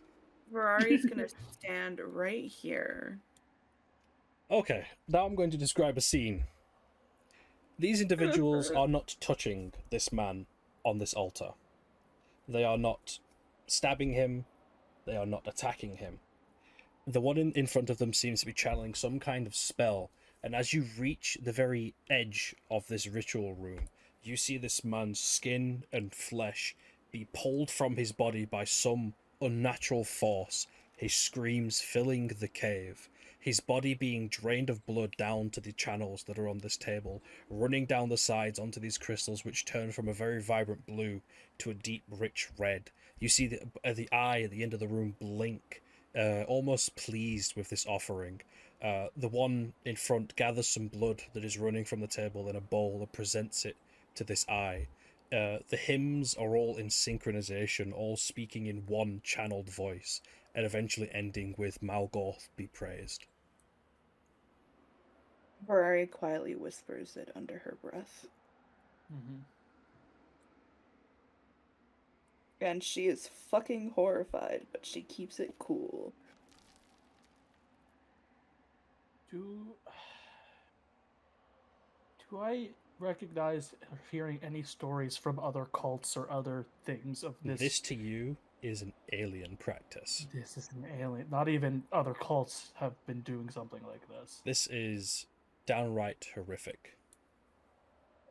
Ferrari's gonna stand right here. Okay, now I'm going to describe a scene. These individuals are not touching this man on this altar. They are not stabbing him. They are not attacking him. The one in front of them seems to be channeling some kind of spell, and as you reach the very edge of this ritual room, you see this man's skin and flesh be pulled from his body by some unnatural force, his screams filling the cave, his body being drained of blood down to the channels that are on this table, running down the sides onto these crystals which turn from a very vibrant blue to a deep rich red. You see the eye at the end of the room blink, almost pleased with this offering. The one in front gathers some blood that is running from the table in a bowl and presents it to this eye. The hymns are all in synchronization, all speaking in one channeled voice, and eventually ending with Malgoth be praised. Ferrari quietly whispers it under her breath. And she is fucking horrified, but she keeps it cool. Do I recognize or hearing any stories from other cults or other things of this? This to you is an alien practice. This is an alien. Not even other cults have been doing something like this. This is downright horrific.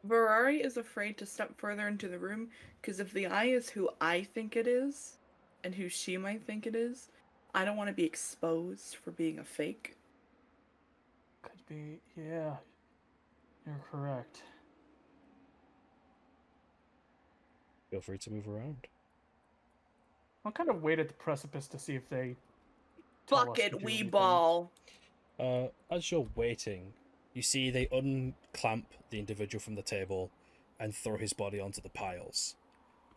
Ferrari is afraid to step further into the room because if the eye is who I think it is and who she might think it is, I don't want to be exposed for being a fake. Could be, yeah. You're correct. Feel free to move around. I'll kind of wait at the precipice to see if they tell Fuck us to it, do wee anything. ball. As you're waiting, you see they unclamp the individual from the table and throw his body onto the piles.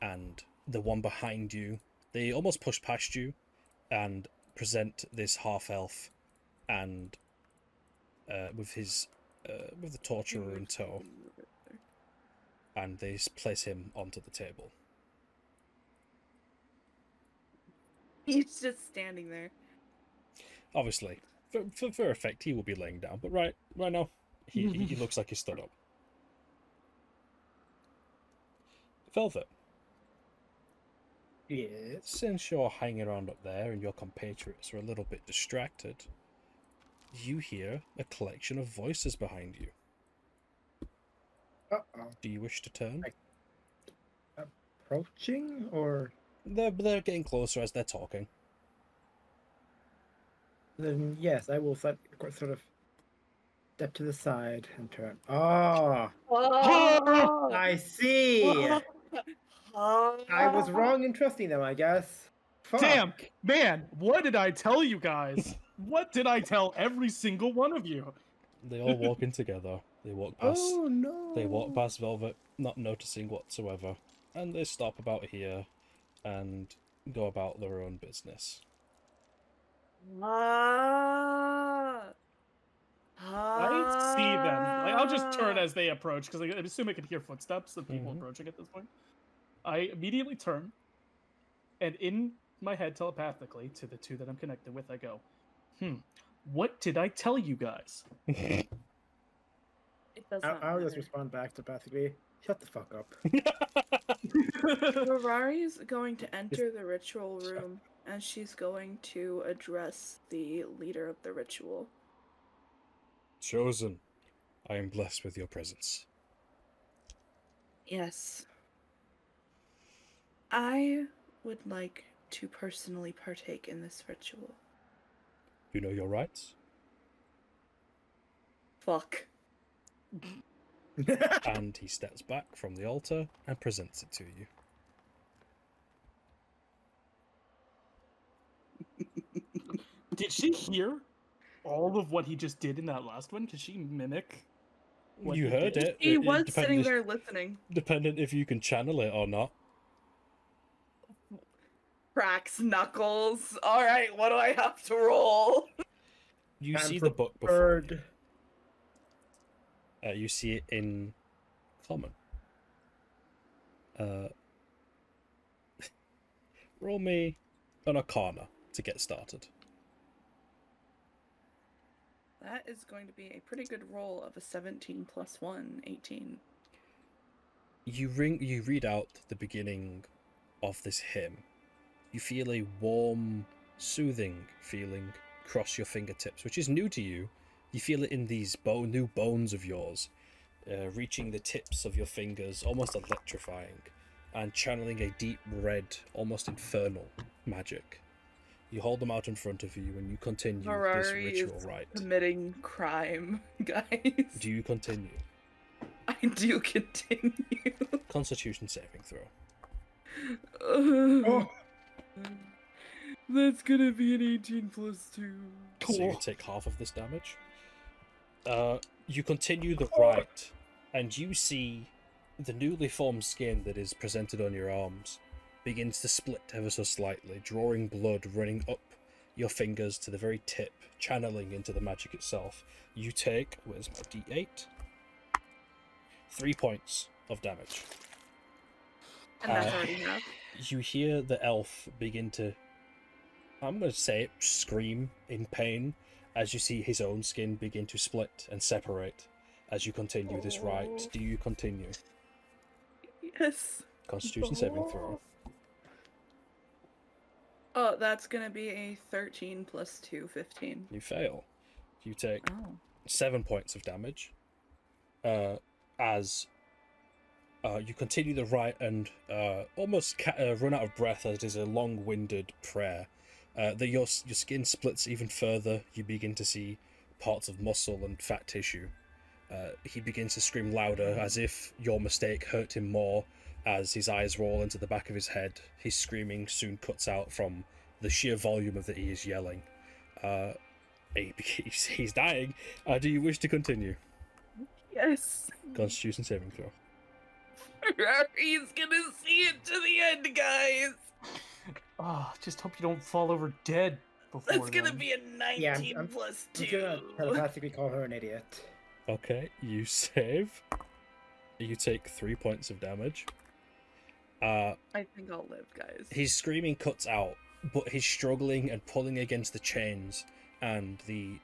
And the one behind you, they almost push past you and present this half-elf and with the torturer in tow, and they place him onto the table. He's just standing there. Obviously, for effect, he will be laying down, but right now, he looks like he stood up. Velvet, Yes. since you're hanging around up there and your compatriots are a little bit distracted, you hear a collection of voices behind you. Uh-oh. Do you wish to turn? Approaching or They're getting closer as they're talking. then yes, I will sort of step to the side and turn. Ah, Oh! I see. I was wrong in trusting them, I guess. Fuck. Damn, man, what did I tell you guys? What did I tell every single one of you? They all walk in together. They walk past. Oh no. They walk past Velvet, not noticing whatsoever, and they stop about here and go about their own business. I see them. Like, I'll just turn as they approach because I assume I can hear footsteps of people approaching at this point. I immediately turn, and in my head, telepathically, to the two that I'm connected with, I go, what did I tell you guys? It does not I'll just matter. respond back telepathically. Shut the fuck up. Ferrari's going to enter the ritual room, and she's going to address the leader of the ritual. Chosen, I am blessed with your presence. Yes. I would like to personally partake in this ritual. You know your rights? Fuck. And he steps back from the altar and presents it to you. Did she hear all of what he just did in that last one? Could she mimic what You he heard did? it. He was dependent sitting if- there listening. Dependent if you can channel it or not. Cracks knuckles. Alright, what do I have to roll? You I'm see the book before prepared. you. You see it in common. Roll me an Arcana to get started. That is going to be a pretty good roll of a 17 plus 1, 18. You read out the beginning of this hymn. You feel a warm, soothing feeling cross your fingertips, which is new to you. You feel it in these new bones of yours, reaching the tips of your fingers, almost electrifying, and channeling a deep red, almost infernal magic. You hold them out in front of you and you continue this Ferrari ritual is rite. committing crime, guys. Do you continue? I do continue. Constitution saving throw. Oh, That's gonna be an 18 plus 2. So you Cool. take half of this damage. You continue the rite, and you see the newly formed skin that is presented on your arms begins to split ever so slightly, drawing blood running up your fingers to the very tip, channeling into the magic itself. You take, where's my d8? 3 points of damage. And that's already enough. You hear the elf begin to, I'm going to say it, scream in pain as you see his own skin begin to split and separate as you continue this rite. Do you continue? Yes. Constitution saving throw. Oh, that's gonna be a 13 plus 2, 15. You fail. You take Oh. 7 points of damage. As you continue the rite and almost run out of breath as it is a long-winded prayer. Your skin splits even further. You begin to see parts of muscle and fat tissue. He begins to scream louder as if your mistake hurt him more. As his eyes roll into the back of his head, his screaming soon cuts out from the sheer volume of that he is yelling. He's dying. Do you wish to continue? Yes. Constitution saving throw. He's gonna see it to the end, guys. Oh, just hope you don't fall over dead before That's gonna then. be a 19 Yeah, I'm plus I'm 2. gonna telepathically call her an idiot. Okay, you save. You take 3 points of damage. I think I'll live, guys. His screaming cuts out, but his struggling and pulling against the chains and the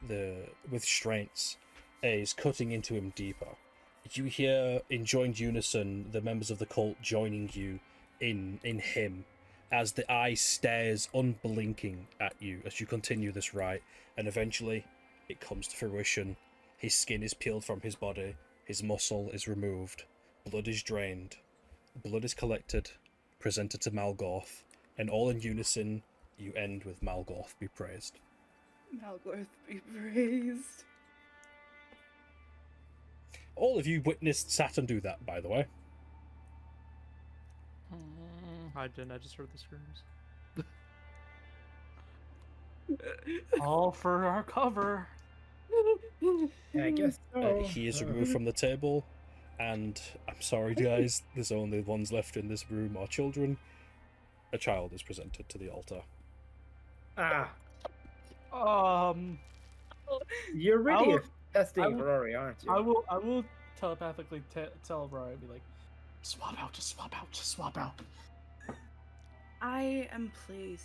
restraints is cutting into him deeper. You hear in joined unison the members of the cult joining you in him as the eye stares unblinking at you as you continue this rite, and eventually it comes to fruition. His skin is peeled from his body, his muscle is removed, blood is drained, blood is collected, presented to Malgorth, and all in unison you end with Malgorth be praised. Malgorth be praised. All of you witnessed Saturn do that, by the way. I didn't. I just heard the screams. All for our cover. Yeah, I guess so. He is removed from the table, and I'm sorry, guys, there's only ones left in this room are children. A child is presented to the altar. Ah, you're I really will- testing I will- Ferrari, aren't you? I will telepathically tell Ryan, be like, swap out, just swap out, just swap out. I am pleased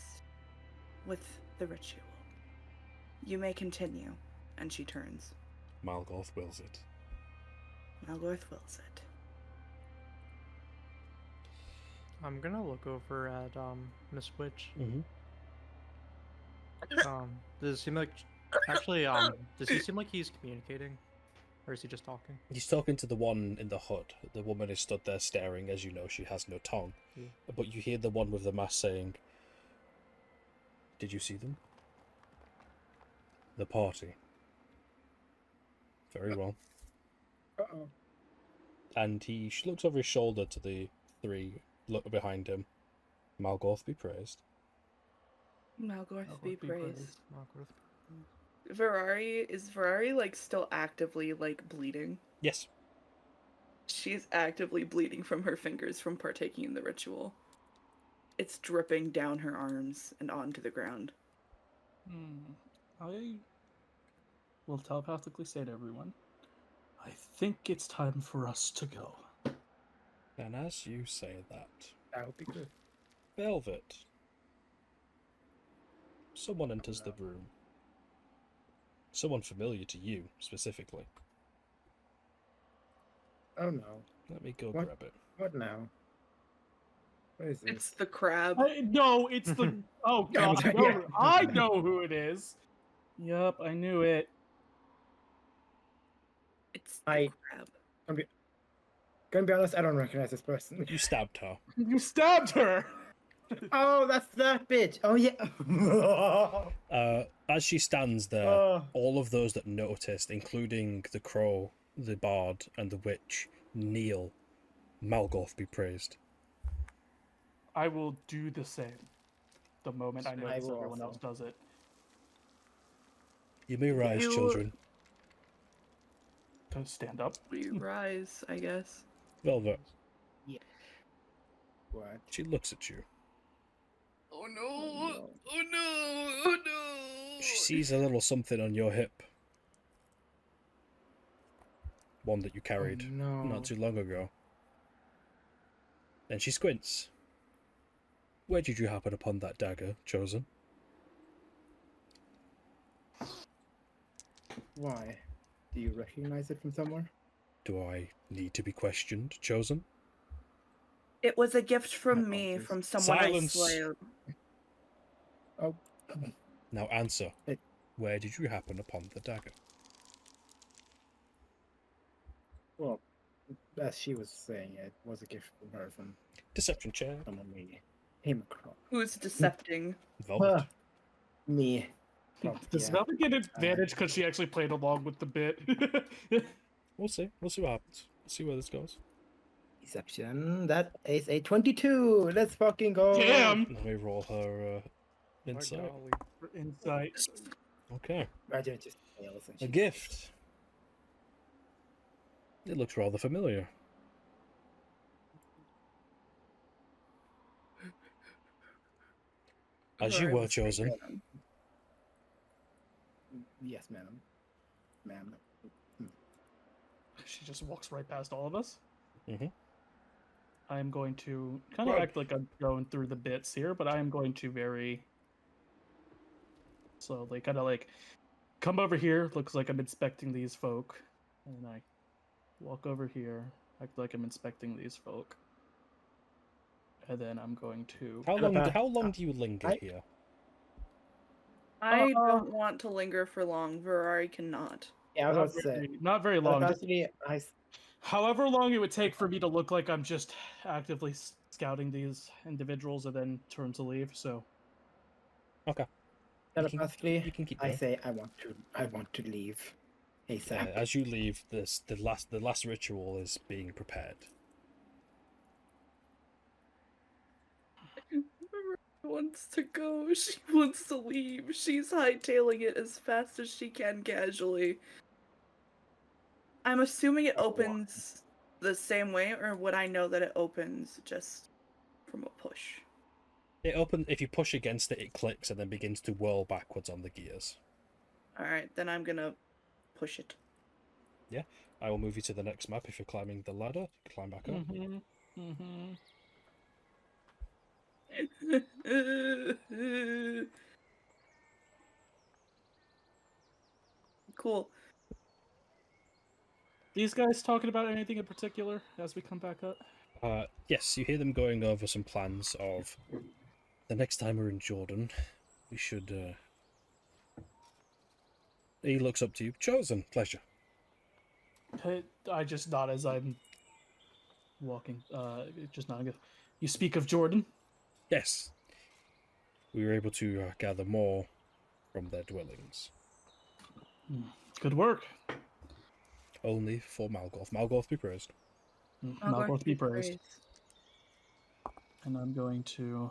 with the ritual. You may continue. And she turns. Malgorth wills it. Malgorth wills it. I'm gonna look over at Miss Witch. Mm-hmm. Does it seem like does he seem like he's communicating, or is he just talking? He's talking to the one in the hut. The woman is stood there staring, as you know she has no tongue. Yeah. But you hear the one with the mask saying, "Did you see them? The party." Very well. Uh-oh. And he looks over his shoulder to the three look behind him. Malgorth be praised. Malgorth be praised. Malgorth. Is Ferrari like still actively like bleeding? Yes. She's actively bleeding from her fingers from partaking in the ritual. It's dripping down her arms and onto the ground. I will telepathically say to everyone, I think it's time for us to go. And as you say that, That would be good. Velvet, someone enters the room. Someone familiar to you, specifically. Oh no. Let me go What? grab it. What now? What is this? It's the crab. No, it's the. Oh Yeah, god, yeah. I know who it is. Yup, I knew it. It's the I- crab. Gonna be honest, I don't recognize this person. You stabbed her. You stabbed her. Oh, that's that bitch. Oh yeah. As she stands there, Oh. all of those that noticed, including the crow, the bard, and the witch, kneel. Malgorth be praised. I will do the same. The moment I I notice will everyone also. else does it. You may rise, You- children. To stand up. We rise, I guess. Velvet, What? she looks at you. Oh no! no. Oh no! Oh no! She sees a little something on your hip. One that you carried no. not too long ago. Then she squints. Where did you happen upon that dagger, Chosen? Why? Do you recognize it from somewhere? Do I need to be questioned, Chosen? It was a gift from My me, apologies. from someone Silence. I slayed. Oh, Now answer. It- Where did you happen upon the dagger? well, as she was saying, it was a gift from her from Deception check. someone we came across. Who's decepting? Velvet. Me. Does Yeah. Velvet get advantage because she actually played along with the bit? We'll see. We'll see what happens. We'll see where this goes. Deception. That is a 22. Let's fucking go. Damn! Let me roll her My insight. golly. For insight. Okay. Imagine it just fails and A she gift. It looks rather familiar. As you Or I were was chosen. thinking, Yes, madam. Ma'am. She just walks right past all of us. Mhm. I am going to kind of act like I'm going through the bits here, but I am going to very slowly kind of like come over here. Looks like I'm inspecting these folk. And I walk over here, act like I'm inspecting these folk. And then I'm going to. How long do you linger I- here? I don't want to linger for long. Ferrari cannot. Yeah, I was about to say. Not very long. just Capacity, however long it would take for me to look like I'm just actively scouting these individuals and then turn to leave. So Okay. telepathically, You can keep I going. say I want to leave ASAP. As you leave, the last ritual is being prepared. Wants to go. She wants to leave. She's hightailing it as fast as she can casually. I'm assuming it opens the same way, or would I know that it opens just from a push? It opens if you push against it, it clicks and then begins to whirl backwards on the gears. Alright, then I'm gonna push it. Yeah, I will move you to the next map if you're climbing the ladder. Climb back up. Cool. these guys talking about anything in particular as we come back up? Yes, you hear them going over some plans of the next time we're in Jordan, we should. He looks up to you. Chosen, pleasure. I just nod as I'm walking. Just nodding. You speak of Jordan? Yes, we were able to gather more from their dwellings. Good work. Only for Malgoth. Malgoth be praised. Malgoth be praised. And I'm going to.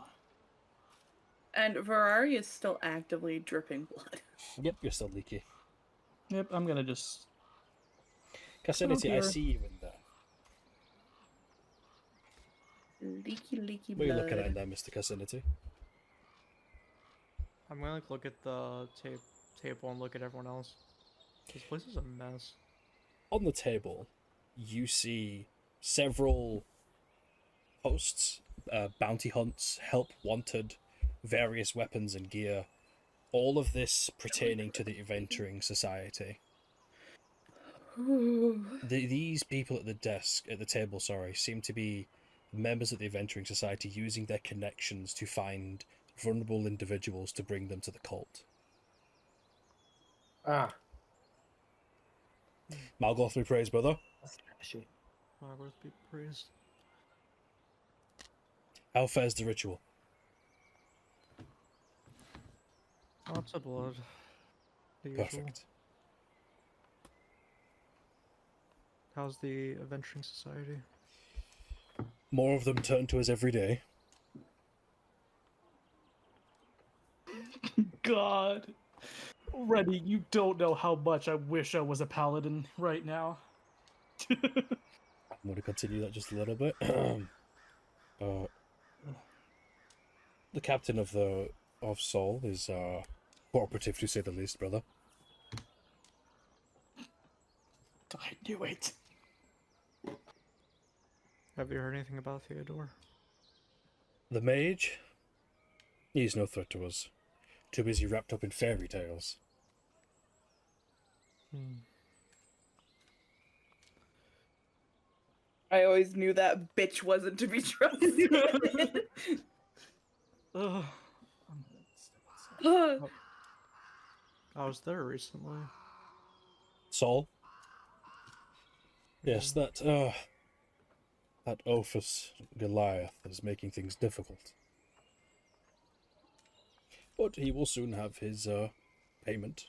And Ferrari is still actively dripping blood. Yep, you're still leaky. Yep, I'm gonna just. Cassinity, I dear. see you in there. Leaky, leaky What are blood. you looking at in there, Mr. Cassinity? I'm gonna look at the table and look at everyone else. This place is a mess. On the table, you see several hosts, bounty hunts, help wanted, various weapons and gear. All of this pertaining to the Adventuring Society. These people at the table, seem to be members of the Adventuring Society using their connections to find vulnerable individuals to bring them to the cult. Ah, Malgoth be praised, brother. that's trashy. Margaret be praised. How fares the ritual? Lots of blood. The usual. Perfect. How's the Adventuring Society? More of them turn to us every day. God. Reddy, you don't know how much I wish I was a paladin right now. I'm going to continue that just a little bit. The captain of Soul is cooperative to say the least, brother. I knew it. Have you heard anything about Theodore? The mage? He's no threat to us. Too busy wrapped up in fairy tales. I always knew that bitch wasn't to be trusted. Ugh. I was there recently. Saul? Yes, that Ophis Goliath is making things difficult. But he will soon have his payment.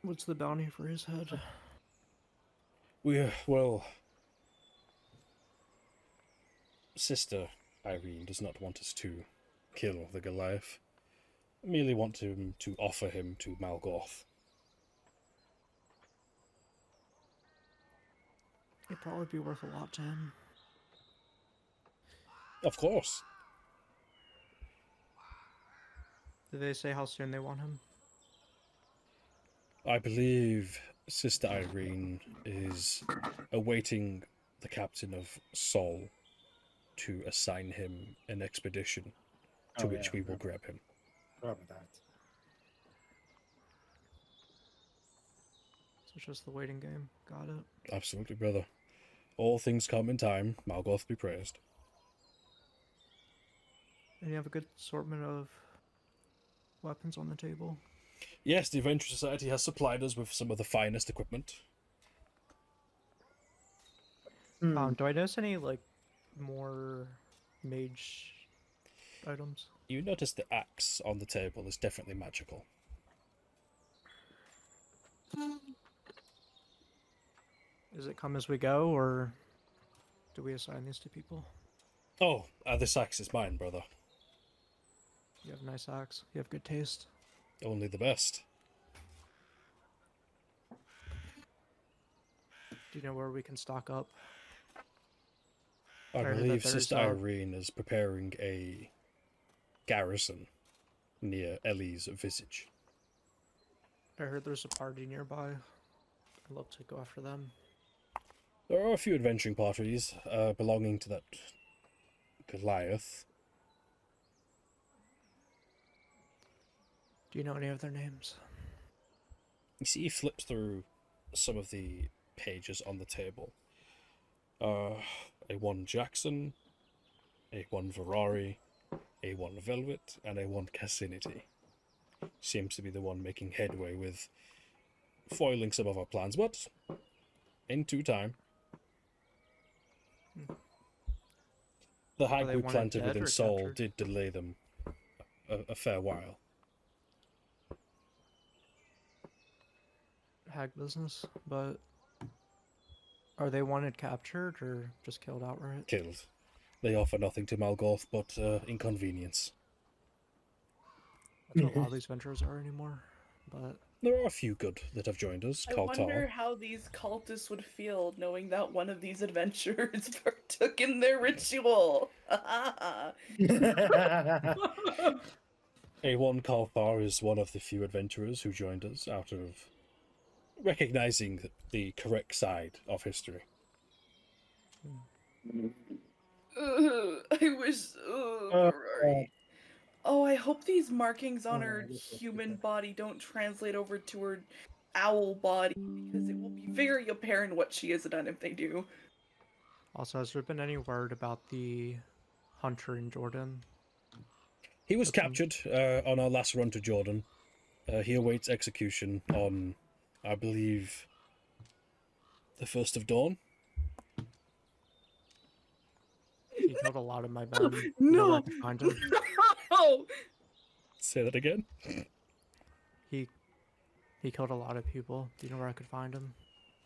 What's the bounty for his head? Well, Sister Irene does not want us to kill the Goliath. We merely want to offer him to Malgoth. It'd probably be worth a lot to him. Of course. Did they say how soon they want him? I believe Sister Irene is awaiting the captain of Sol to assign him an expedition to which we will grab him. Probably that. So it's just the waiting game. Got it. Absolutely, brother. All things come in time. Malgoth be praised. And you have a good assortment of weapons on the table. Yes, the Adventure Society has supplied us with some of the finest equipment. Do I notice any, like, more mage items? You notice the axe on the table is definitely magical. Does it come as we go, or do we assign these to people? Oh, this axe is mine, brother. You have a nice axe. You have good taste. Only the best. Do you know where we can stock up? I heard that believe there's, Sister Irene is preparing a garrison near Ellie's visage. I heard there's a party nearby. I'd love to go after them. There are a few adventuring parties belonging to that Goliath. Do you know any of their names? You see, he flips through some of the pages on the table. A1 Jackson, A1 Ferrari, A1 Velvet, and A1 Cassinity. Seems to be the one making headway with foiling some of our plans, but in due time. The high they group wanted planted dead within or Sol captured? did delay them a fair while. Hag business, but are they wanted captured or just killed outright? Killed. They offer nothing to Malgoth but inconvenience. That's what a lot of these ventures are anymore. But There are a few good that have joined us. I wonder how these cultists would feel knowing that one of these adventurers partook in their ritual. A1 Kalthar is one of the few adventurers who joined us out of recognizing the correct side of history. I wish. Ferrari. Oh, I hope these markings on her human body don't translate over to her owl body, because it will be very apparent what she has done if they do. also, has there been any word about the hunter in Jordan? He was captured on our last run to Jordan. He awaits execution on, I believe, the 1st of Dawn. He killed a lot of my men. No! I can find him. No! Say that again. He killed a lot of people. Do you know where I could find him?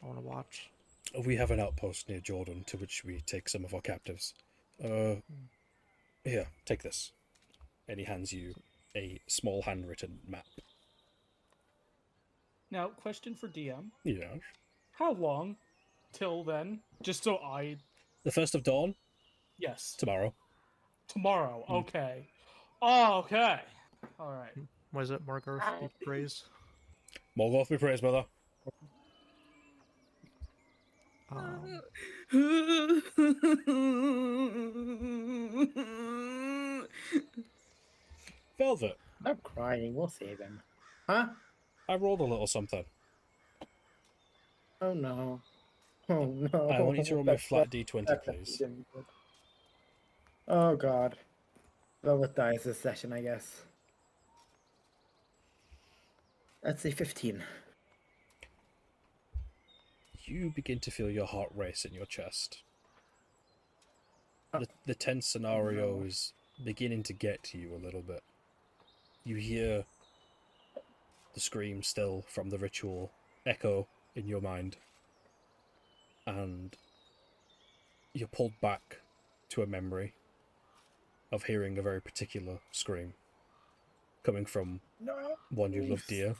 I want to watch. We have an outpost near Jordan to which we take some of our captives. Here, take this. And he hands you a small handwritten map. Now, question for DM. Yeah. How long till then? Just so I... The 1st of Dawn? Yes. Tomorrow. Tomorrow. Okay. Oh, okay. All right. Was it Morgoth be praised? Morgoth be praised, brother. Velvet, Stop crying. We'll save him. Huh? I rolled a little something. Oh no. Oh no. I want you to roll me a flat d20, That please. didn't good. Oh god. Velvet dies this session, I guess. Let's say 15. You begin to feel your heart race in your chest. The tense scenario is beginning to get to you a little bit. You hear the scream still from the ritual echo in your mind, and you're pulled back to a memory of hearing a very particular scream coming from one you love dear,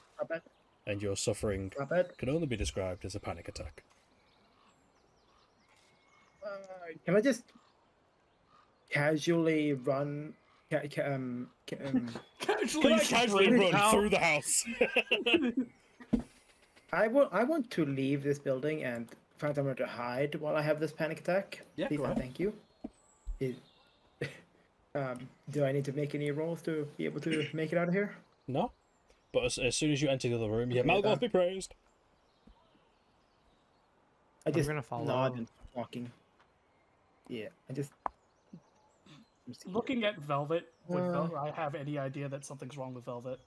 and your suffering can only be described as a panic attack. Can I just casually run? Can I casually run through the house? I want to leave this building and find somewhere to hide while I have this panic attack. Yeah, please go and ahead. thank you. Do I need to make any rolls to be able to make it out of here? No, but as soon as you enter the other room, you hear Malgoth be praised. I just gonna follow. nod and walking. Yeah, I just Looking at Velvet, would I have any idea that something's wrong with Velvet?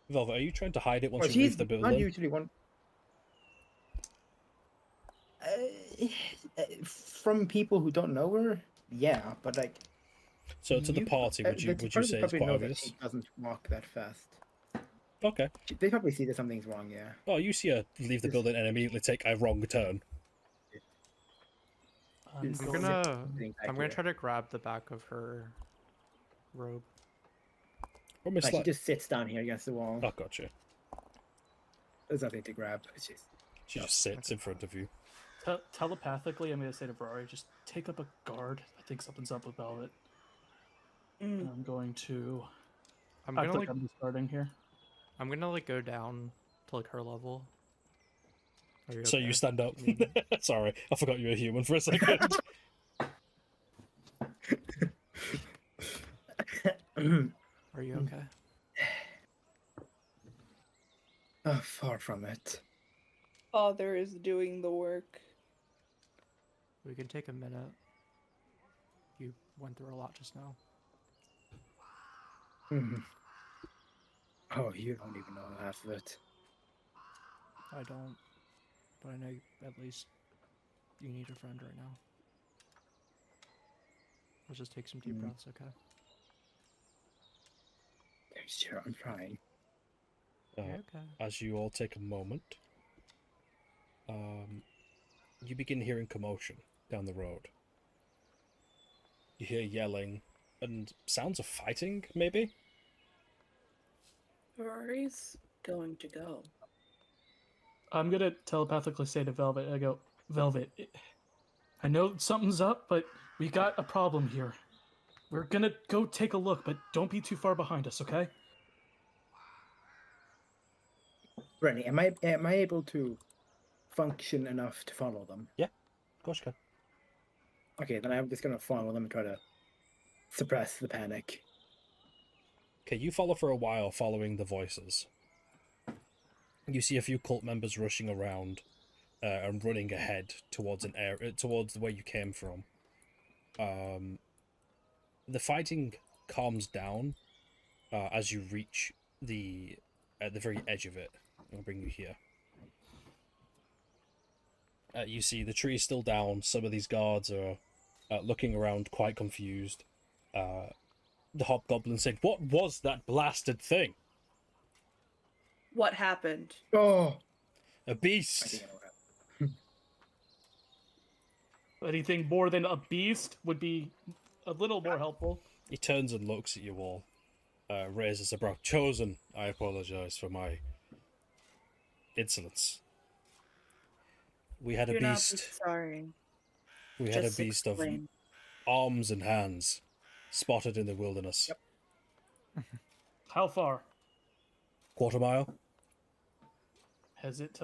Velvet, are you trying to hide it once well, you leave she's the not building? usually one. From people who don't know her, yeah, but like. So to the party, would you say it's quite obvious? She doesn't walk that fast. Okay. They probably see that something's wrong. Yeah. Oh, you see her leave the building and immediately take a wrong turn. I'm I'm going gonna try to grab the back of her robe. Almost She like... just sits down here against the wall. Oh, gotcha. There's nothing to grab. It's just... She just sits in front of you. Telepathically, I'm going to say to Ferrari, just take up a guard. I think something's up with Velvet. I'm going to... I'm gonna like I'm starting here. I'm gonna like go down to like her level. Are you So okay? you stand up. Sorry, I forgot you were human for a second. Are you okay? Oh, far from it. Father is doing the work. We can take a minute. You went through a lot just now. Oh, you don't even know half of it. I don't, but I know at least you need a friend right now. Let's just take some deep breaths, okay? Sure, I'm trying. Okay. As you all take a moment, you begin hearing commotion down the road. You hear yelling and sounds of fighting, maybe? Ferrari's going to go. I'm going to telepathically say to Velvet, I go, Velvet, I know something's up, but we got a problem here. We're going to go take a look, but don't be too far behind us, okay? Rennie, am I able to function enough to follow them? Yeah, of course you can. Okay, then I'm just gonna follow them and try to suppress the panic. Okay, you follow for a while, following the voices. You see a few cult members rushing around and running ahead towards an area, towards where you came from. The fighting calms down as you reach at the very edge of it. I'll bring you here. You see the tree is still down. Some of these guards are looking around, quite confused. The hobgoblin said, "What was that blasted thing?" What happened? Oh, A beast. I think I know what happened. Anything more than a beast would be a little more helpful. He turns and looks at you all, raises a brow. Chosen, I apologize for my insolence. We had a Do not be beast. sorry. We had a Just beast explain. of arms and hands spotted in the wilderness. Yep. How far? Quarter mile. Has it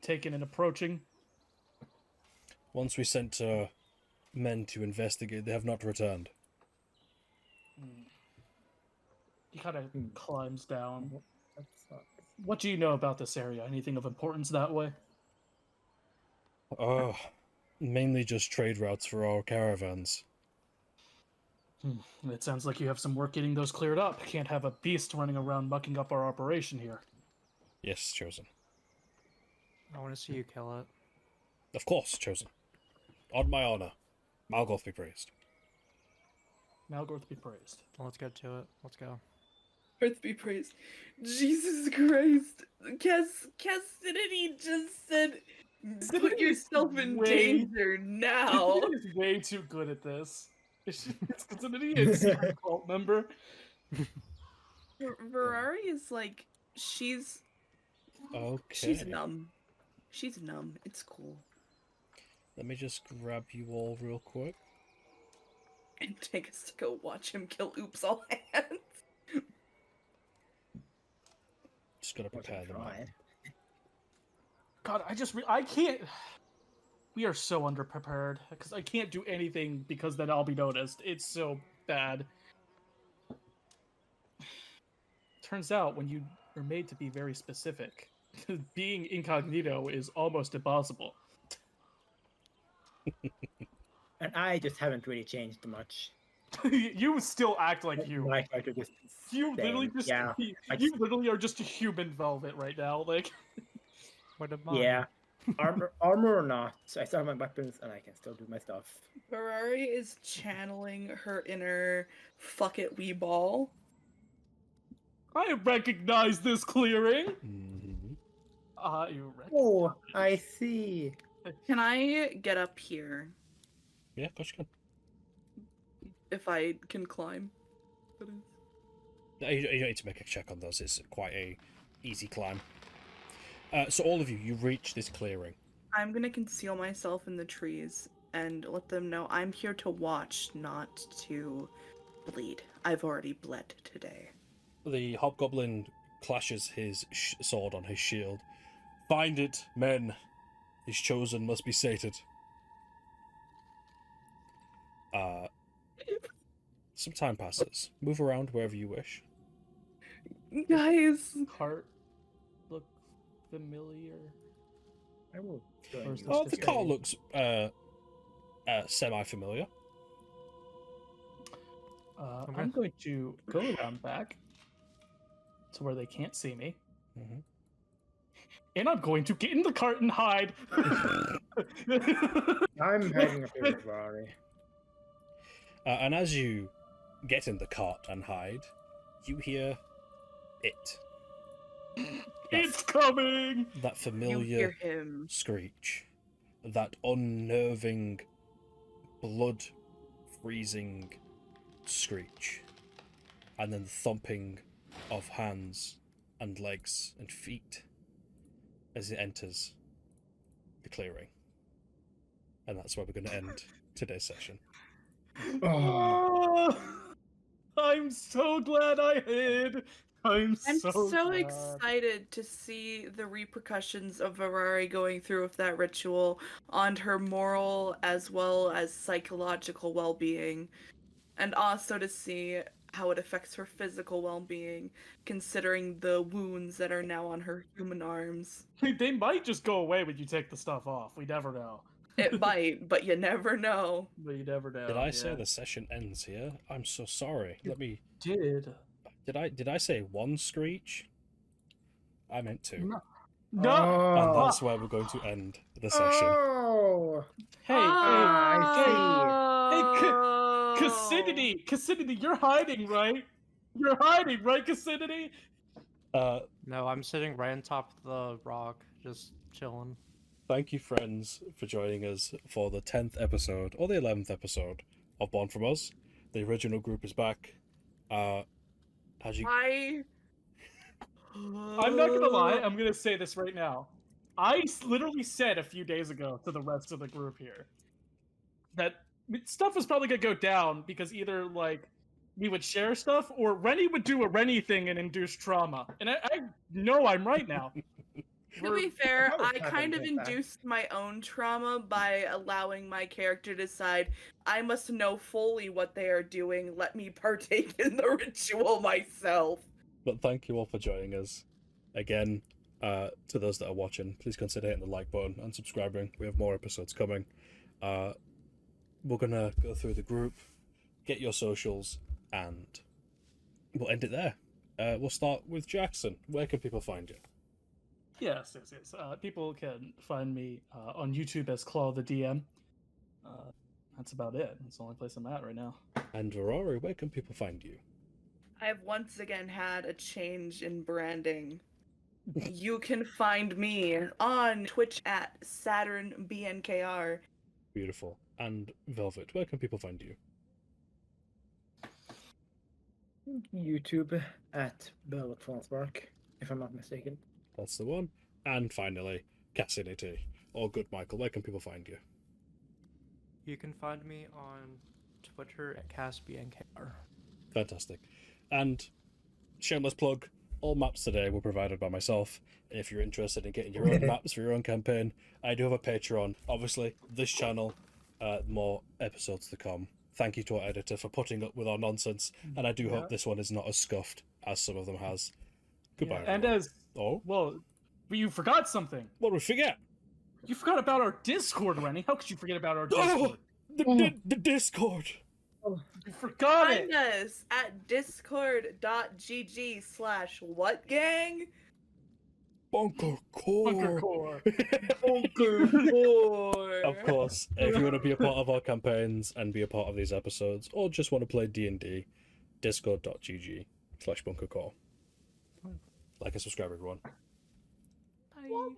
taken an approaching? Once we sent men to investigate, they have not returned. He kind of climbs down. That sucks. What do you know about this area? Anything of importance that way? Mainly just trade routes for our caravans. It sounds like you have some work getting those cleared up. Can't have a beast running around mucking up our operation here. Yes, Chosen. I want to see you kill it. Of course, Chosen. On my honor. Malgoth be praised. Malgorth be praised. Let's get to it. Let's go. Earth be praised. Jesus Christ. Cassidy just said, put yourself in danger now. He's way too good at this. It's Cassidy is a cult member. Ferrari is like, she's Okay. numb. She's numb. It's cool. Let me just grab you all real quick. And take us to go watch him kill Oops All Hands. Just gotta prepare them. God, I can't. We are so underprepared because I can't do anything because then I'll be noticed. It's so bad. Turns out when you are made to be very specific, being incognito is almost impossible. And I just haven't really changed much. You still act like you. My character just You literally same. just Yeah, you literally are just a human velvet right now. Like What about? yeah. Armor or not, so I still have my weapons and I can still do my stuff. Ferrari is channeling her inner fuck it we ball. I recognize this clearing. Mm-hmm. You recognize. Oh, I see. Can I get up here Yeah, of course you if I can climb? can. No, you don't need to make a check on those. It's quite a easy climb. So all of you reach this clearing. I'm gonna conceal myself in the trees and let them know I'm here to watch, not to bleed. I've already bled today. The hobgoblin clashes his sword on his shield. Find it, men. His chosen must be sated. Some time passes. Move around wherever you wish. Guys, Cart look familiar. I will Or join is you. this Oh, just the car looks semi-familiar. I'm going to go around back to where they can't see me. Mm-hmm. And I'm going to get in the cart and hide. I'm hiding up here with Ferrari. And as you get in the cart and hide, you hear it. It's coming! That you familiar hear him. screech. That unnerving, blood-freezing screech. And then the thumping of hands and legs and feet as it enters the clearing. And that's where we're going to end today's session. Oh, I'm so glad I hid. I'm so glad. excited to see the repercussions of Ferrari going through with that ritual on her moral as well as psychological well-being, and also to see how it affects her physical well-being, considering the wounds that are now on her human arms. They might just go away when you take the stuff off. We never know. It might, but you never know. But you never know. Did I say yeah. the session ends here? I'm so sorry. Let me... Did. Did I say one screech? I meant two. No. And Oh. that's where we're going to end the session. Oh. Hey, Cassidity, you're hiding, right? You're hiding, right, Cassidity? No, I'm sitting right on top of the rock, just chilling. Thank you, friends, for joining us for the 10th episode, or the 11th episode, of Born From Us. The original group is back. How'd you... I'm not gonna lie, I'm gonna say this right now. I literally said a few days ago to the rest of the group here that stuff was probably gonna go down because either, like, we would share stuff or Rennie would do a Rennie thing and induce trauma. And I know I'm right now. To be fair, I was I kind of happy with that. induced my own trauma by allowing my character to decide I must know fully what they are doing. Let me partake in the ritual myself. But thank you all for joining us. Again, to those that are watching, please consider hitting the like button and subscribing. We have more episodes coming. We're gonna go through the group, get your socials, and we'll end it there. We'll start with Jackson. Where can people find you? Yes. People can find me on YouTube as Claw the DM. That's about it. That's the only place I'm at right now. And Aurora, where can people find you? I have once again had a change in branding. You can find me on Twitch at SaturnBNKR. Beautiful. And Velvet, where can people find you? YouTube at Bell Spark, if I'm not mistaken. That's the one. And finally, Cassinity, or Good Michael, where can people find you? You can find me on Twitter at BNKR. Fantastic. And shameless plug, all maps today were provided by myself. If you're interested in getting your own maps for your own campaign, I do have a Patreon. Obviously, this channel, more episodes to come. Thank you to our editor for putting up with our nonsense, and I do hope this one is not as scuffed as some of them has. Goodbye, And everyone. as well, you forgot something. What did we forget? You forgot about our Discord, Rennie. How could you forget about our Oh, Discord? the Discord. You forgot it. Find us at discord.gg/whatgang? Bunker Core. Bunker Core. Bunker Core. Of course, if you want to be a part of our campaigns and be a part of these episodes, or just want to play D&D, discord.gg/bunkercore. Like and subscribe, everyone. Bye.